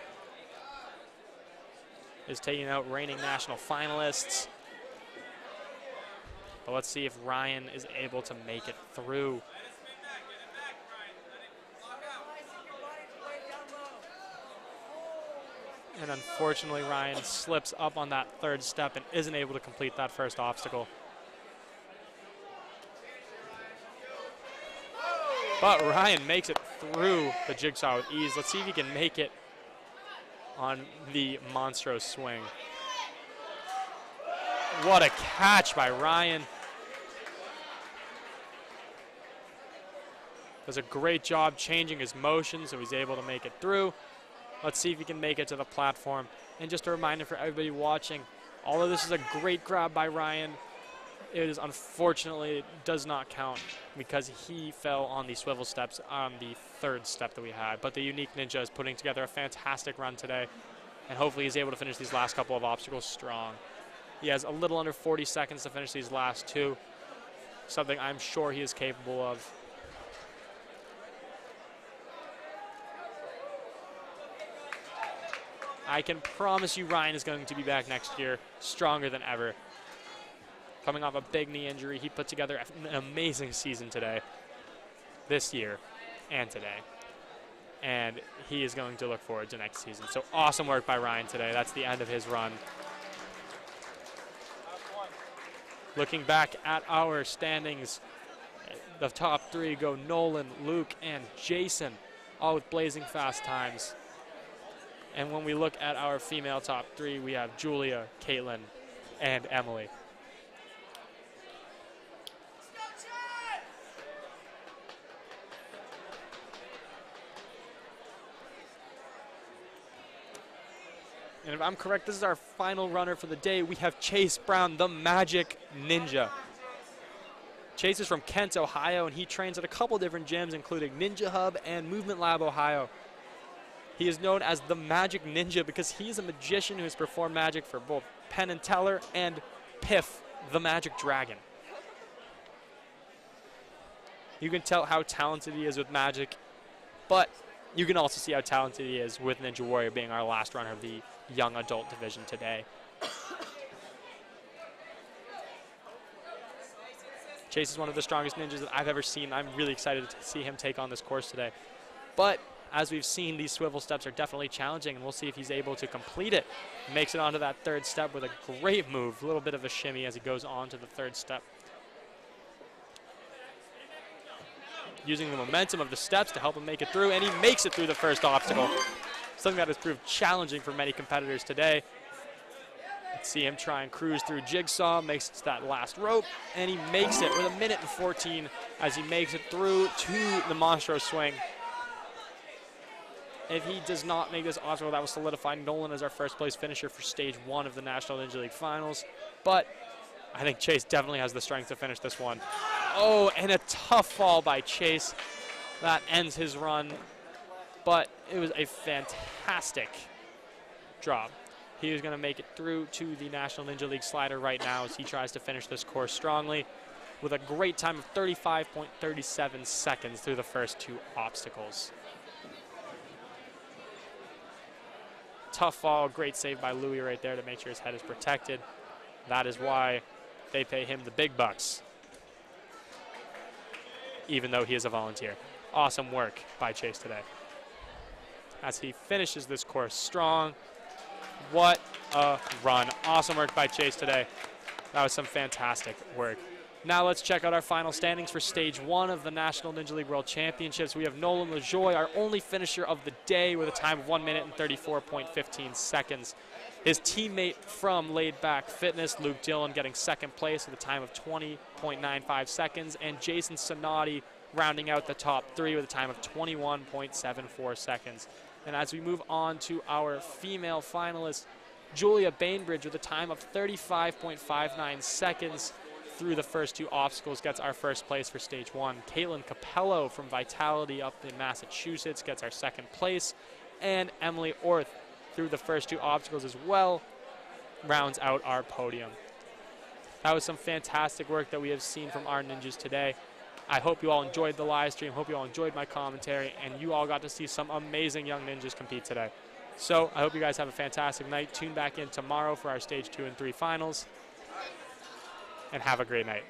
Is taking out reigning national finalists. But let's see if Ryan is able to make it through. And unfortunately, Ryan slips up on that third step and isn't able to complete that first obstacle. But Ryan makes it through the Jigsaw with ease. Let's see if he can make it on the Monstro swing. What a catch by Ryan. Does a great job changing his motion so he's able to make it through. Let's see if he can make it to the platform. And just a reminder for everybody watching, all of this is a great grab by Ryan. it is unfortunately does not count because he fell on the swivel steps on the third step that we had. But the Unique Ninja is putting together a fantastic run today, and hopefully he's able to finish these last couple of obstacles strong. He has a little under 40 seconds to finish these last two, something I'm sure he is capable of. I can promise you Ryan is going to be back next year stronger than ever. Coming off a big knee injury, he put together an amazing season today, this year, and today. And he is going to look forward to next season. So awesome work by Ryan today. That's the end of his run. Looking back at our standings, the top three go Nolan, Luke, and Jason, all with blazing fast times. And when we look at our female top three, we have Julia, Caitlin, and Emily. And if I'm correct, this is our final runner for the day. We have Chase Brown, the Magic Ninja. Chase is from Kent, Ohio, and he trains at a couple different gyms, including Ninja Hub and Movement Lab, Ohio. He is known as the Magic Ninja because he is a magician who has performed magic for both Penn and Teller and Piff, the Magic Dragon. You can tell how talented he is with magic, but you can also see how talented he is with Ninja Warrior being our last runner of the young adult division today. Chase is one of the strongest ninjas that I've ever seen. I'm really excited to see him take on this course today. But as we've seen, these swivel steps are definitely challenging, and we'll see if he's able to complete it. Makes it onto that third step with a great move, a little bit of a shimmy as he goes on to the third step. Using the momentum of the steps to help him make it through, and he makes it through the first obstacle. Something that has proved challenging for many competitors today. Let's see him try and cruise through Jigsaw, makes it to that last rope, and he makes it with 1:14 as he makes it through to the Monroe swing. If he does not make this obstacle, that will solidify Nolan as our first place finisher for stage 1 of the National Ninja League Finals. But I think Chase definitely has the strength to finish this one. Oh, and a tough fall by Chase. That ends his run. But it was a fantastic drop. He is going to make it through to the National Ninja League slider right now as he tries to finish this course strongly with a great time of 35.37 seconds through the first two obstacles. Tough fall, great save by Louis right there to make sure his head is protected. That is why they pay him the big bucks, even though he is a volunteer. Awesome work by Chase today as he finishes this course strong. What a run. Awesome work by Chase today. That was some fantastic work. Now let's check out our final standings for stage 1 of the National Ninja League World Championships. We have Nolan Lajoie, our only finisher of the day, with a time of 1:34.15 seconds. His teammate from Laid Back Fitness, Luke Dillon, getting second place with a time of 20.95 seconds, and Jason Sonati rounding out the top 3 with a time of 21.74 seconds. And as we move on to our female finalist, Julia Bainbridge with a time of 35.59 seconds through the first two obstacles gets our first place for stage 1. Kalyn Capello from Vitality up in Massachusetts gets our second place. And Emily Orth through the first two obstacles as well rounds out our podium. That was some fantastic work that we have seen from our ninjas today. I hope you all enjoyed the live stream, hope you all enjoyed my commentary, and you all got to see some amazing young ninjas compete today. So I hope you guys have a fantastic night. Tune back in tomorrow for our stage 2 and 3 finals, and have a great night.